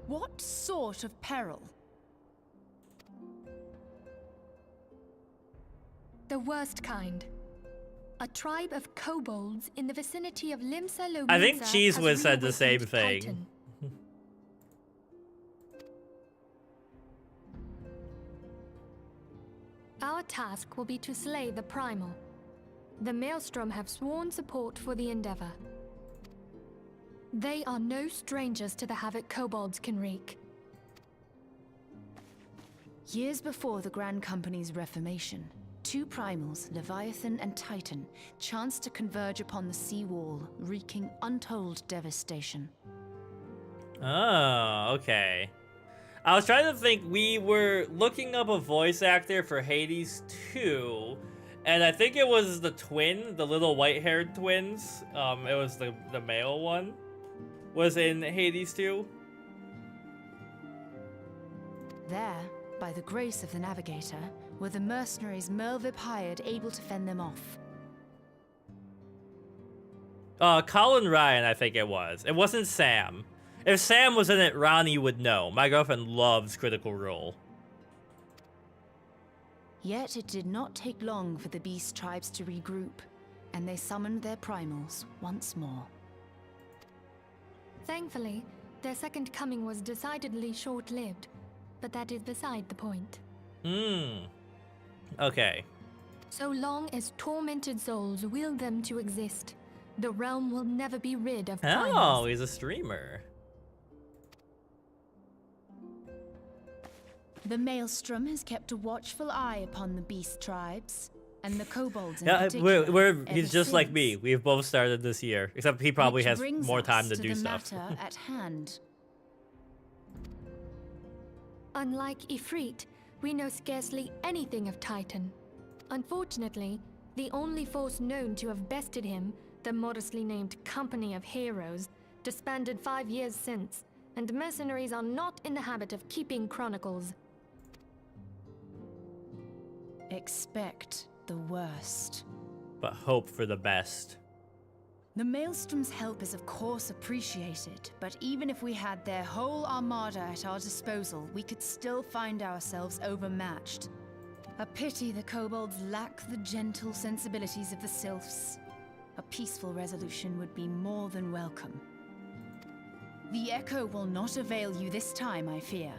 What sort of peril? The worst kind. A tribe of kobolds in the vicinity of Limsa Lominsa. I think Cheese was said the same thing. Titan. Our task will be to slay the Primal. The Maelstrom have sworn support for the endeavor. They are no strangers to the havoc kobolds can wreak. Years before the Grand Company's reformation, two primals, Leviathan and Titan, chanced to converge upon the sea wall, wreaking untold devastation. Oh, okay. I was trying to think, we were looking up a voice actor for Hades 2, and I think it was the twin, the little white-haired twins. It was the male one, was in Hades 2. There, by the grace of the Navigator, were the mercenaries Merlvip hired able to fend them off. Colin Ryan, I think it was. It wasn't Sam. If Sam was in it, Ronnie would know. My girlfriend loves Critical Role. Yet it did not take long for the beast tribes to regroup, and they summoned their primals once more. Thankfully, their second coming was decidedly short-lived, but that is beside the point. Okay. So long as tormented souls will them to exist, the realm will never be rid of primals. Oh, he's a streamer. The Maelstrom has kept a watchful eye upon the beast tribes, and the kobolds in Yeah, particular. he's ever just like me. since. We've both started this year, except he probably Which has brings more time us to do the stuff. matter at hand. Unlike Ifrit, we know scarcely anything of Titan. Unfortunately, the only force known to have bested him, the modestly named Company of Heroes, disbanded 5 years since, and mercenaries are not in the habit of keeping chronicles. Expect the worst. But hope for the best. The Maelstrom's help is of course appreciated, but even if we had their whole armada at our disposal, we could still find ourselves overmatched. A pity the kobolds lack the gentle sensibilities of the sylphs. A peaceful resolution would be more than welcome. The Echo will not avail you this time, I fear.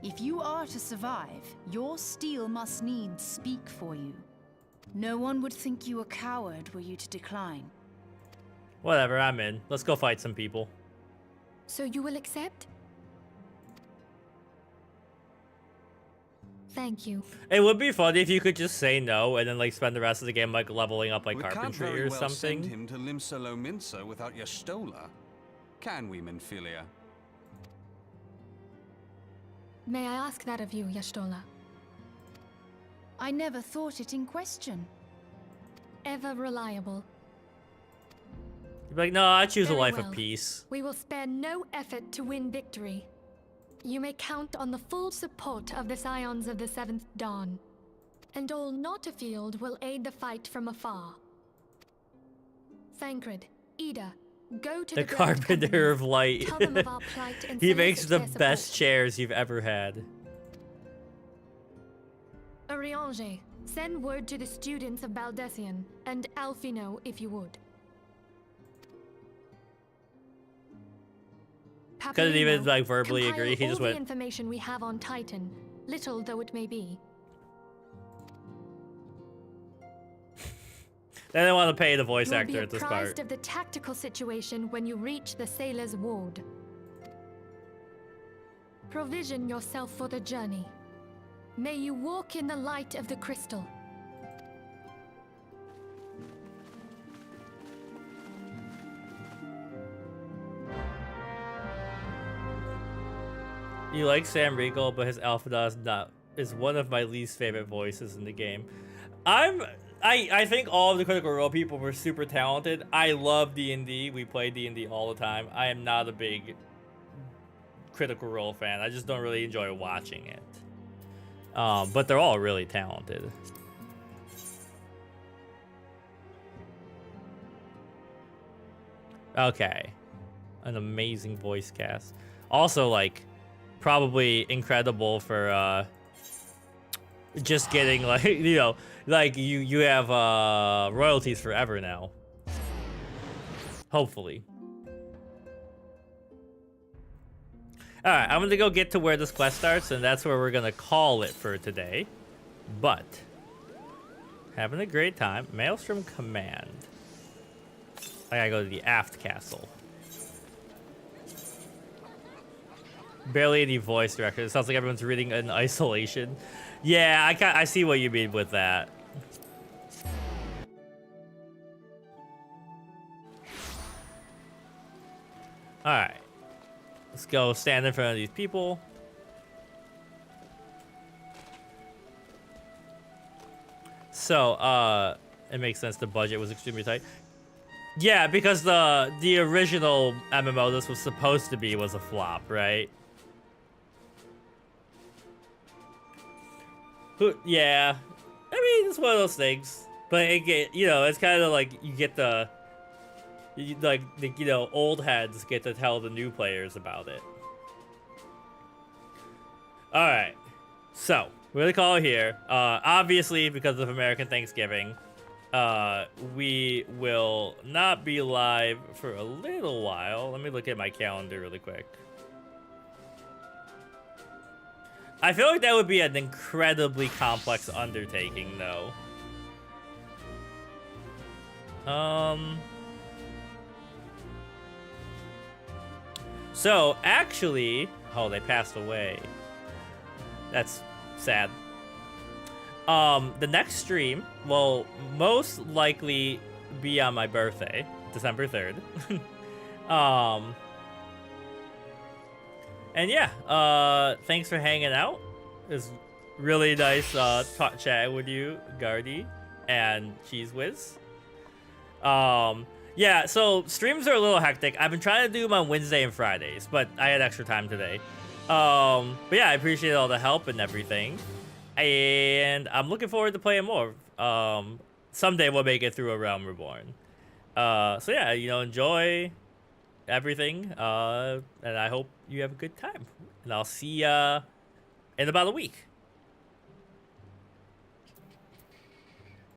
If you are to survive, your steel must needs speak for you. No one would think you a coward were you to decline. Whatever, I'm in. Let's go fight some people. So you will accept? Thank you. It would be funny if you could just say no and then like spend the rest of the game like leveling up like We can't carpentry very or well something. send him to Limsalo Minsa without Yastola. Can we, Minfilia? May I ask that of you, Yastola? I never thought it in question. Ever reliable. You'd be like, no, I choose a Very life well. of peace. We will spare no effort to win victory. You may count on the full support of the Scions of the Seventh Dawn. And all not afield will aid the fight from afar. Thancred, Ida, go to The the Grand Carpenter Company. of Light. Tell them of our plight and He makes the solicit their best support. chairs you've ever had. Ariange, send word to the students of Baldessian, and Alfino if you would. Couldn't even Papalino, like verbally compile agree. He all just the went. information we have on Titan, little though it may be. They didn't want to pay the voice You will be actor at this apprised part. of the tactical situation when you reach the sailor's ward. Provision yourself for the journey. May you walk in the light of the crystal. You like Sam Riegel, but his Alphada is one of my least favorite voices in the game. I think all of the Critical Role people were super talented. I love D&D. We play D&D all the time. I am not a big Critical Role fan. I just don't really enjoy watching it. But they're all really talented. Okay. An amazing voice cast. Also, like, probably incredible for just getting like, you know, like you have royalties forever now. Hopefully. All right, I'm gonna go get to where this quest starts, and that's where we're gonna call it for today. But having a great time. Maelstrom Command. I gotta go to the aft castle. Barely any voice direction. It sounds like everyone's reading in isolation. Yeah, I see what you mean with that. All right, let's go stand in front of these people. So, it makes sense the budget was extremely tight. Yeah, because the original MMO this was supposed to be was a flop, right? Yeah, I mean it's one of those things, but you know, it's kind of like you get the old heads get to tell the new players about it. All right, so we're gonna call it here. Obviously, because of American Thanksgiving, we will not be live for a little while. Let me look at my calendar really quick. I feel like that would be an incredibly complex undertaking, though. So, actually... Oh, they passed away. That's sad. The next stream will most likely be on my birthday, December 3rd. And yeah, thanks for hanging out. It's really nice chatting with you, Gardy and Cheese Whiz. Yeah, so streams are a little hectic. I've been trying to do them on Wednesday and Fridays, but I had extra time today. But yeah, I appreciate all the help and everything. And I'm looking forward to playing more. Someday we'll make it through A Realm Reborn. So yeah, you know, enjoy everything. And I hope you have a good time. And I'll see ya in about a week.